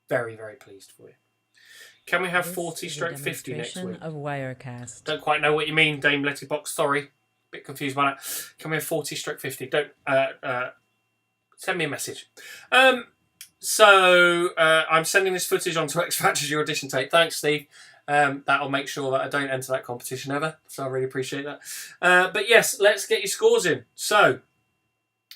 Very, very pleased for you. Can we have 40/50 next week? Of Wirecast. Don't quite know what you mean, Dame Letterbox. Sorry. Bit confused by that. Can we have 40/50? Don't send me a message. So I'm sending this footage onto X Factor's Your Audition tape. Thanks, Steve. That'll make sure that I don't enter that competition ever. So I really appreciate that. But yes, let's get your scores in. So,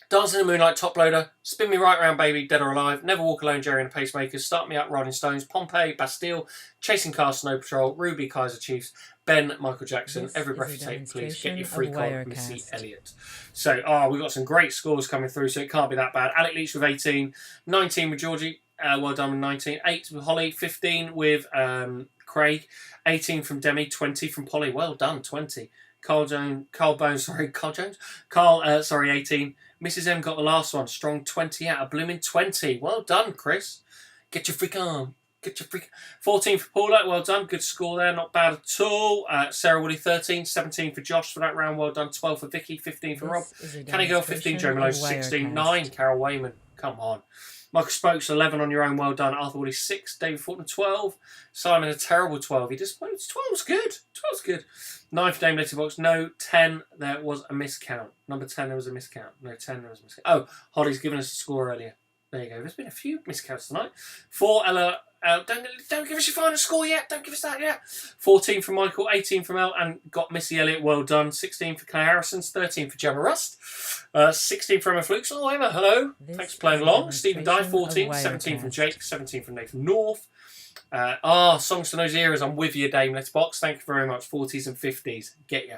Dancing in the Moonlight, Top Loader, Spin Me Right Round Baby, Dead or Alive, Never Walk Alone, Jerry and the Pacemakers, Start Me Up, Rolling Stones, Pompeii, Bastille, Chasing Cars, Snow Patrol, Ruby, Kaiser Chiefs, Ben, Michael Jackson, Every Breath You Take, Please, Get Your Freak On, Missy Elliott. So, we've got some great scores coming through, so it can't be that bad. Alec Leach with 18, 19 with Georgie, well done with 19, 8 with Holly, 15 with Craig, 18 from Demi, 20 from Polly, well done, 20. Carl, 18. Mrs. M got the last one. Strong 20 out of blooming 20. Well done, Chris. Get your freak on. Get your freak. 14 for Paula. Well done. Good score there. Not bad at all. Sarah Woody 13. 17 for Josh for that round. Well done. 12 for Vicky. 15 for Rob. Canny Girl 15. Joe Malone 16. 9. Carol Wayman. Come on. Michael Spokes 11 on your own. Well done. Arthur Woody 6. David Fortner 12. Simon a terrible 12. He just 12 was good. 12's good. 9 for Dame Letterbox. No, 10, there was a miscount. Number 10, there was a miscount. No, 10, there was a miscount. Oh, Holly's given us a score earlier. There you go. There's been a few miscounts tonight. 4, Ella Don't give us your final score yet. Don't give us that yet. 14 from Michael, 18 from El, and got Missy Elliott. Well done. 16 for Claire Harrison's, 13 for Gemma Rust, 16 from Emma Flukes. Oh, Emma, hello. Thanks for playing along. Stephen Dye, 14, 17 from Jake, 17 from Nathan North. Songs from those eras. I'm with you, Dame Letterbox. Thank you very much. 40s and 50s. Get you.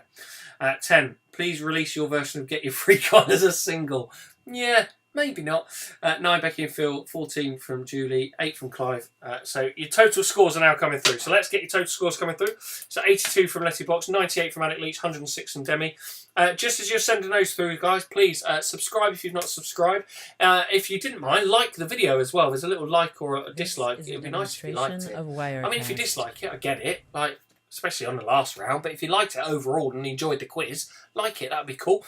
10. Please release your version of Get Your Freak On as a single. Yeah. Maybe not. 9, Becky and Phil. 14 from Julie. 8 from Clive. So your total scores are now coming through. So let's get your total scores coming through. So 82 from Letty Box, 98 from Alec Leach, 106 from Demi. Just as you're sending those through, guys, please subscribe if you've not subscribed. If you didn't mind, like the video as well. There's a little like or a dislike. It would be nice if you liked it. I mean, if you dislike it, I get it. Like, especially on the last round. But if you liked it overall and enjoyed the quiz, like it. That'd be cool.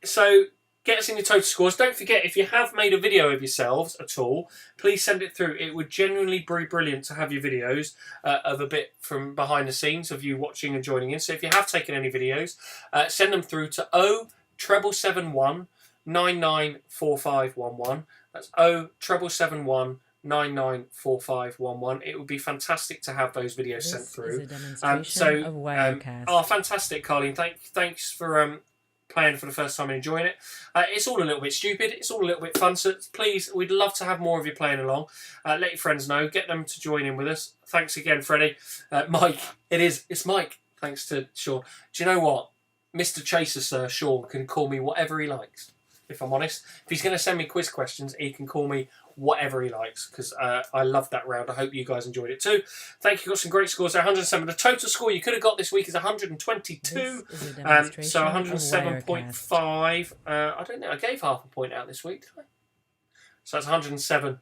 So get us in your total scores. Don't forget, if you have made a video of yourselves at all, please send it through. It would genuinely be brilliant to have your videos of a bit from behind the scenes of you watching and joining in. So if you have taken any videos, send them through to 07771 994511. That's 07771 994511. It would be fantastic to have those videos sent through. Fantastic, Carleen. Thanks for playing for the first time and enjoying it. It's all a little bit stupid. It's all a little bit fun. So please, we'd love to have more of you playing along. Let your friends know. Get them to join in with us. Thanks again, Freddie. Mike, it's Mike. Thanks to Sean. Do you know what? Mr. Chaser, Sir Sean, can call me whatever he likes, if I'm honest. If he's going to send me quiz questions, he can call me whatever he likes, because I loved that round. I hope you guys enjoyed it too. Thank you. Got some great scores there. 107. The total score you could have got this week is 122. So 107.5. I don't think I gave half a point out this week, did I? So that's 107.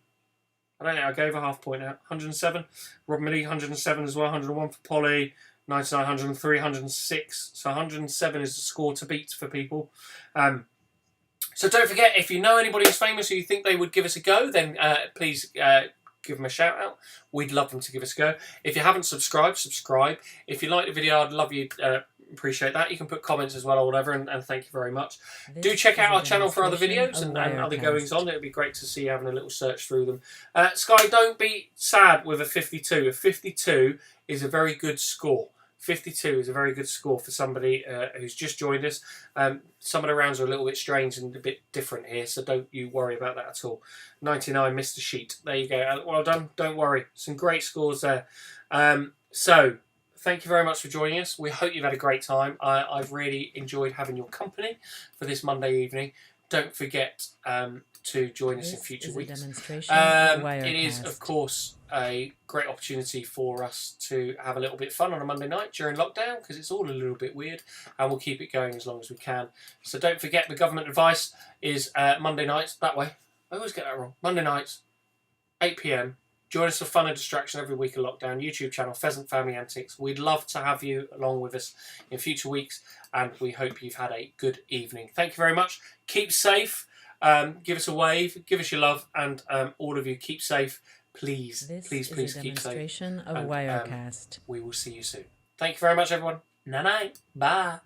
I don't think I gave a half point out. 107. Rob Millie, 107 as well. 101 for Polly. 99, 103, 106. So 107 is the score to beat for people. So don't forget, if you know anybody who's famous who you think they would give us a go, then please give them a shout out. We'd love them to give us a go. If you haven't subscribed, subscribe. If you like the video, I'd love you appreciate that. You can put comments as well or whatever, and thank you very much. Do check out our channel for other videos and other goings on. It would be great to see you having a little search through them. Sky, don't be sad with a 52. A 52 is a very good score. 52 is a very good score for somebody who's just joined us. Some of the rounds are a little bit strange and a bit different here, so don't you worry about that at all. 99, Mr. Sheet. There you go. Well done. Don't worry. Some great scores there. So, thank you very much for joining us. We hope you've had a great time. I've really enjoyed having your company for this Monday evening. Don't forget to join us in future weeks. It is, of course, a great opportunity for us to have a little bit of fun on a Monday night during lockdown, because it's all a little bit weird, and we'll keep it going as long as we can. So don't forget, the government advice is Monday nights, that way. I always get that wrong. Monday nights, 8 p.m. Join us for fun and distraction every week of lockdown. YouTube channel, Pheasant Family Antics. We'd love to have you along with us in future weeks, and we hope you've had a good evening. Thank you very much. Keep safe. Give us a wave. Give us your love, and all of you, keep safe. Please, please keep safe. Of Wirecast. We will see you soon. Thank you very much, everyone. Night. Bye.